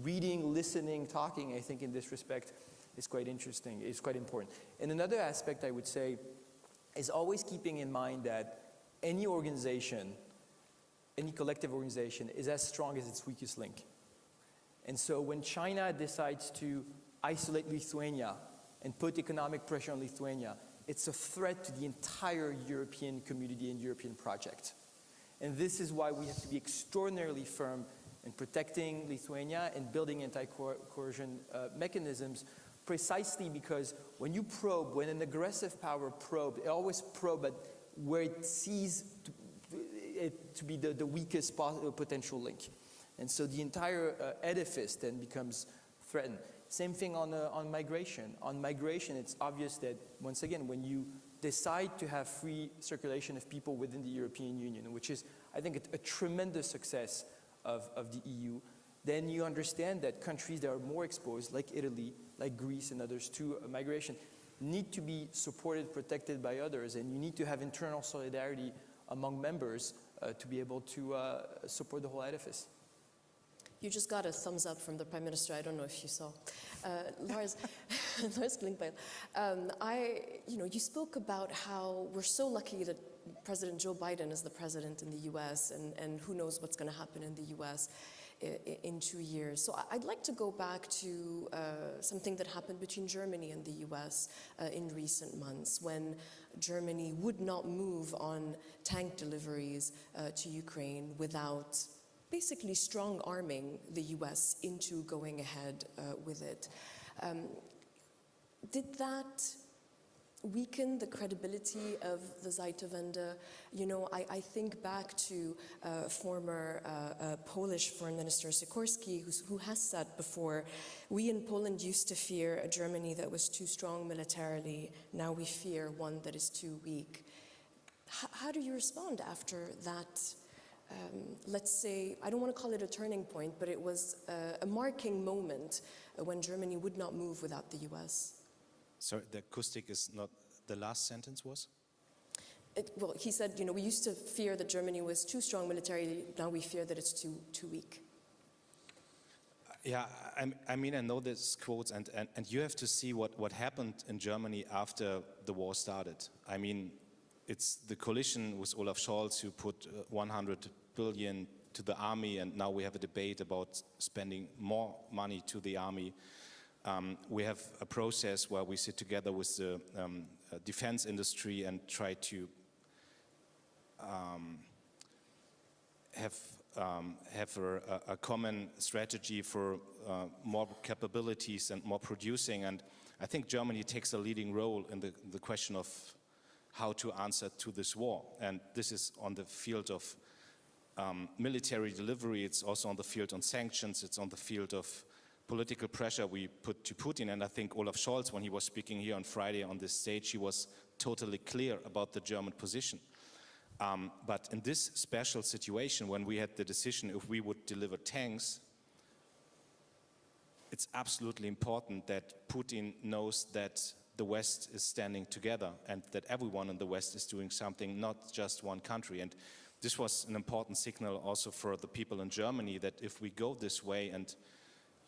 reading, listening, talking, I think in this respect is quite interesting, it's quite important. And another aspect I would say is always keeping in mind that any organization, any collective organization is as strong as its weakest link. And so when China decides to isolate Lithuania and put economic pressure on Lithuania, it's a threat to the entire European community and European project. And this is why we have to be extraordinarily firm in protecting Lithuania and building anti-coercion mechanisms, precisely because when you probe, when an aggressive power probes, it always probes at where it sees it to be the weakest potential link. And so the entire edifice then becomes threatened. Same thing on migration. On migration, it's obvious that, once again, when you decide to have free circulation of people within the European Union, which is, I think, a tremendous success of the EU, then you understand that countries that are more exposed, like Italy, like Greece and others, to migration, need to be supported, protected by others, and you need to have internal solidarity among members to be able to support the whole edifice. You just got a thumbs up from the Prime Minister. I don't know if you saw. Lars Klingbeil, you spoke about how we're so lucky that President Joe Biden is the president in the US, and who knows what's going to happen in the US in 2 years. So I'd like to go back to something that happened between Germany and the US in recent months, when Germany would not move on tank deliveries to Ukraine without basically strong arming the US into going ahead with it. Did that weaken the credibility of the Zeitenwende? I think back to former Polish Foreign Minister Sikorski, who has said before, we in Poland used to fear a Germany that was too strong militarily. Now we fear one that is too weak. How do you respond after that? Let's say, I don't want to call it a turning point, but it was a marking moment when Germany would not move without the US. Sorry, the acoustic is not, the last sentence was? Well, he said, we used to fear that Germany was too strong militarily, now we fear that it's too weak. Yeah, I know this quotes, and you have to see what happened in Germany after the war started. It's the coalition with Olaf Scholz who put 100 billion to the army, and now we have a debate about spending more money to the army. We have a process where we sit together with the defense industry and try to have a common strategy for more capabilities and more producing. And I think Germany takes a leading role in the question of how to answer to this war. And this is on the field of military delivery, it's also on the field on sanctions, it's on the field of political pressure we put to Putin. And I think Olaf Scholz, when he was speaking here on Friday on this stage, he was totally clear about the German position. But in this special situation, when we had the decision if we would deliver tanks, it's absolutely important that Putin knows that the West is standing together and that everyone in the West is doing something, not just one country. And this was an important signal also for the people in Germany, that if we go this way and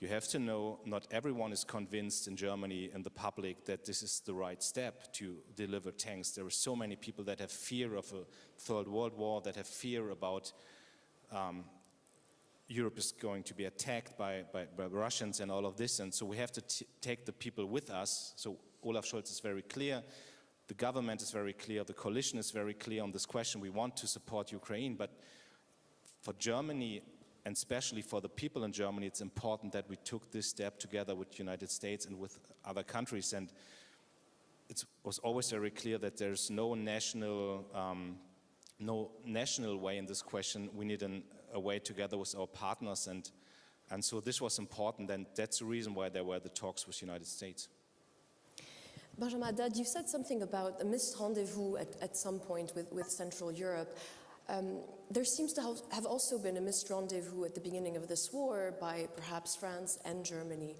you have to know not everyone is convinced in Germany and the public that this is the right step to deliver tanks. There are so many people that have fear of a Third World War, that have fear about Europe is going to be attacked by Russians and all of this. And so we have to take the people with us. So Olaf Scholz is very clear. The government is very clear. The coalition is very clear on this question. We want to support Ukraine. But for Germany, and especially for the people in Germany, it's important that we took this step together with the United States and with other countries. And it was always very clear that there's no national way in this question. We need a way together with our partners. And so this was important. And that's the reason why there were the talks with the United States. Benjamin Haddad, you said something about a missed rendezvous at some point with Central Europe. There seems to have also been a missed rendezvous at the beginning of this war by perhaps France and Germany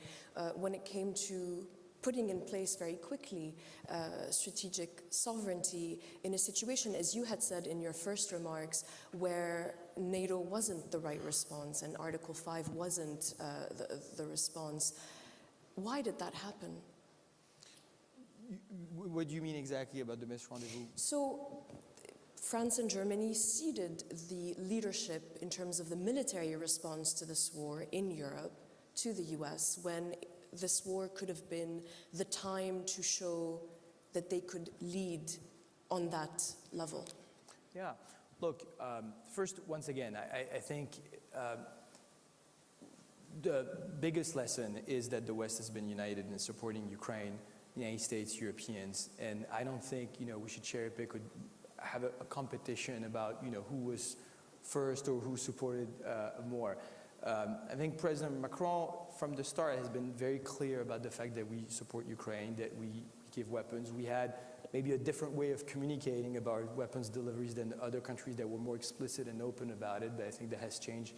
when it came to putting in place very quickly strategic sovereignty in a situation, as you had said in your first remarks, where NATO wasn't the right response and Article 5 wasn't the response. Why did that happen? What do you mean exactly about the missed rendezvous? So, France and Germany ceded the leadership in terms of the military response to this war in Europe to the US when this war could have been the time to show that they could lead on that level. Yeah, look, first, once again, I think the biggest lesson is that the West has been united in supporting Ukraine, the United States, Europeans, and I don't think, we should cherry pick or have a competition about, who was first or who supported more. I think President Macron, from the start, has been very clear about the fact that we support Ukraine, that we give weapons. We had maybe a different way of communicating about weapons deliveries than other countries that were more explicit and open about it, but I think that has changed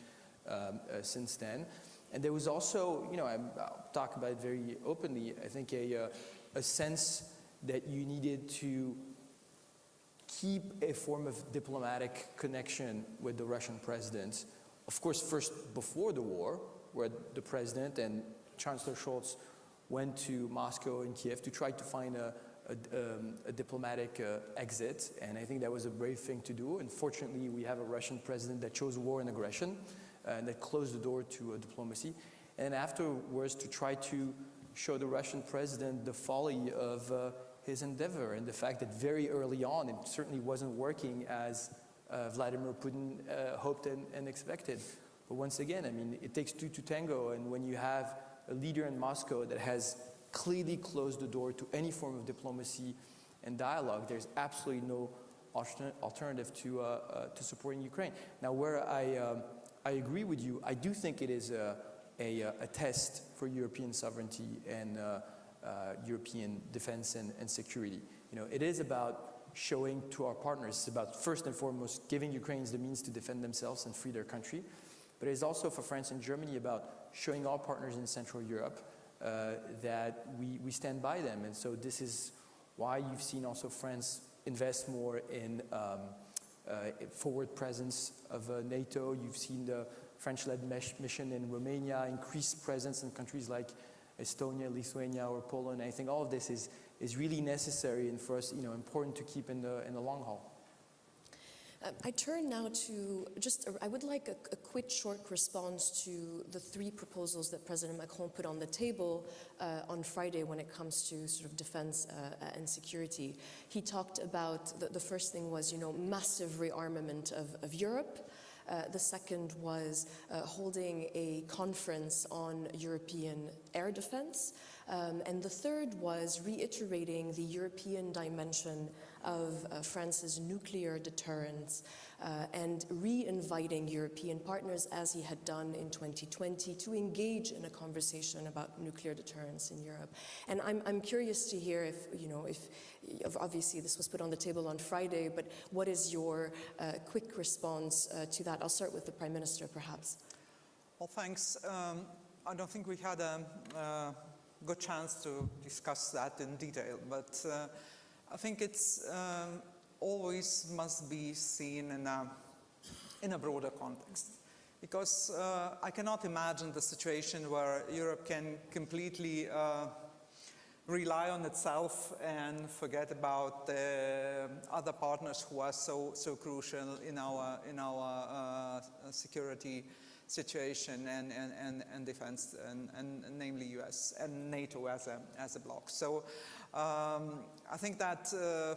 since then. And there was also, I'll talk about it very openly, I think a sense that you needed to keep a form of diplomatic connection with the Russian president. Of course, first before the war, where the president and Chancellor Scholz went to Moscow and Kiev to try to find a diplomatic exit, and I think that was a brave thing to do. Unfortunately, we have a Russian president that chose war and aggression, and that closed the door to diplomacy. And afterwards, to try to show the Russian president the folly of his endeavor and the fact that very early on it certainly wasn't working as Vladimir Putin hoped and expected. But once again, it takes two to tango, and when you have a leader in Moscow that has clearly closed the door to any form of diplomacy and dialogue, there's absolutely no alternative to supporting Ukraine. Now, where I agree with you, I do think it is a test for European sovereignty and European defense and security. It is about showing to our partners, it's about first and foremost giving Ukrainians the means to defend themselves and free their country, but it is also for France and Germany about showing all partners in Central Europe that we stand by them. And so this is why you've seen also France invest more in forward presence of NATO. You've seen the French-led mission in Romania, increased presence in countries like Estonia, Lithuania, or Poland. I think all of this is really necessary and for us, important to keep in the long haul. I turn now to I would like a quick, short response to the three proposals that President Macron put on the table on Friday when it comes to sort of defense and security. He talked about, the first thing was, massive rearmament of Europe. The second was holding a conference on European air defense. And the third was reiterating the European dimension of France's nuclear deterrence and re-inviting European partners, as he had done in 2020, to engage in a conversation about nuclear deterrence in Europe. And I'm curious to hear if obviously this was put on the table on Friday, but what is your quick response to that? I'll start with the Prime Minister, perhaps. Well, thanks. I don't think we had a good chance to discuss that in detail, but I think it's always must be seen in a broader context. because I cannot imagine the situation where Europe can completely rely on itself and forget about the other partners who are so crucial in our security situation and defense, and namely US and NATO as a bloc. So I think that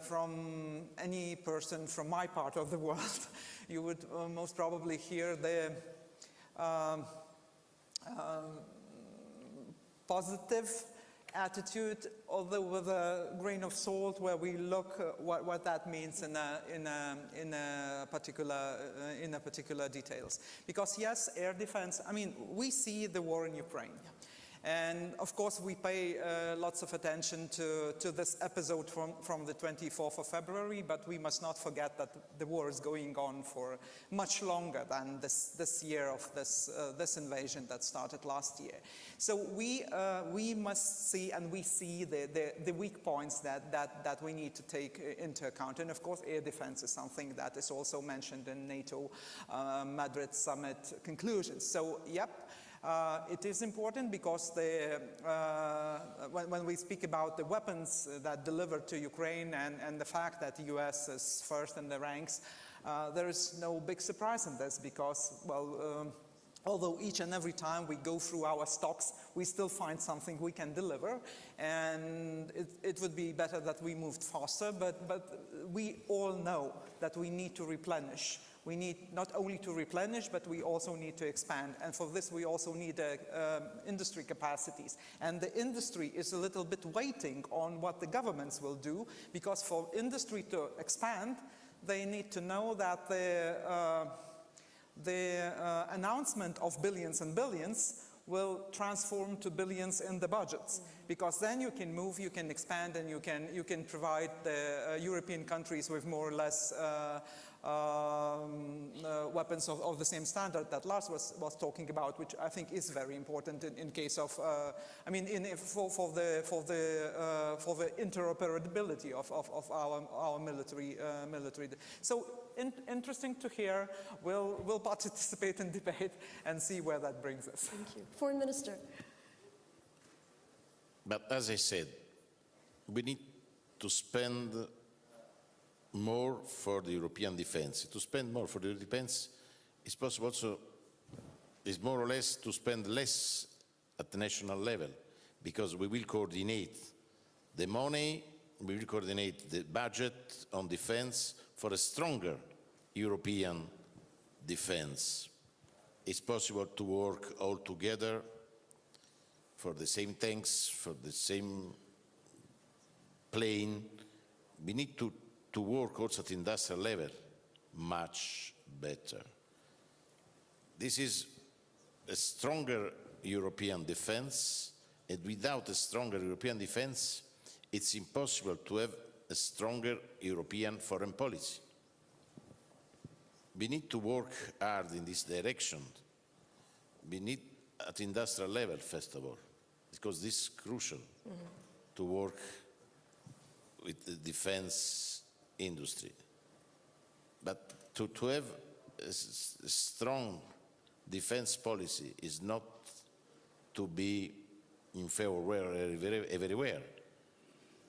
from any person from my part of the world, you would most probably hear the positive attitude, although with a grain of salt, where we look what that means in a particular details. Because yes, air defense. I mean, we see the war in Ukraine. And of course, we pay lots of attention to this episode from the 24th of February, but we must not forget that the war is going on for much longer than this year of this invasion that started last year. So we must see, and we see the weak points that we need to take into account. And of course, air defense is something that is also mentioned in NATO Madrid summit conclusions. So, yep. It is important because when we speak about the weapons that delivered to Ukraine and the fact that the US is first in the ranks, there is no big surprise in this because, well, although each and every time we go through our stocks, we still find something we can deliver, and it would be better that we moved faster, but we all know that we need to replenish. We need not only to replenish, but we also need to expand. And for this, we also need industry capacities. And the industry is a little bit waiting on what the governments will do, because for industry to expand, they need to know that the announcement of billions and billions will transform to billions in the budgets, because then you can move, you can expand, and you can provide the European countries with more or less weapons of the same standard that Lars was talking about, which I think is very important in case of, I mean, for the interoperability of our military. So interesting to hear. We'll participate in debate and see where that brings us. Thank you. Foreign Minister. But as I said, we need to spend more for the European defense. To spend more for the defense is possible also, is more or less to spend less at the national level, because we will coordinate the money, we will coordinate the budget on defense for a stronger European defense. It's possible to work all together for the same tanks, for the same plane. We need to work also at industrial level much better. This is a stronger European defense, and without a stronger European defense, it's impossible to have a stronger European foreign policy. We need to work hard in this direction. We need at industrial level, first of all, because this is crucial to work with the defense industry. But to have a strong defense policy is not to be in favor everywhere.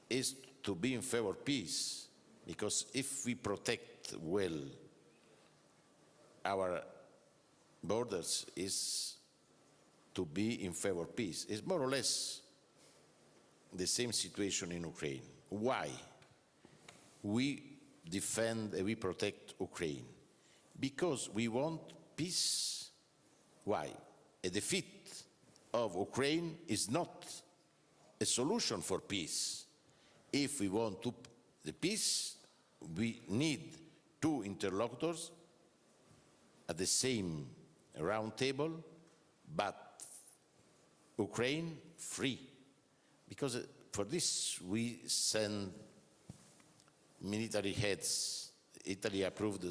It's to be in favor of peace, because if we protect well our borders, is to be in favor of peace. It's more or less the same situation in Ukraine. Why? We defend and we protect Ukraine because we want peace. Why? A defeat of Ukraine is not a solution for peace. If we want the peace, we need two interlocutors at the same round table, but Ukraine free. Because for this we send military heads. Italy approved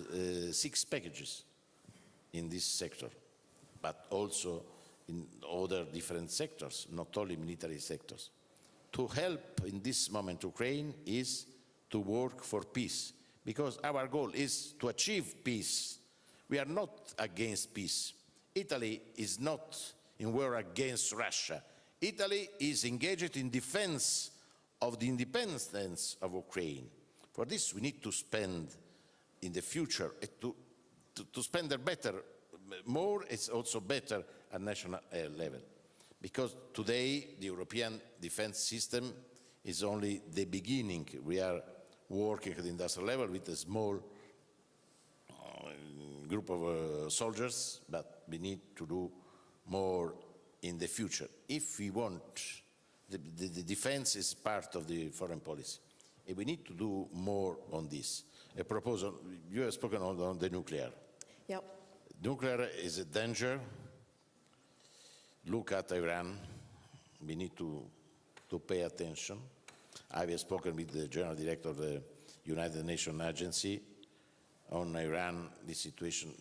6 packages in this sector, but also in other different sectors, not only military sectors. To help in this moment Ukraine is to work for peace, because our goal is to achieve peace. We are not against peace. Italy is not in war against Russia. Italy is engaged in defense of the independence of Ukraine. For this, we need to spend in the future, to spend better. More is also better at national level. Because today, the European defense system is only the beginning. We are working at the industrial level with a small group of soldiers, but we need to do more in the future. If we want, the defense is part of the foreign policy, and we need to do more on this. A proposal, you have spoken on the nuclear. Yep. Nuclear is a danger. Look at Iran. We need to pay attention. I have spoken with the General Director of the United Nations Agency on Iran, the situation.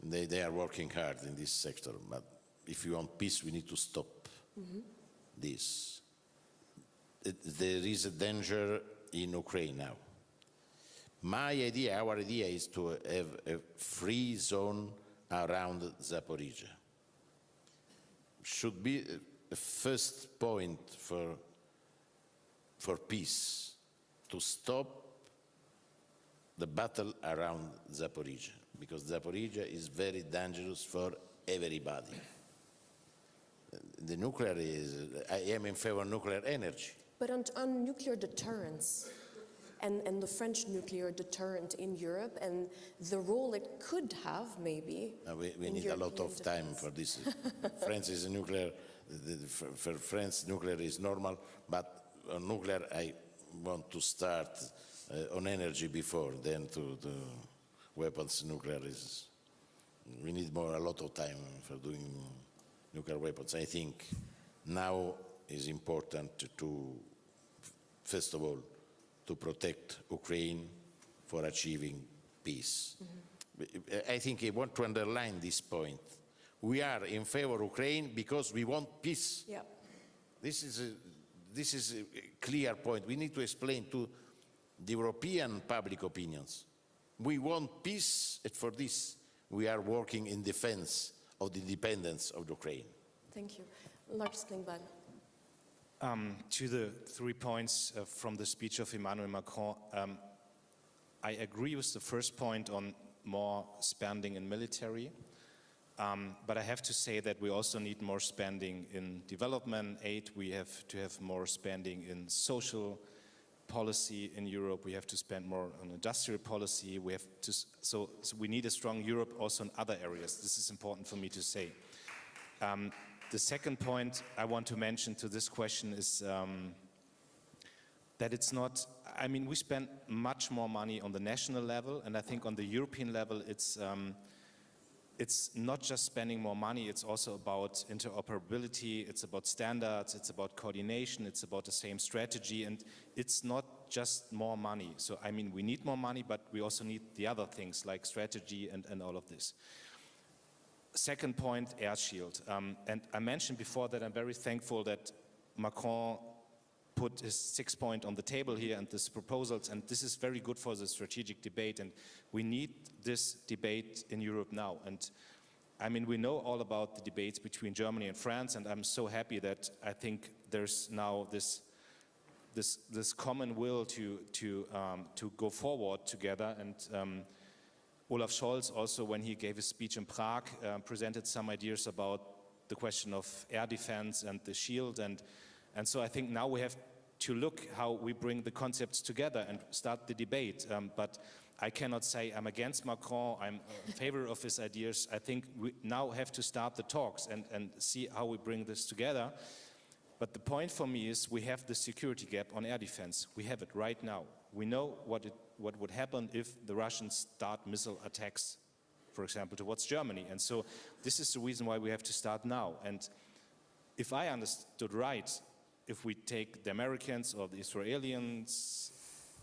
They are working hard in this sector, but if you want peace, we need to stop this. There is a danger in Ukraine now. My idea, our idea, is to have a free zone around Zaporizhzhia. Should be a first point for peace, to stop the battle around Zaporizhzhia, because Zaporizhzhia is very dangerous for everybody. The nuclear is, I am in favor of nuclear energy. But on nuclear deterrence and the French nuclear deterrent in Europe and the role it could have maybe. We need a lot of time for this. France is a nuclear, for France nuclear is normal, but on nuclear I want to start on energy before, then to weapons. Nuclear is, we need a lot of time for doing nuclear weapons. I think now is important to, first of all, to protect Ukraine for achieving peace. I think I want to underline this point. We are in favor of Ukraine because we want peace. Yeah. This is a clear point. We need to explain to the European public opinions. We want peace, and for this we are working in defense of the independence of Ukraine. Thank you. Lars Klingbeil. To the 3 points from the speech of Emmanuel Macron, I agree with the first point on more spending in military, but I have to say that we also need more spending in development aid. We have to have more spending in social policy in Europe. We have to spend more on industrial policy. We have to, so we need a strong Europe also in other areas. This is important for me to say. The second point I want to mention to this question is that it's not, I mean, we spend much more money on the national level, and I think on the European level it's not just spending more money, it's also about interoperability, it's about standards, it's about coordination, it's about the same strategy, and it's not just more money. So, I mean, we need more money, but we also need the other things like strategy and all of this. Second point, air shield. And I mentioned before that I'm very thankful that Macron put his 6th point on the table here and these proposals, and this is very good for the strategic debate, and we need this debate in Europe now. And I mean, we know all about the debates between Germany and France, and I'm so happy that I think there's now this common will to go forward together. And Olaf Scholz also, when he gave his speech in Prague, presented some ideas about the question of air defense and the shield. And so I think now we have to look how we bring the concepts together and start the debate. But I cannot say I'm against Macron, I'm in favor of his ideas. I think we now have to start the talks and see how we bring this together. But the point for me is we have the security gap on air defense. We have it right now. We know what would happen if the Russians start missile attacks, for example, towards Germany. And so this is the reason why we have to start now. And if I understood right, if we take the Americans or the Israelis'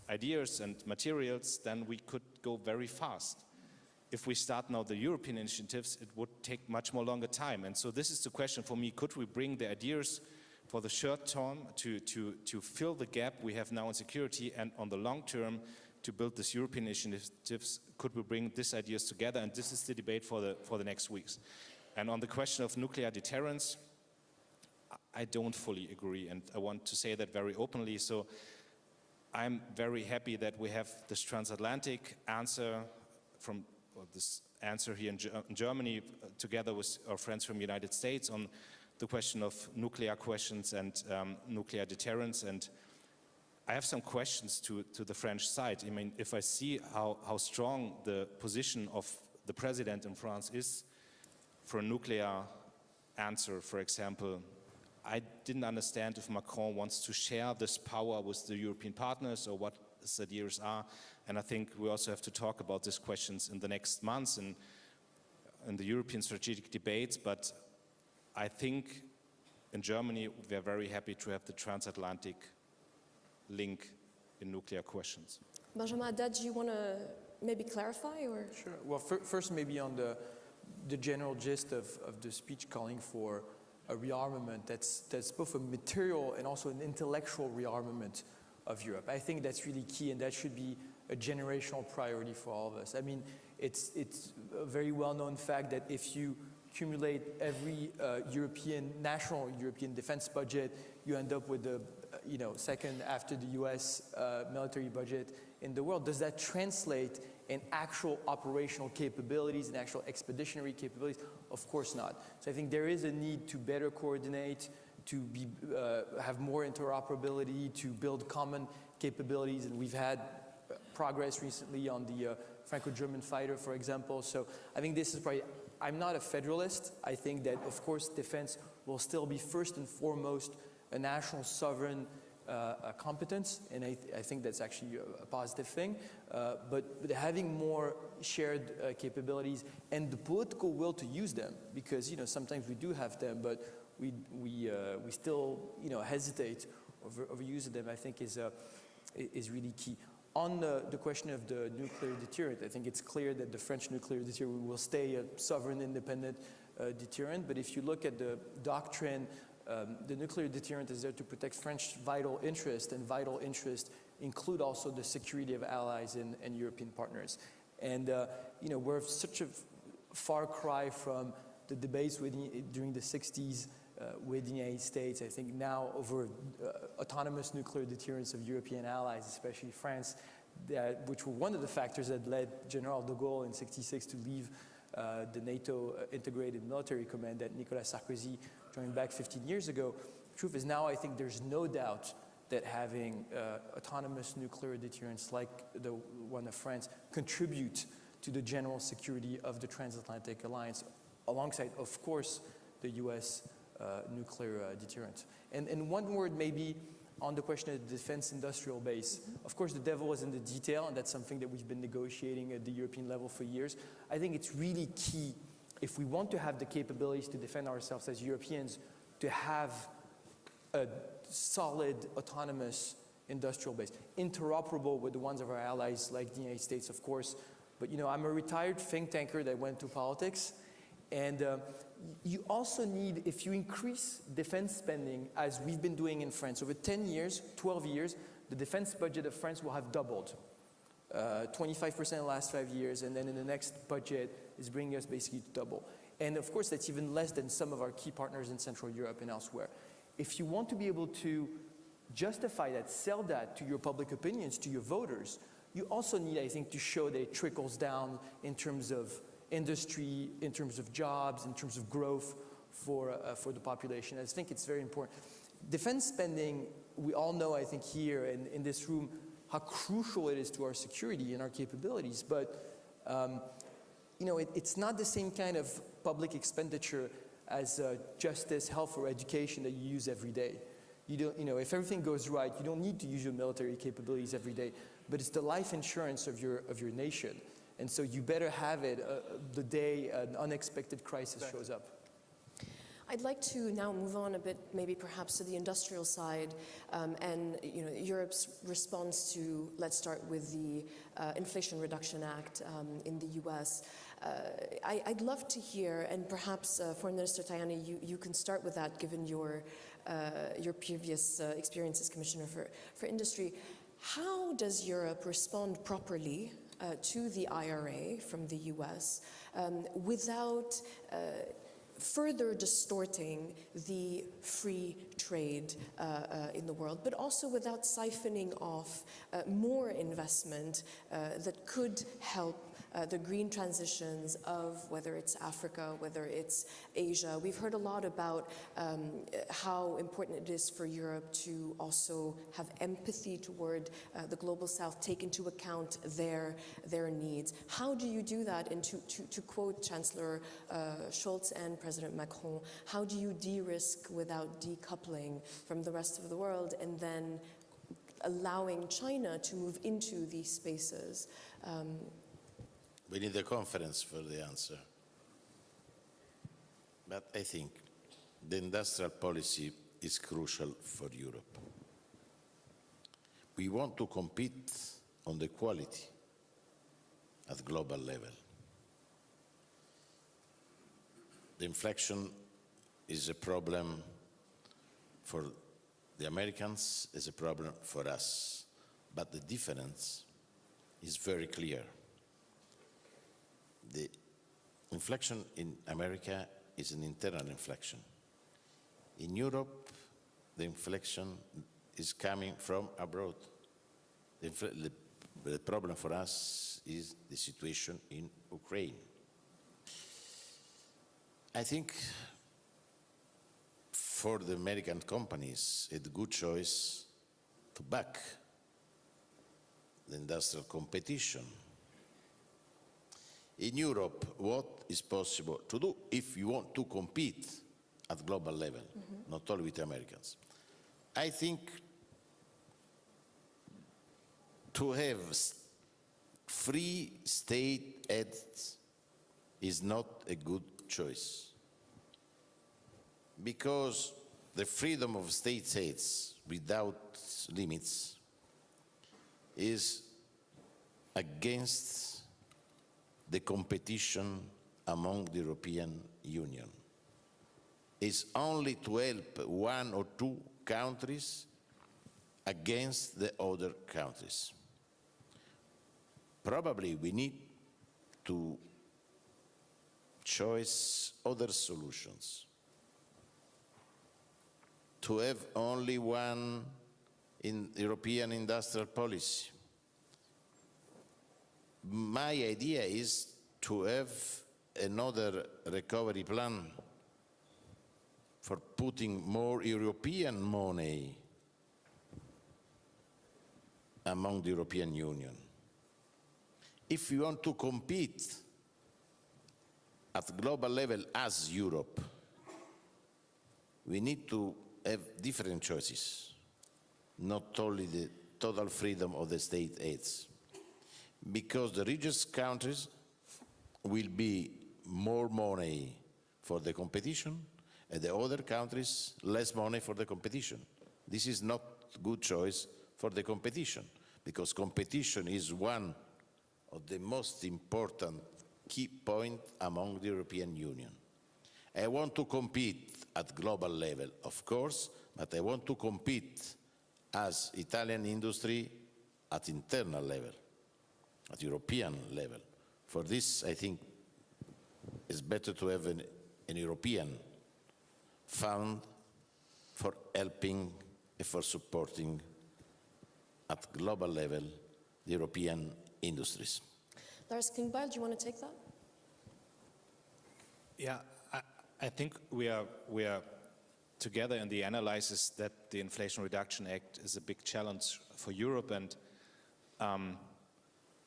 ideas and materials, then we could go very fast. If we start now the European initiatives, it would take much more longer time. And so this is the question for me, could we bring the ideas for the short term to fill the gap we have now in security, and on the long term to build this European initiatives, could we bring these ideas together? And this is the debate for the next weeks. And on the question of nuclear deterrence, I don't fully agree, and I want to say that very openly. So I'm very happy that we have this transatlantic answer this answer here in Germany, together with our friends from the United States, on the question of nuclear questions and nuclear deterrence. And I have some questions to the French side. I mean, if I see how strong the position of the president in France is for a nuclear answer, for example, I didn't understand if Macron wants to share this power with the European partners or what his ideas are. And I think we also have to talk about these questions in the next months and in the European strategic debates. But I think in Germany, we are very happy to have the transatlantic link in nuclear questions. Benjamin Haddad, do you want to maybe clarify? Or? Sure. Well, first maybe on the general gist of the speech calling for a rearmament that's both a material and also an intellectual rearmament of Europe. I think that's really key, and that should be a generational priority for all of us. I mean, it's a very well-known fact that if you accumulate every national European defense budget, you end up with the second after the US military budget in the world. Does that translate in actual operational capabilities and actual expeditionary capabilities? Of course not. So I think there is a need to better coordinate, to have more interoperability, to build common capabilities, and we've had progress recently on the Franco-German fighter, for example. So I think this is probably, I'm not a federalist. I think that, of course, defense will still be first and foremost a national sovereign competence, and I think that's actually a positive thing. But having more shared capabilities and the political will to use them, because sometimes we do have them, but we still hesitate over using them, I think is really key. On the question of the nuclear deterrent, I think it's clear that the French nuclear deterrent will stay a sovereign, independent deterrent. But if you look at the doctrine, the nuclear deterrent is there to protect French vital interest, and vital interest include also the security of allies and European partners. And we're such a far cry from the debates during the 60s with the United States. I think now over autonomous nuclear deterrence of European allies, especially France, which were one of the factors that led General de Gaulle in '66 to leave the NATO integrated military command that Nicolas Sarkozy joined back 15 years ago. The truth is now I think there's no doubt that having autonomous nuclear deterrence like the one of France contribute to the general security of the transatlantic alliance, alongside, of course, the US nuclear deterrent. And one word maybe on the question of the defense industrial base. Of course, the devil is in the detail, and that's something that we've been negotiating at the European level for years. I think it's really key, if we want to have the capabilities to defend ourselves as Europeans, to have a solid, autonomous industrial base, interoperable with the ones of our allies like the United States, of course. But I'm a retired think tanker that went to politics, and you also need, if you increase defense spending, as we've been doing in France, over 10 years, 12 years, the defense budget of France will have doubled. 25% in the last 5 years, and then in the next budget is bringing us basically to double. And of course, that's even less than some of our key partners in Central Europe and elsewhere. If you want to be able to justify that, sell that to your public opinions, to your voters, you also need, I think, to show that it trickles down in terms of industry, in terms of jobs, in terms of growth for the population. I think it's very important. Defense spending, we all know, I think, here in this room, how crucial it is to our security and our capabilities, but it's not the same kind of public expenditure as justice, health, or education that you use every day. You don't, if everything goes right, you don't need to use your military capabilities every day, but it's the life insurance of your nation. And so you better have it the day an unexpected crisis shows up. I'd like to now move on a bit, maybe perhaps to the industrial side, and Europe's response to, let's start with the Inflation Reduction Act in the US. I'd love to hear, and perhaps Foreign Minister Tajani, you can start with that, given your previous experience as Commissioner for Industry. How does Europe respond properly to the IRA from the US without further distorting the free trade in the world, but also without siphoning off more investment that could help the green transitions of whether it's Africa, whether it's Asia. We've heard a lot about how important it is for Europe to also have empathy toward the global south, take into account their needs. How do you do that? And to quote Chancellor Scholz and President Macron, how do you de-risk without decoupling from the rest of the world and then allowing China to move into these spaces? We need a conference for the answer. But I think the industrial policy is crucial for Europe. We want to compete on the quality at global level. The inflation is a problem for the Americans, is a problem for us. But the difference is very clear. The inflation in America is an internal inflation. In Europe, the inflation is coming from abroad. The problem for us is the situation in Ukraine. I think for the American companies, it's a good choice to back the industrial competition. In Europe, what is possible to do if you want to compete at global level, not only with the Americans? I think to have free state aid is not a good choice, because the freedom of state aids without limits is against the competition among the European Union. Is only to help one or two countries against the other countries. Probably we need to choose other solutions. To have only one in European industrial policy. My idea is to have another recovery plan for putting more European money among the European Union. If we want to compete at global level as Europe, we need to have different choices, not only the total freedom of the state aids. Because the richest countries will be more money for the competition, and the other countries less money for the competition. This is not a good choice for the competition, because competition is one of the most important key points among the European Union. I want to compete at global level, of course, but I want to compete as Italian industry at internal level, at European level. For this, I think it's better to have an European fund for helping and for supporting at global level the European industries. Lars Klingbeil, do you want to take that? Yeah, I think we are together in the analysis that the Inflation Reduction Act is a big challenge for Europe, and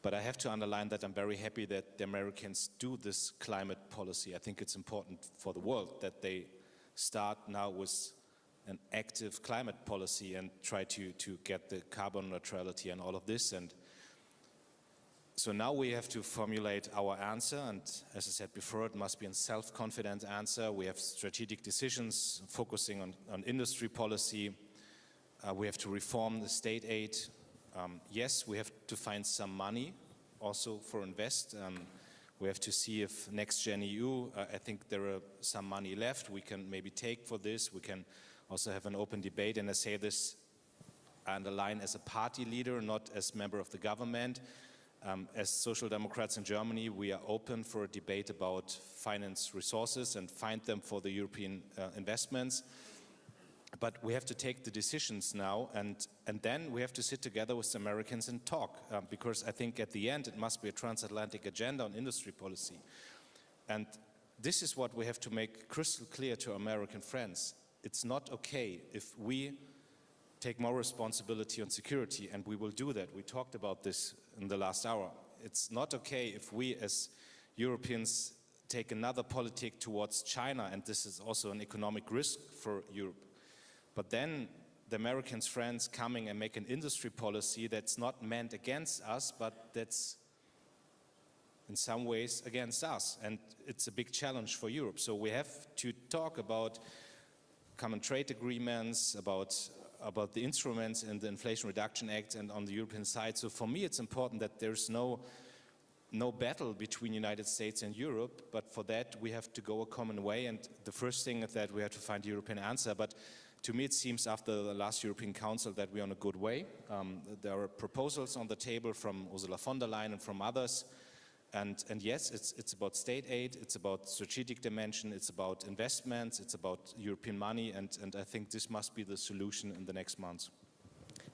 but I have to underline that I'm very happy that the Americans do this climate policy. I think it's important for the world that they start now with an active climate policy and try to get the carbon neutrality and all of this. And so now we have to formulate our answer, and as I said before, it must be a self-confident answer. We have strategic decisions focusing on industry policy. We have to reform the state aid. Yes, we have to find some money also for invest. We have to see if Next Gen EU, I think there are some money left we can maybe take for this. We can also have an open debate, and I say this, I underline, as a party leader, not as member of the government. As Social Democrats in Germany, we are open for a debate about finance resources and find them for the European investments. But we have to take the decisions now, and then we have to sit together with the Americans and talk, because I think at the end it must be a transatlantic agenda on industry policy. And this is what we have to make crystal clear to our American friends. It's not okay if we take more responsibility on security, and we will do that. We talked about this in the last hour. It's not okay if we as Europeans take another politic towards China, and this is also an economic risk for Europe. But then the Americans' friends coming and make an industry policy that's not meant against us, but that's in some ways against us. And it's a big challenge for Europe. So we have to talk about common trade agreements, about the instruments in the Inflation Reduction Act and on the European side. So for me, it's important that there's no battle between the United States and Europe, but for that we have to go a common way. And the first thing is that we have to find a European answer. But to me, it seems after the last European Council that we're on a good way. There are proposals on the table from Ursula von der Leyen and from others. And yes, it's about state aid, it's about strategic dimension, it's about investments, it's about European money, and I think this must be the solution in the next months.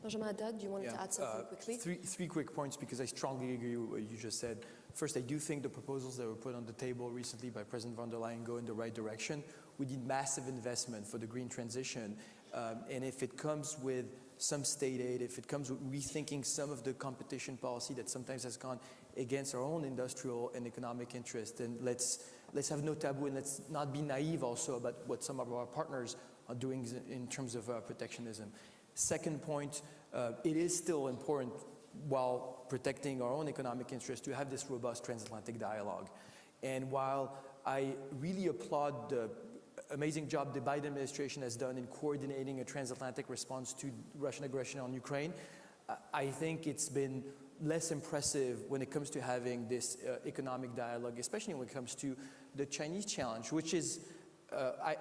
Benjamin Haddad, do you want to add something quickly? Three quick points, because I strongly agree with what you just said. First, I do think the proposals that were put on the table recently by President von der Leyen go in the right direction. We need massive investment for the green transition. And if it comes with some state aid, if it comes with rethinking some of the competition policy that sometimes has gone against our own industrial and economic interest, then let's have no taboo, and let's not be naive also about what some of our partners are doing in terms of protectionism. Second point, it is still important, while protecting our own economic interest, to have this robust transatlantic dialogue. And while I really applaud the amazing job the Biden administration has done in coordinating a transatlantic response to Russian aggression on Ukraine, I think it's been less impressive when it comes to having this economic dialogue, especially when it comes to the Chinese challenge, which is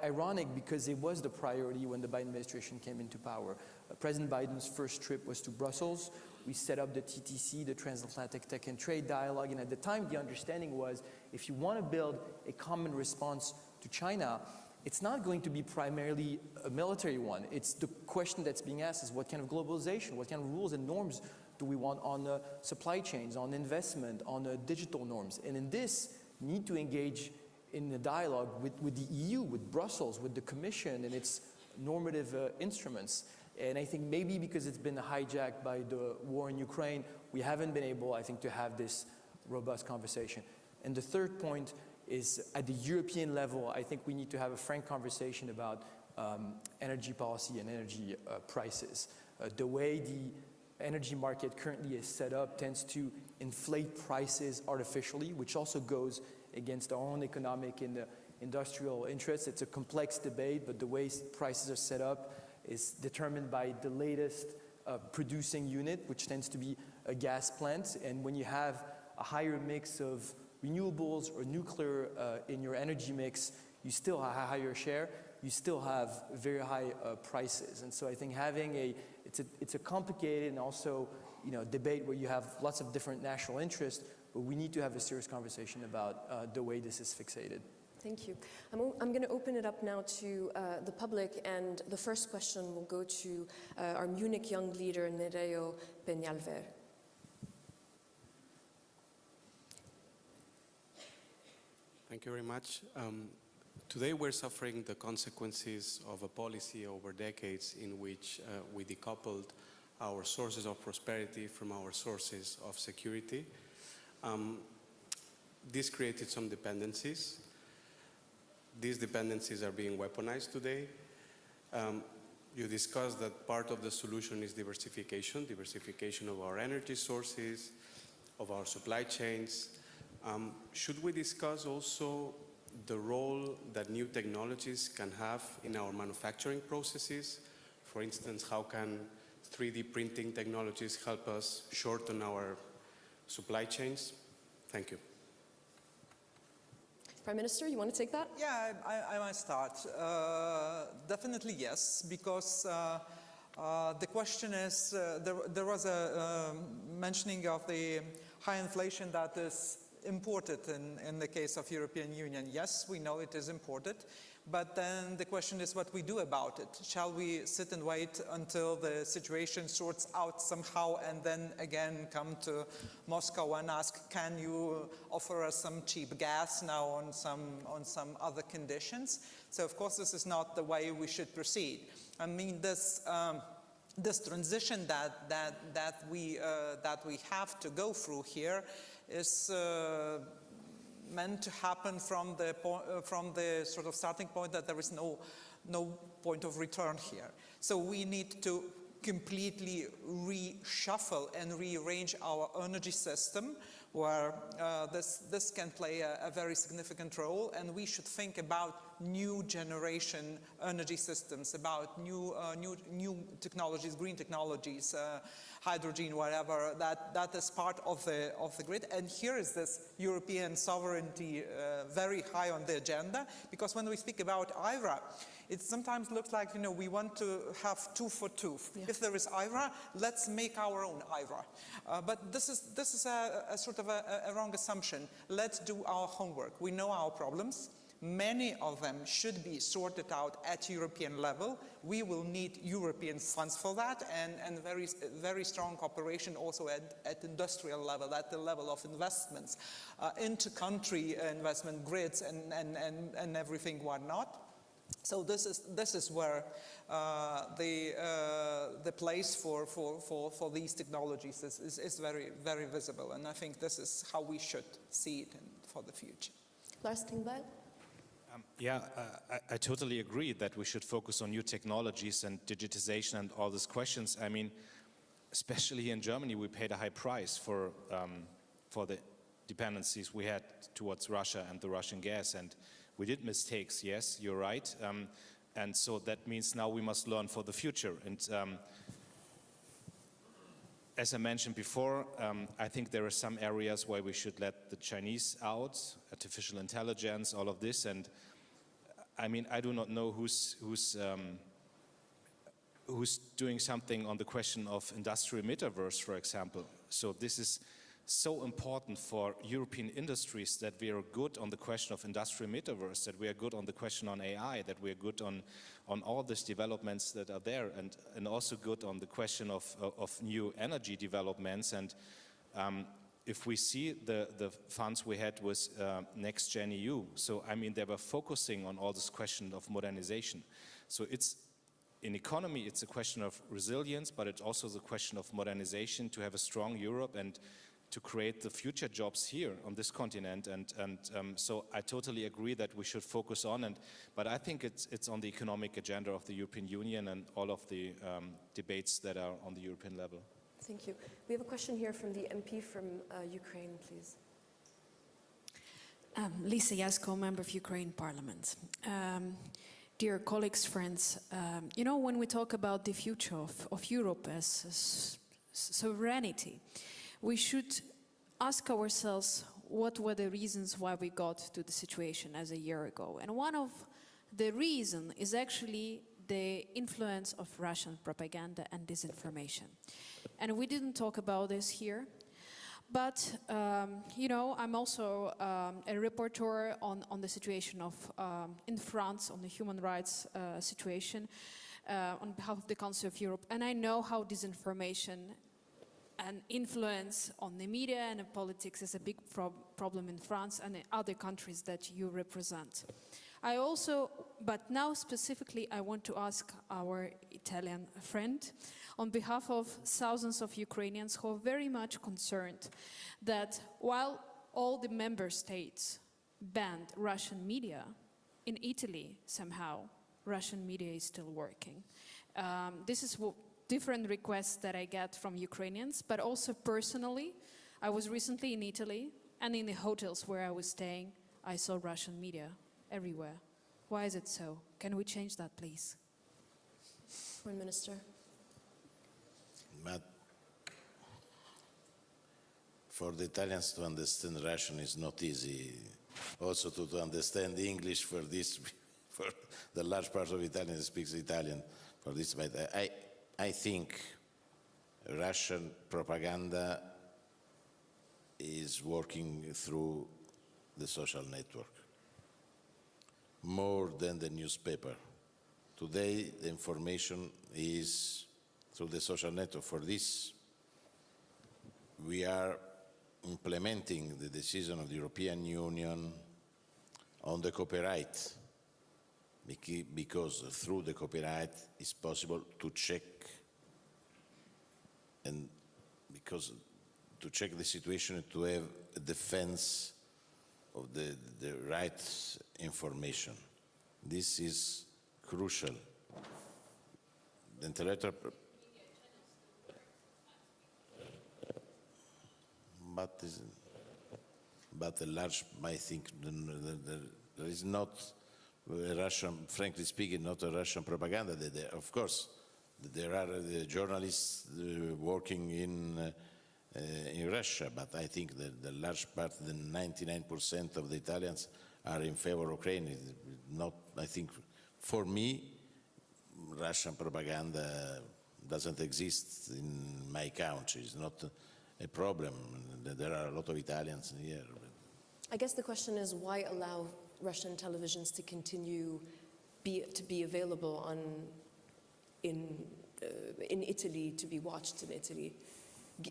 ironic because it was the priority when the Biden administration came into power. President Biden's first trip was to Brussels. We set up the TTC, the Transatlantic Tech and Trade Dialogue, and at the time the understanding was if you want to build a common response to China, it's not going to be primarily a military one. It's the question that's being asked is what kind of globalization, what kind of rules and norms do we want on supply chains, on investment, on digital norms. And in this, you need to engage in a dialogue with the EU, with Brussels, with the Commission and its normative instruments. And I think maybe because it's been hijacked by the war in Ukraine, we haven't been able, I think, to have this robust conversation. And the third point is at the European level, I think we need to have a frank conversation about energy policy and energy prices. The way the energy market currently is set up tends to inflate prices artificially, which also goes against our own economic and industrial interests. It's a complex debate, but the way prices are set up is determined by the latest producing unit, which tends to be a gas plant. And when you have a higher mix of renewables or nuclear in your energy mix, you still have a higher share, you still have very high prices. And so I think having it's a complicated and also debate where you have lots of different national interests, but we need to have a serious conversation about the way this is fixated. Thank you. I'm going to open it up now to the public, and the first question will go to our Munich young leader, Nereio Peñalver. Thank you very much. Today we're suffering the consequences of a policy over decades in which we decoupled our sources of prosperity from our sources of security. This created some dependencies. These dependencies are being weaponized today. You discussed that part of the solution is diversification of our energy sources, of our supply chains. Should we discuss also the role that new technologies can have in our manufacturing processes? For instance, how can 3D printing technologies help us shorten our supply chains? Thank you. Prime Minister, you want to take that? Yeah, I might start. Definitely yes, because The question is, there was a mentioning of the high inflation that is imported in the case of European Union. Yes, we know it is imported, but then the question is what we do about it. Shall we sit and wait until the situation sorts out somehow and then again come to Moscow and ask, can you offer us some cheap gas now on some other conditions? So of course this is not the way we should proceed. I mean, this transition that we have to go through here is meant to happen from the sort of starting point that there is no point of return here. So we need to completely reshuffle and rearrange our energy system, where this can play a very significant role, and we should think about new generation energy systems, about new technologies, green technologies, hydrogen, whatever, that is part of the grid. And here is this European sovereignty very high on the agenda, because when we speak about IRA, it sometimes looks like, you know, we want to have two for two. Yeah. If there is IRA, let's make our own IRA. But this is a sort of a wrong assumption. Let's do our homework. We know our problems. Many of them should be sorted out at European level. We will need European funds for that, and very strong cooperation also at industrial level, at the level of investments, into country investment grids and everything whatnot. So this is where the place for these technologies is very, very visible, and I think this is how we should see it for the future. Lars Klingbeil? I totally agree that we should focus on new technologies and digitization and all these questions. I mean, especially in Germany, we paid a high price for the dependencies we had towards Russia and the Russian gas, and we did mistakes, yes, you're right. And so that means now we must learn for the future. And as I mentioned before, I think there are some areas where we should let the Chinese out, artificial intelligence, all of this. And I mean, I do not know who's doing something on the question of industrial metaverse, for example. So this is so important for European industries, that we are good on the question of industrial metaverse, that we are good on the question on AI, that we are good on all these developments that are there, and also good on the question of new energy developments. And if we see the funds we had with Next Gen EU, so I mean, they were focusing on all this question of modernization. So it's in economy, it's a question of resilience, but it's also the question of modernization, to have a strong Europe and to create the future jobs here on this continent. And so I totally agree that we should focus on, but I think it's on the economic agenda of the European Union and all of the debates that are on the European level. Thank you. We have a question here from the MP from Ukraine, please. Lisa Yasko, member of Ukraine Parliament. Dear colleagues, friends, you know, when we talk about the future of Europe as sovereignty, we should ask ourselves what were the reasons why we got to the situation as a year ago. And one of the reasons is actually the influence of Russian propaganda and disinformation. And we didn't talk about this here, but you know, I'm also a reporter on the situation of in France, on the human rights situation on behalf of the Council of Europe, and I know how disinformation and influence on the media and politics is a big problem in France and in other countries that you represent. I also, but now specifically, I want to ask our Italian friend, on behalf of thousands of Ukrainians who are very much concerned that while all the member states banned Russian media, in Italy somehow Russian media is still working. This is different requests that I get from Ukrainians, but also personally. I was recently in Italy, and in the hotels where I was staying, I saw Russian media everywhere. Why is it so? Can we change that, please? Foreign Minister. But for the Italians to understand Russian is not easy. Also to understand English for this, for the large part of Italians speaks Italian for this. But I think Russian propaganda is working through the social network more than the newspaper. Today, the information is through the social network. For this, we are implementing the decision of the European Union on the copyright, because through the copyright it's possible to check, and because to check the situation, to have a defense of the right information. This is crucial. The intellectual, but a large, I think, there is not a Russian, frankly speaking, not a Russian propaganda. Of course, there are journalists working in Russia, but I think that the large part, the 99% of the Italians are in favor of Ukraine. Not, I think, for me, Russian propaganda doesn't exist in my country. It's not a problem. There are a lot of Italians here. I guess the question is, why allow Russian televisions to continue to be available in Italy, to be watched in Italy,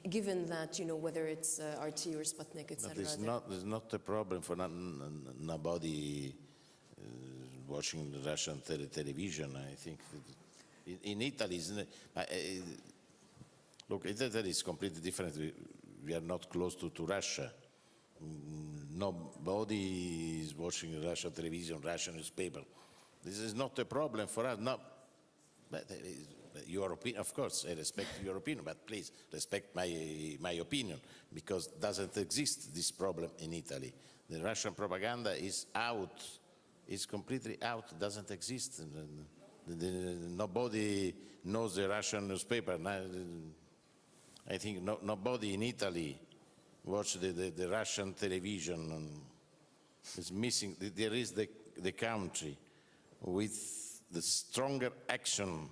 given that, you know, whether it's RT or Sputnik, etc. There's not a problem for nobody watching the Russian television. I think in Italy, look, Italy is completely different. We are not close to Russia. Nobody is watching Russian television, Russian newspaper. This is not a problem for us. No, but your opinion, of course, I respect your opinion, but please respect my opinion, because it doesn't exist, this problem in Italy. The Russian propaganda is out, it's completely out, doesn't exist. Nobody knows the Russian newspaper. I think nobody in Italy watch the Russian television. It's missing. There is the country with the stronger action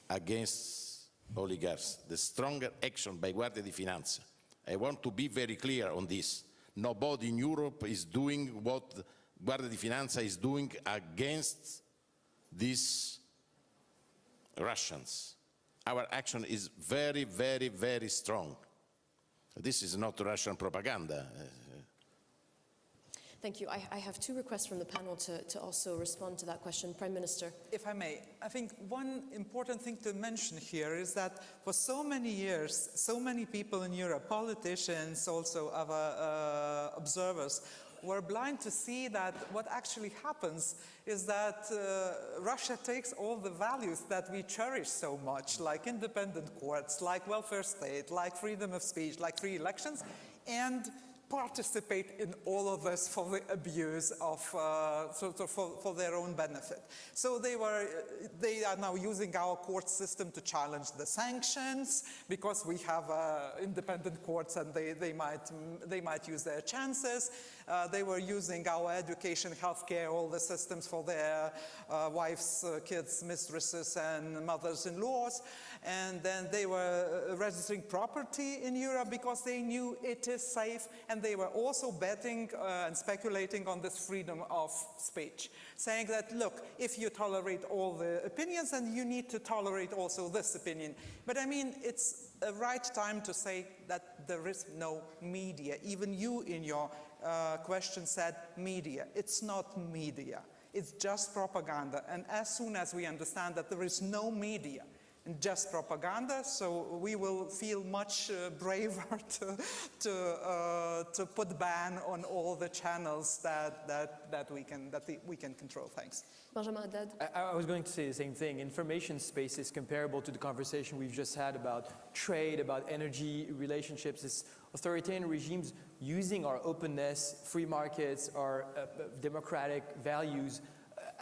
against oligarchs, the stronger action by Guardia di Finanza. I want to be very clear on this. Nobody in Europe is doing what Guardia di Finanza is doing against these Russians. Our action is very, very, very strong. This is not Russian propaganda. Thank you. I have two requests from the panel to also respond to that question. Prime Minister. If I may, I think one important thing to mention here is that for so many years, so many people in Europe, politicians, also other observers, were blind to see that what actually happens is that Russia takes all the values that we cherish so much, like independent courts, like welfare state, like freedom of speech, like free elections, and participate in all of this for the abuse of, for their own benefit. So they are now using our court system to challenge the sanctions, because we have independent courts and they might use their chances. They were using our education, healthcare, all the systems for their wives, kids, mistresses, and mothers-in-laws. And then they were registering property in Europe because they knew it is safe, and they were also betting and speculating on this freedom of speech, saying that, look, if you tolerate all the opinions, then you need to tolerate also this opinion. But I mean, it's a right time to say that there is no media. Even you in your question said media. It's not media. It's just propaganda. And as soon as we understand that there is no media and just propaganda, so we will feel much braver to put ban on all the channels that we can control. Thanks. Benjamin Haddad. I was going to say the same thing. Information space is comparable to the conversation we've just had about trade, about energy relationships. It's authoritarian regimes using our openness, free markets, our democratic values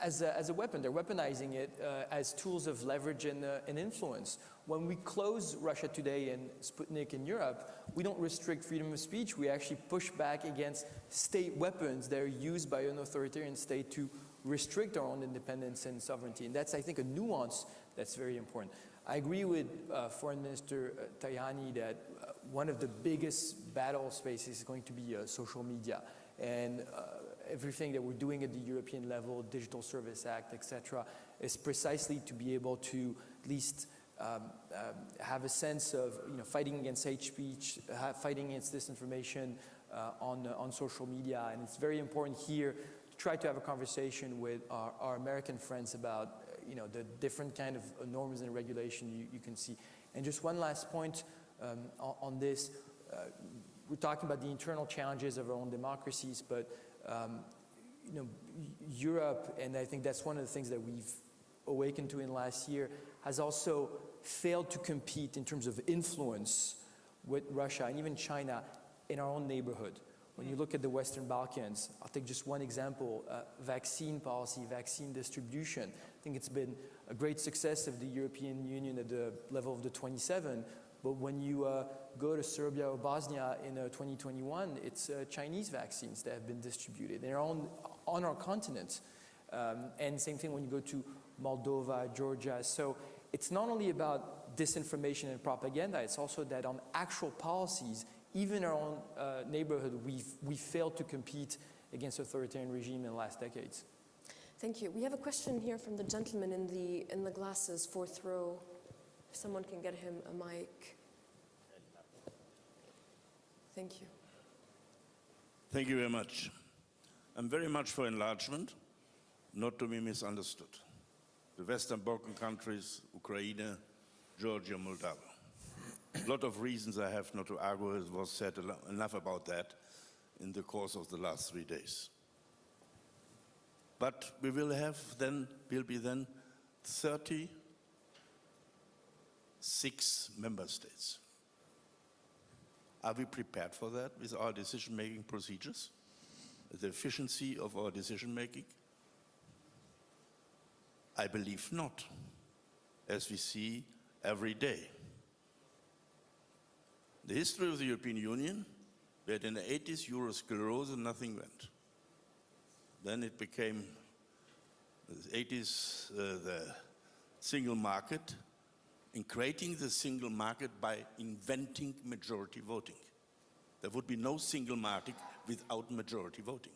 as a weapon. They're weaponizing it as tools of leverage and influence. When we close Russia Today and Sputnik in Europe, we don't restrict freedom of speech. We actually push back against state weapons that are used by an authoritarian state to restrict our own independence and sovereignty. And that's, I think, a nuance that's very important. I agree with Foreign Minister Tajani that one of the biggest battle spaces is going to be social media. And everything that we're doing at the European level, Digital Service Act, etc., is precisely to be able to at least have a sense of fighting against hate speech, fighting against disinformation on social media. And it's very important here to try to have a conversation with our American friends about the different kind of norms and regulation you can see. And just one last point on this. We're talking about the internal challenges of our own democracies, but Europe, and I think that's one of the things that we've awakened to in last year, has also failed to compete in terms of influence with Russia and even China in our own neighborhood. When you look at the Western Balkans, I'll take just one example, vaccine policy, vaccine distribution. I think it's been a great success of the European Union at the level of the 27, but when you go to Serbia or Bosnia in 2021, it's Chinese vaccines that have been distributed. They're on our continent. And same thing when you go to Moldova, Georgia. So it's not only about disinformation and propaganda, it's also that on actual policies, even our own neighborhood, we failed to compete against authoritarian regime in the last decades. Thank you. We have a question here from the gentleman in the glasses, fourth row. If someone can get him a mic. Thank you. Thank you very much. I'm very much for enlargement, not to be misunderstood. The Western Balkan countries, Ukraine, Georgia, Moldova. A lot of reasons I have not to argue, it was said enough about that in the course of the last 3 days. But we will be then 36 member states. Are we prepared for that with our decision-making procedures? The efficiency of our decision-making? I believe not, as we see every day. The history of the European Union, we had in the 80s Eurosclerosis and nothing went. Then it became, in the 80s, the single market, in creating the single market by inventing majority voting. There would be no single market without majority voting.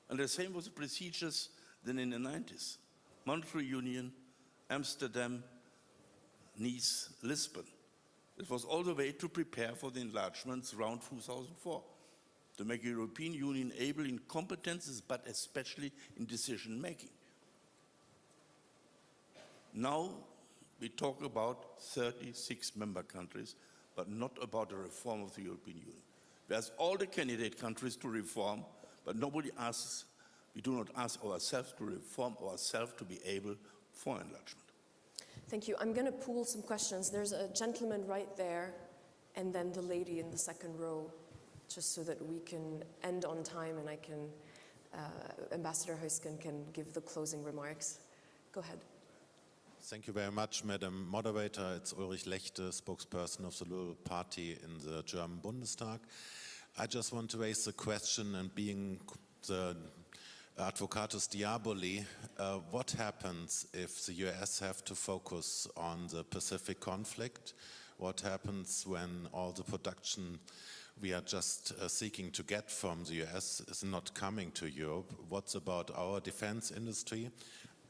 And the same was the procedures then in the 90s. Monetary Union, Amsterdam, Nice, Lisbon. It was all the way to prepare for the enlargements around 2004, to make the European Union able in competences, but especially in decision-making. Now, we talk about 36 member countries, but not about a reform of the European Union. We ask all the candidate countries to reform, but nobody asks, we do not ask ourselves to reform ourselves to be able for enlargement. Thank you. I'm going to pool some questions. There's a gentleman right there, and then the lady in the second row, just so that we can end on time and I can, Ambassador Huysken can give the closing remarks. Go ahead. Thank you very much, Madam Moderator. It's Ulrich Lechte, spokesperson of the Liberal Party in the German Bundestag. I just want to raise the question, and being the Advocatus Diaboli, what happens if the US have to focus on the Pacific conflict? What happens when all the production we are just seeking to get from the US is not coming to Europe? What's about our defense industry?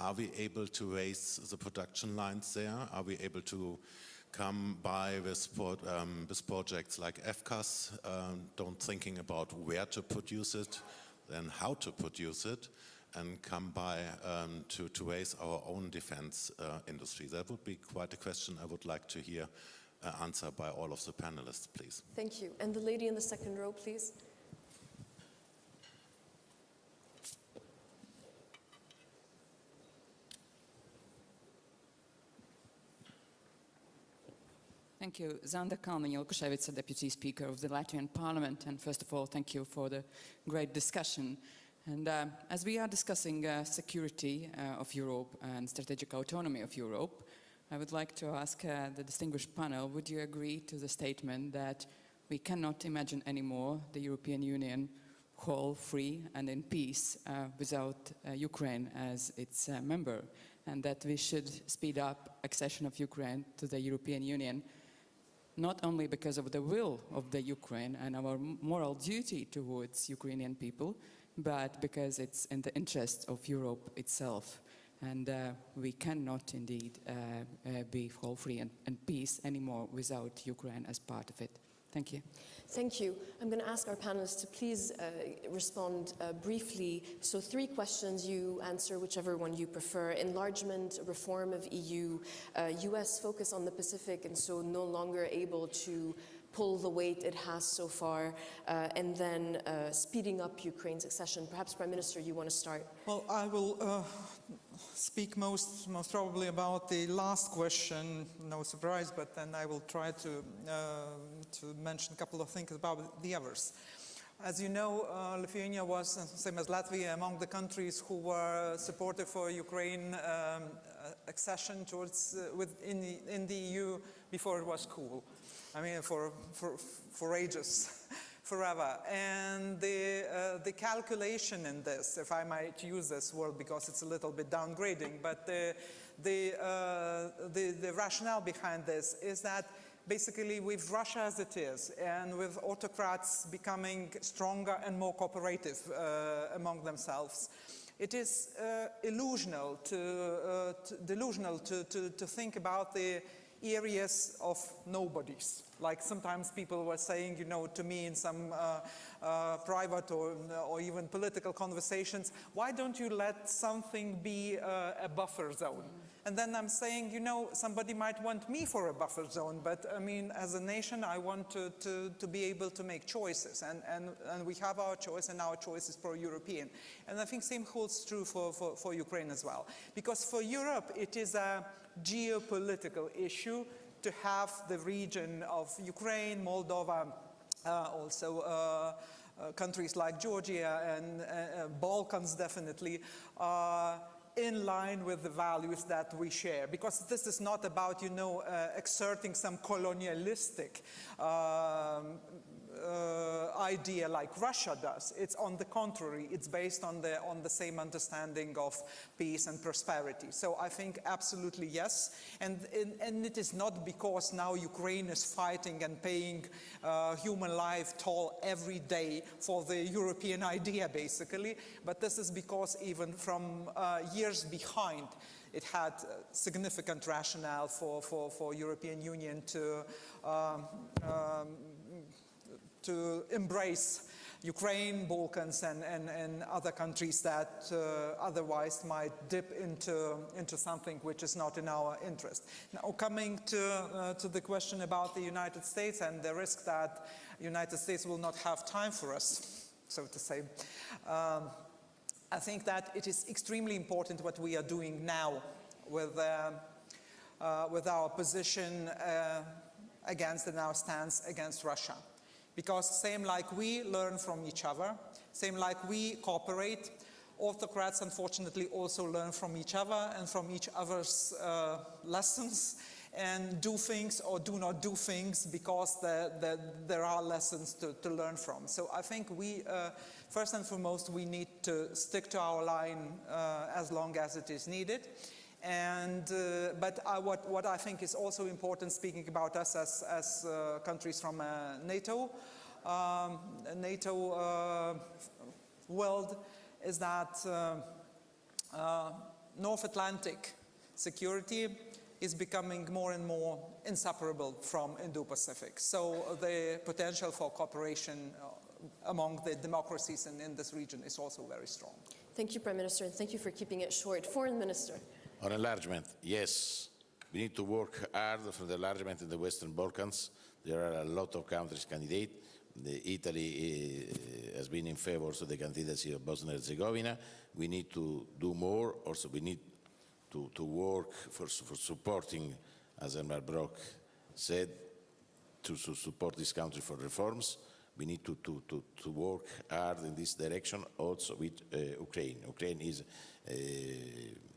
Are we able to raise the production lines there? Are we able to come by with projects like FCAS, don't thinking about where to produce it, then how to produce it, and come by to raise our own defense industry? That would be quite a question I would like to hear answered by all of the panelists, please. Thank you. And the lady in the second row, please. Thank you. Zanda Kalniņš, Deputy Speaker of the Latvian Parliament. And first of all, thank you for the great discussion. And as we are discussing security of Europe and strategic autonomy of Europe, I would like to ask the distinguished panel, would you agree to the statement that we cannot imagine anymore the European Union whole, free and in peace without Ukraine as its member? and that we should speed up accession of Ukraine to the European Union, not only because of the will of the Ukraine and our moral duty towards Ukrainian people, but because it's in the interest of Europe itself. And we cannot indeed be all free and peace anymore without Ukraine as part of it. Thank you. Thank you. I'm going to ask our panelists to please respond briefly. So 3 questions, you answer whichever one you prefer. Enlargement, reform of EU, US focus on the Pacific, and so no longer able to pull the weight it has so far, and then speeding up Ukraine's accession. Perhaps, Prime Minister, you want to start? Well, I will speak most probably about the last question, no surprise, but then I will try to mention a couple of things about the others. As you know, Lithuania was, same as Latvia, among the countries who were supportive for Ukraine accession towards in the EU before it was cool. I mean, for ages, forever. And the calculation in this, if I might use this word because it's a little bit downgrading, but the rationale behind this is that basically with Russia as it is, and with autocrats becoming stronger and more cooperative among themselves, it is delusional to think about the areas of nobodies. Like sometimes people were saying, you know, to me in some private or even political conversations, why don't you let something be a buffer zone? And then I'm saying, you know, somebody might want me for a buffer zone, but I mean, as a nation, I want to be able to make choices. And we have our choice, and our choice is pro-European. And I think same holds true for Ukraine as well. Because for Europe, it is a geopolitical issue to have the region of Ukraine, Moldova, also countries like Georgia and Balkans definitely, in line with the values that we share. Because this is not about, you know, exerting some colonialistic idea like Russia does. It's on the contrary, it's based on the same understanding of peace and prosperity. So I think absolutely yes. And it is not because now Ukraine is fighting and paying human life toll every day for the European idea, basically, but this is because even from years behind, it had significant rationale for European Union to embrace Ukraine, Balkans, and other countries that otherwise might dip into something which is not in our interest. Now, coming to the question about the United States and the risk that the United States will not have time for us, so to say, I think that it is extremely important what we are doing now with our position against and our stance against Russia. Because same like we learn from each other, same like we cooperate, autocrats unfortunately also learn from each other and from each other's lessons, and do things or do not do things because there are lessons to learn from. So I think we, first and foremost, we need to stick to our line as long as it is needed. And but what I think is also important, speaking about us as countries from NATO world, is that North Atlantic security is becoming more and more inseparable from Indo-Pacific. So the potential for cooperation among the democracies in this region is also very strong. Thank you, Prime Minister, and thank you for keeping it short. Foreign Minister. On enlargement, yes, we need to work hard for the enlargement in the Western Balkans. There are a lot of countries candidate. Italy has been in favor of the candidacy of Bosnia and Herzegovina. We need to do more. Also, we need to work for supporting, as Elmar Brok said, to support this country for reforms. We need to work hard in this direction also with Ukraine. Ukraine is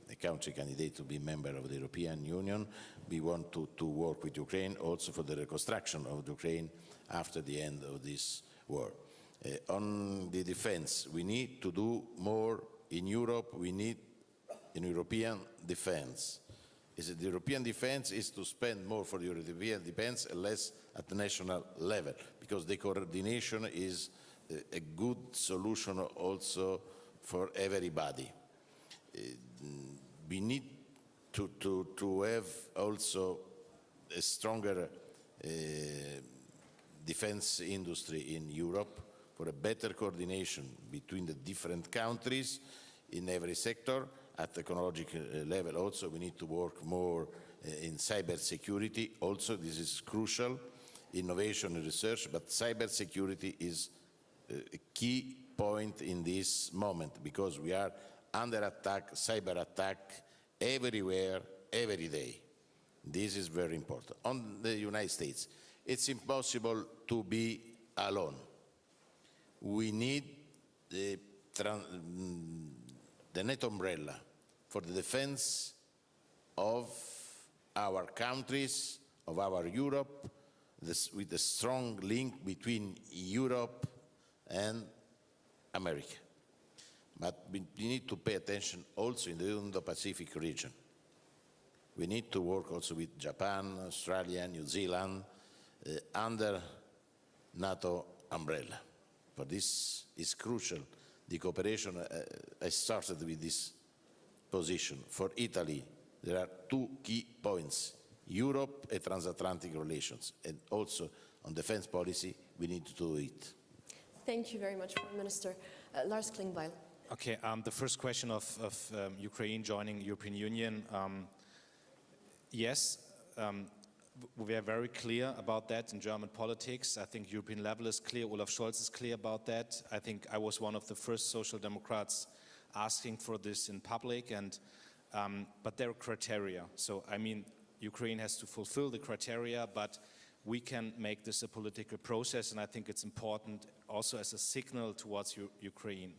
a country candidate to be member of the European Union. We want to work with Ukraine also for the reconstruction of Ukraine after the end of this war. On the defense, we need to do more in Europe. We need in European defense. Is that the European defense is to spend more for the European defense and less at the national level, because the coordination is a good solution also for everybody. We need to have also a stronger defense industry in Europe for a better coordination between the different countries in every sector. At technological level also, we need to work more in cyber security. Also, this is crucial, innovation and research, but cyber security is a key point in this moment, because we are under attack, cyber attack, everywhere, every day. This is very important. On the United States, it's impossible to be alone. We need the net umbrella for the defense of our countries, of our Europe, with a strong link between Europe and America. But we need to pay attention also in the Indo-Pacific region. We need to work also with Japan, Australia, New Zealand, under NATO umbrella. For this is crucial. The cooperation, I started with this position. For Italy, there are two key points: Europe and transatlantic relations. And also on defense policy, we need to do it. Thank you very much, Prime Minister. Lars Klingbeil. Okay, the first question of Ukraine joining European Union. Yes, we are very clear about that in German politics. I think European level is clear. Olaf Scholz is clear about that. I think I was one of the first Social Democrats asking for this in public, and but there are criteria. So, I mean, Ukraine has to fulfill the criteria, but we can make this a political process, and I think it's important also as a signal towards Ukraine.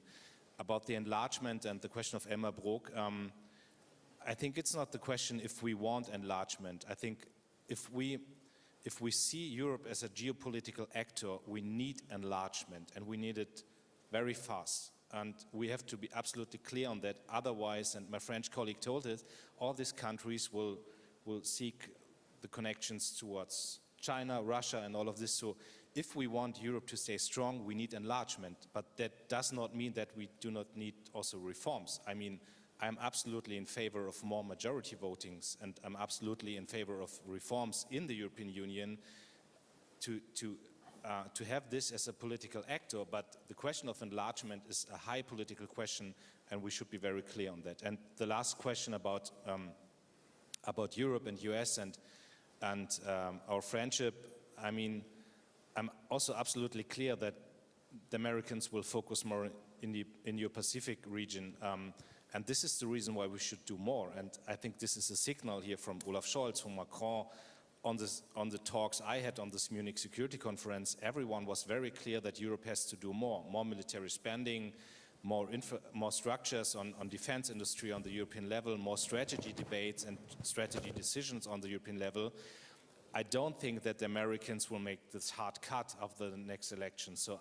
About the enlargement and the question of Elmar Brok, I think it's not the question if we want enlargement. I think if we see Europe as a geopolitical actor, we need enlargement, and we need it very fast. And we have to be absolutely clear on that. Otherwise, and my French colleague told us, all these countries will seek the connections towards China, Russia, and all of this. So if we want Europe to stay strong, we need enlargement. But that does not mean that we do not need also reforms. I mean, I'm absolutely in favor of more majority votings, and I'm absolutely in favor of reforms in the European Union to have this as a political actor. But the question of enlargement is a high political question, and we should be very clear on that. And the last question about Europe and US and our friendship, I mean, I'm also absolutely clear that the Americans will focus more in the Indo-Pacific region. And this is the reason why we should do more. And I think this is a signal here from Olaf Scholz, from Macron, on the talks I had on this Munich Security Conference. Everyone was very clear that Europe has to do more military spending, more structures on defense industry on the European level, more strategy debates and strategy decisions on the European level. I don't think that the Americans will make this hard cut of the next election. So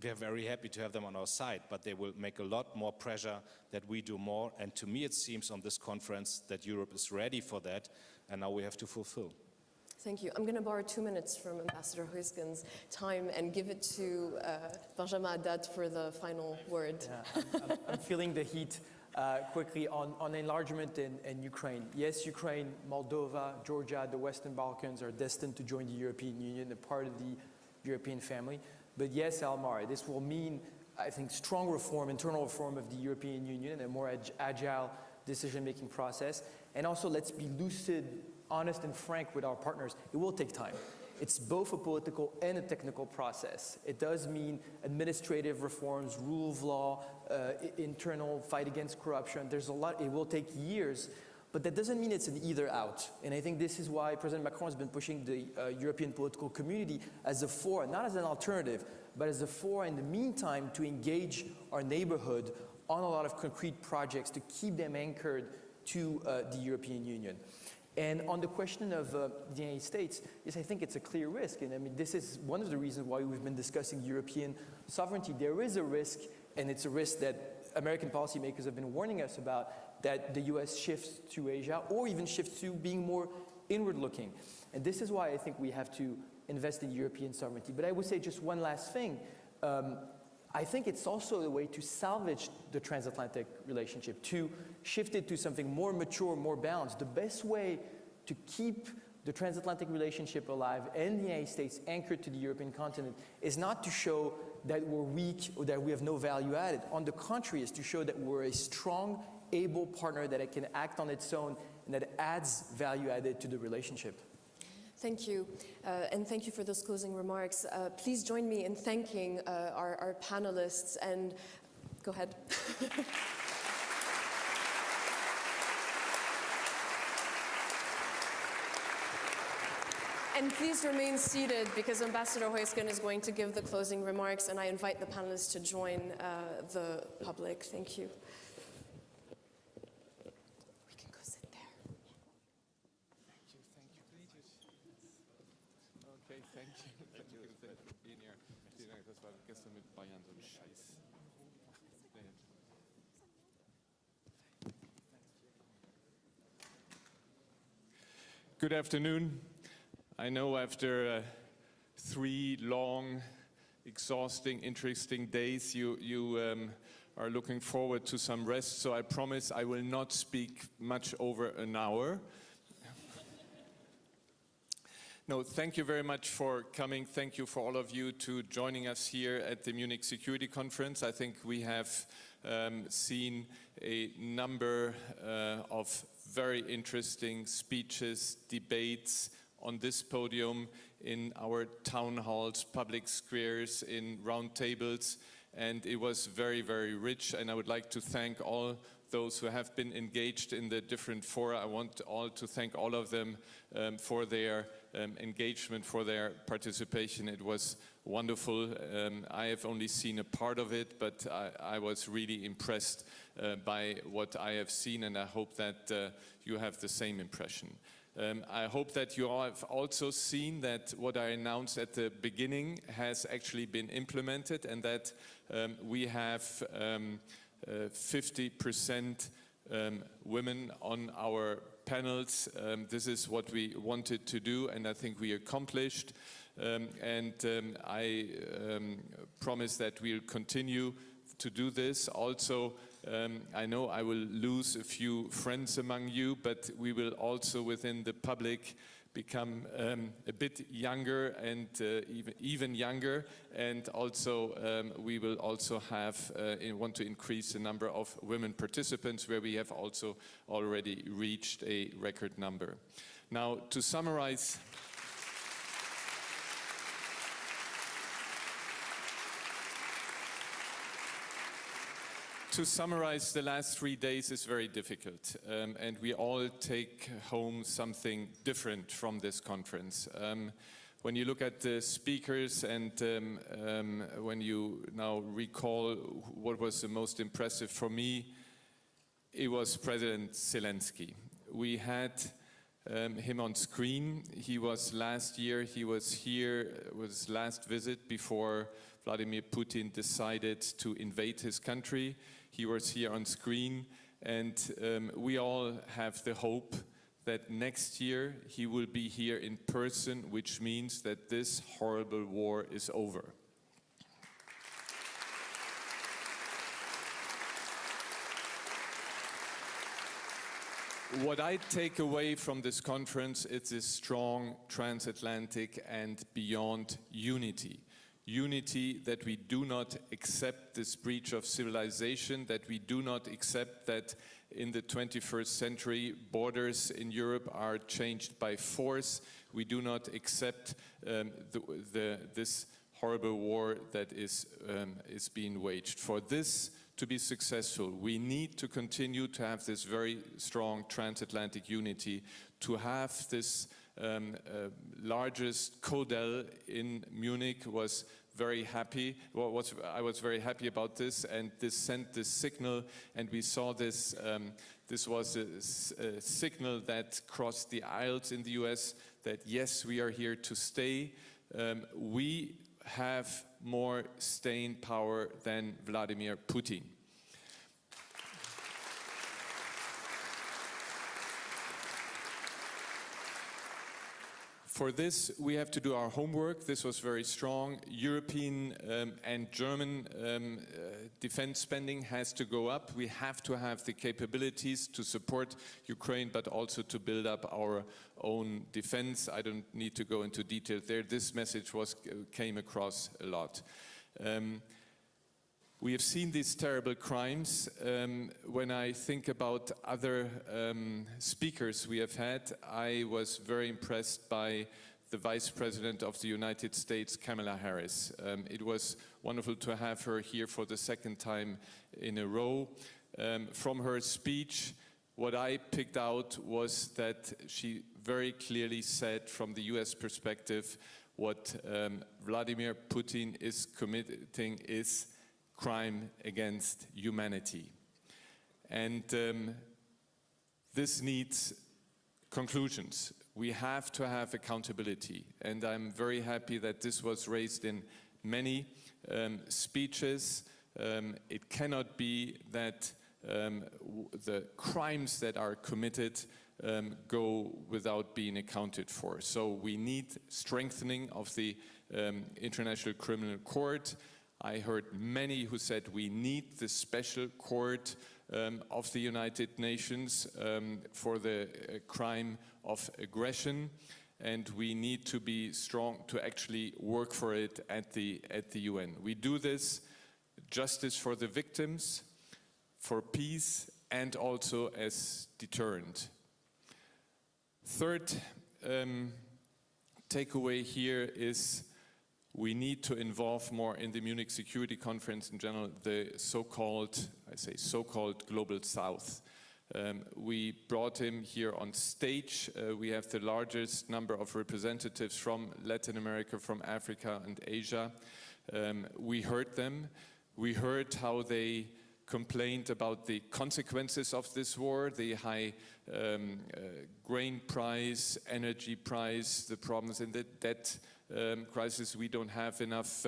we are very happy to have them on our side, but they will make a lot more pressure that we do more. And to me, it seems on this conference that Europe is ready for that, and now we have to fulfill. Thank you. I'm going to borrow 2 minutes from Ambassador Huysken's time and give it to Benjamin Haddad for the final word. Yeah, I'm feeling the heat. Quickly on enlargement in Ukraine. Yes, Ukraine, Moldova, Georgia, the Western Balkans are destined to join the European Union, a part of the European family. But yes, Elmar, this will mean, I think, strong reform, internal reform of the European Union, and a more agile decision-making process. And also, let's be lucid, honest, and frank with our partners. It will take time. It's both a political and a technical process. It does mean administrative reforms, rule of law, internal fight against corruption. There's a lot. It will take years, but that doesn't mean it's an either out. And I think this is why President Macron has been pushing the European political community as a for, not as an alternative, but as a for in the meantime to engage our neighborhood on a lot of concrete projects to keep them anchored to the European Union. And on the question of the United States, yes, I think it's a clear risk. And I mean, this is one of the reasons why we've been discussing European sovereignty. There is a risk, and it's a risk that American policymakers have been warning us about, that the US shifts to Asia or even shifts to being more inward-looking. And this is why I think we have to invest in European sovereignty. But I would say just one last thing. I think it's also a way to salvage the transatlantic relationship, to shift it to something more mature, more balanced. The best way to keep the transatlantic relationship alive and the United States anchored to the European continent is not to show that we're weak or that we have no value added. On the contrary, is to show that we're a strong, able partner that can act on its own and that adds value added to the relationship. Thank you, and thank you for those closing remarks. Please join me in thanking our panelists, and go ahead. And please remain seated because Ambassador Huysken is going to give the closing remarks, and I invite the panelists to join the public. Thank you. We can go sit there. Okay, thank you. Thank you for being here. Vielen Dank, das war gestern mit Bayern so ein Scheiß. Good afternoon. I know after 3 long, exhausting, interesting days, you are looking forward to some rest, so I promise I will not speak much over an hour. No, thank you very much for coming. Thank you for all of you to joining us here at the Munich Security Conference. I think we have seen a number of very interesting speeches, debates on this podium, in our town halls, public squares, in round tables, and it was very, very rich, and I would like to thank all those who have been engaged in the different fora. I want to thank all of them for their engagement, for their participation. It was wonderful. I have only seen a part of it, but I was really impressed by what I have seen, and I hope that you have the same impression. I hope that you all have also seen that what I announced at the beginning has actually been implemented, and that we have 50% women on our panels. This is what we wanted to do, and I think we accomplished. I promise that we'll continue to do this. Also, I know I will lose a few friends among you, but we will also within the public become a bit younger and even younger, and also we will also have want to increase the number of women participants, where we have also already reached a record number. Now, to summarize, the last 3 days is very difficult, and we all take home something different from this conference. When you look at the speakers and when you now recall what was the most impressive for me, it was President Zelensky. We had him on screen. He was last year, he was here, it was his last visit before Vladimir Putin decided to invade his country. He was here on screen, and we all have the hope that next year he will be here in person, which means that this horrible war is over. What I take away from this conference is a strong transatlantic and beyond unity. Unity that we do not accept this breach of civilization, that we do not accept that in the 21st century borders in Europe are changed by force. We do not accept this horrible war that is being waged. For this to be successful, we need to continue to have this very strong transatlantic unity, to have this largest CODEL in Munich was very happy. I was very happy about this, and this sent this signal, and we saw this. This was a signal that crossed the aisles in the US that yes, we are here to stay. We have more staying power than Vladimir Putin. For this, we have to do our homework. This was very strong. European and German defense spending has to go up. We have to have the capabilities to support Ukraine, but also to build up our own defense. I don't need to go into detail there. This message came across a lot. We have seen these terrible crimes. When I think about other speakers we have had, I was very impressed by the Vice President of the United States, Kamala Harris. It was wonderful to have her here for the second time in a row. From her speech, what I picked out was that she very clearly said from the US perspective, what Vladimir Putin is committing is crime against humanity. And this needs conclusions. We have to have accountability. And I'm very happy that this was raised in many speeches. It cannot be that the crimes that are committed go without being accounted for. So we need strengthening of the International Criminal Court. I heard many who said we need the special court of the United Nations for the crime of aggression, and we need to be strong to actually work for it at the UN. We do this justice for the victims, for peace, and also as deterrent. Third takeaway here is we need to involve more in the Munich Security Conference in general, the so-called, I say so-called Global South. We brought him here on stage. We have the largest number of representatives from Latin America, from Africa and Asia. We heard them. We heard how they complained about the consequences of this war, the high grain price, energy price, the problems in the debt crisis. We don't have enough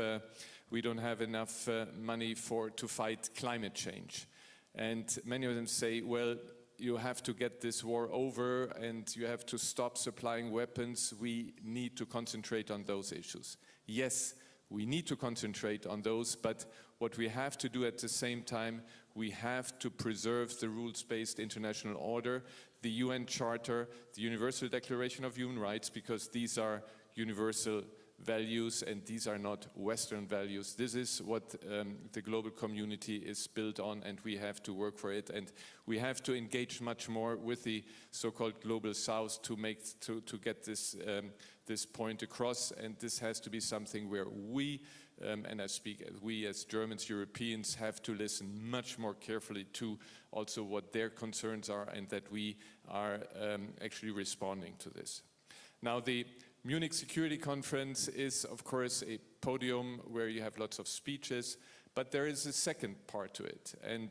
money to fight climate change. And many of them say, well, you have to get this war over and you have to stop supplying weapons. We need to concentrate on those issues. Yes, we need to concentrate on those, but what we have to do at the same time, we have to preserve the rules-based international order, the UN Charter, the Universal Declaration of Human Rights, because these are universal values and these are not Western values. This is what the global community is built on, and we have to work for it, and we have to engage much more with the so-called Global South to get this point across, and this has to be something where we, and I speak we as Germans, Europeans, have to listen much more carefully to also what their concerns are, and that we are actually responding to this. Now, the Munich Security Conference is, of course, a podium where you have lots of speeches, but there is a second part to it. And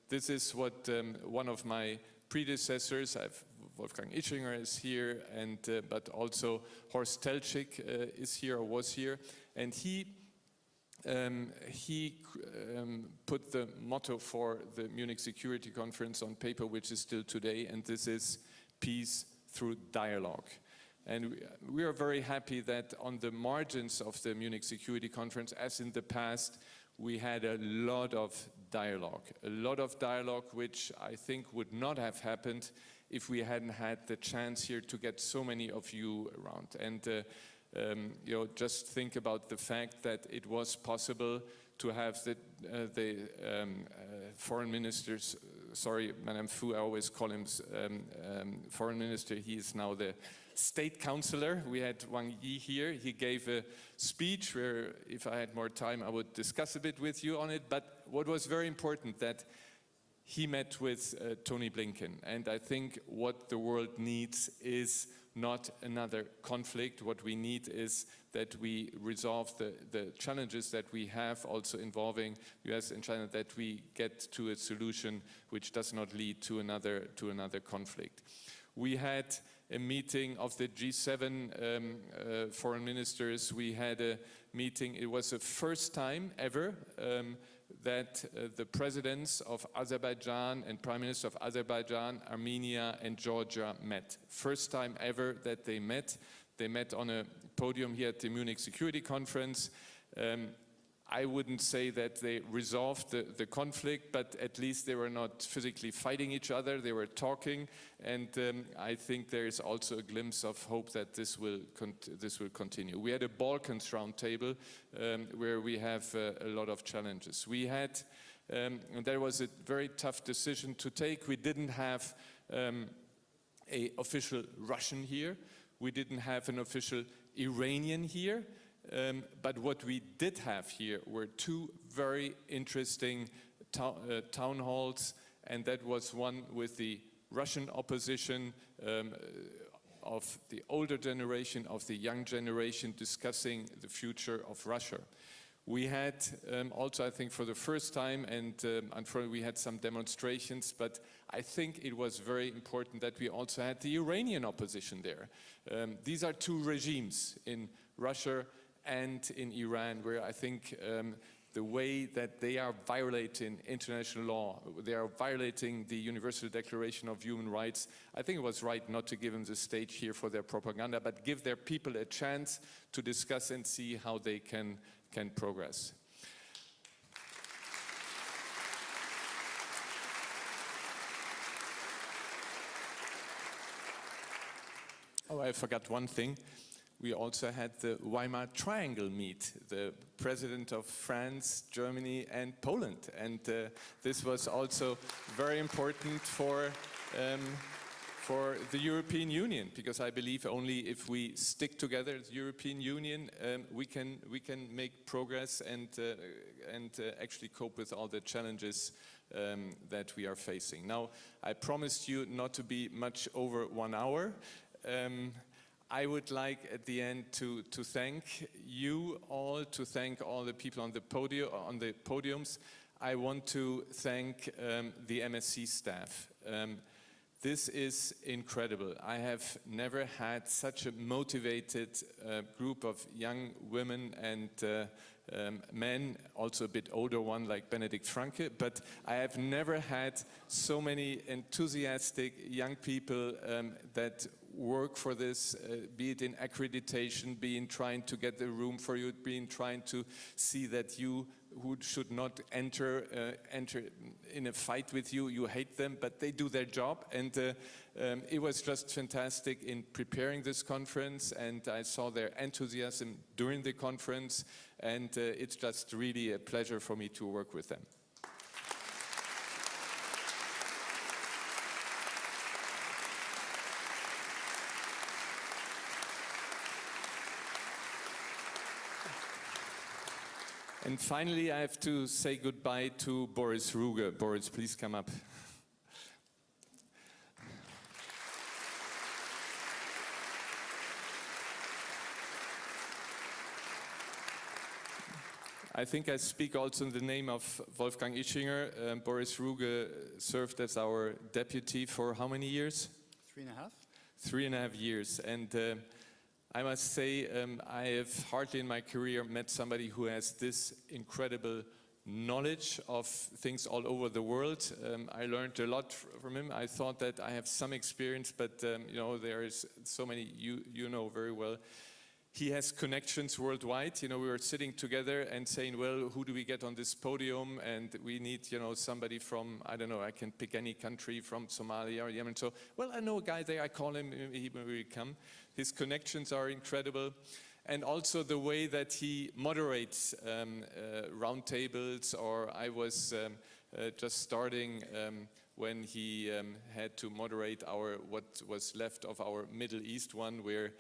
this is what one of my predecessors, Wolfgang Ischinger is here, and but also Horst Teltschik is here or was here, and he put the motto for the Munich Security Conference on paper, which is still today, and this is peace through dialogue. And we are very happy that on the margins of the Munich Security Conference, as in the past, we had a lot of dialogue which I think would not have happened if we hadn't had the chance here to get so many of you around. And just think about the fact that it was possible to have the foreign ministers, sorry, Madame Fu, I always call him foreign minister, he is now the state councillor. We had Wang Yi here. He gave a speech where, if I had more time, I would discuss a bit with you on it. But what was very important, that he met with Tony Blinken. And I think what the world needs is not another conflict. What we need is that we resolve the challenges that we have, also involving US and China, that we get to a solution which does not lead to another conflict. We had a meeting of the G7 foreign ministers. We had a meeting, it was the first time ever that the presidents of Azerbaijan and Prime Minister of Azerbaijan, Armenia and Georgia met. First time ever that they met. They met on a podium here at the Munich Security Conference. I wouldn't say that they resolved the conflict, but at least they were not physically fighting each other. They were talking, and I think there is also a glimpse of hope that this will continue. We had a Balkans roundtable where we have a lot of challenges. We had, and there was a very tough decision to take. We didn't have an official Russian here. We didn't have an official Iranian here. But what we did have here were two very interesting town halls, and that was one with the Russian opposition of the older generation, of the young generation, discussing the future of Russia. We had also, I think for the first time, and unfortunately we had some demonstrations, but I think it was very important that we also had the Iranian opposition there. These are two regimes in Russia and in Iran, where I think the way that they are violating international law, they are violating the Universal Declaration of Human Rights, I think it was right not to give them the stage here for their propaganda, but give their people a chance to discuss and see how they can progress. Oh, I forgot one thing. We also had the Weimar Triangle meet, the president of France, Germany, and Poland. And this was also very important for the European Union, because I believe only if we stick together as the European Union, we can make progress and actually cope with all the challenges that we are facing. Now, I promised you not to be much over 1 hour. I would like at the end to thank you all, to thank all the people on the podiums. I want to thank the MSc staff. This is incredible. I have never had such a motivated group of young women and men, also a bit older one like Benedikt Franke, but I have never had so many enthusiastic young people that work for this, be it in accreditation, be in trying to get the room for you, be in trying to see that you who should not enter in a fight with you, you hate them, but they do their job. And it was just fantastic in preparing this conference, and I saw their enthusiasm during the conference, and it's just really a pleasure for me to work with them. And finally, I have to say goodbye to Boris Ruge. Boris, please come up. I think I speak also in the name of Wolfgang Ischinger. Boris Ruge served as our deputy for how many years? 3.5. 3.5 years. And I must say, I have hardly in my career met somebody who has this incredible knowledge of things all over the world. I learned a lot from him. I thought that I have some experience, but you know, there is so many, you know very well. He has connections worldwide. You know, we were sitting together and saying, well, who do we get on this podium? And we need, you know, somebody from, I don't know, I can pick any country, from Somalia or Yemen. So, well, I know a guy there, I call him, he will come. His connections are incredible. And also the way that he moderates roundtables, or I was just starting when he had to moderate what was left of our Middle East one, where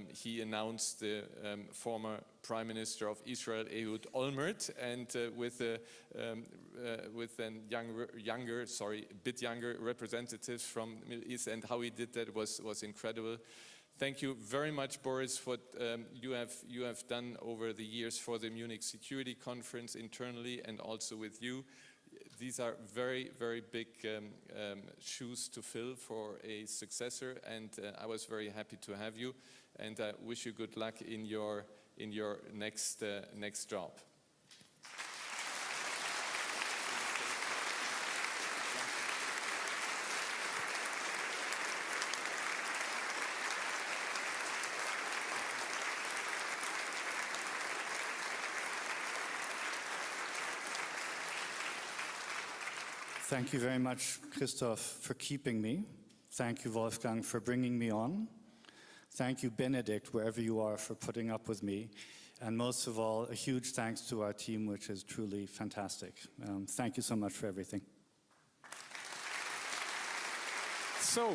he announced the former Prime Minister of Israel, Ehud Olmert, and with a bit younger representatives from the Middle East, and how he did that was incredible. Thank you very much, Boris, for what you have done over the years for the Munich Security Conference internally and also with you. These are very, very big shoes to fill for a successor, and I was very happy to have you, and I wish you good luck in your next job. Thank you very much, Christoph, for keeping me. Thank you, Wolfgang, for bringing me on. Thank you, Benedict, wherever you are, for putting up with me. And most of all, a huge thanks to our team, which is truly fantastic. Thank you so much for everything. So,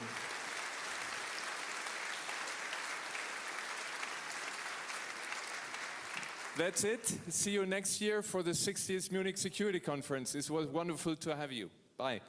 that's it. See you next year for the 60th Munich Security Conference. It was wonderful to have you. Bye.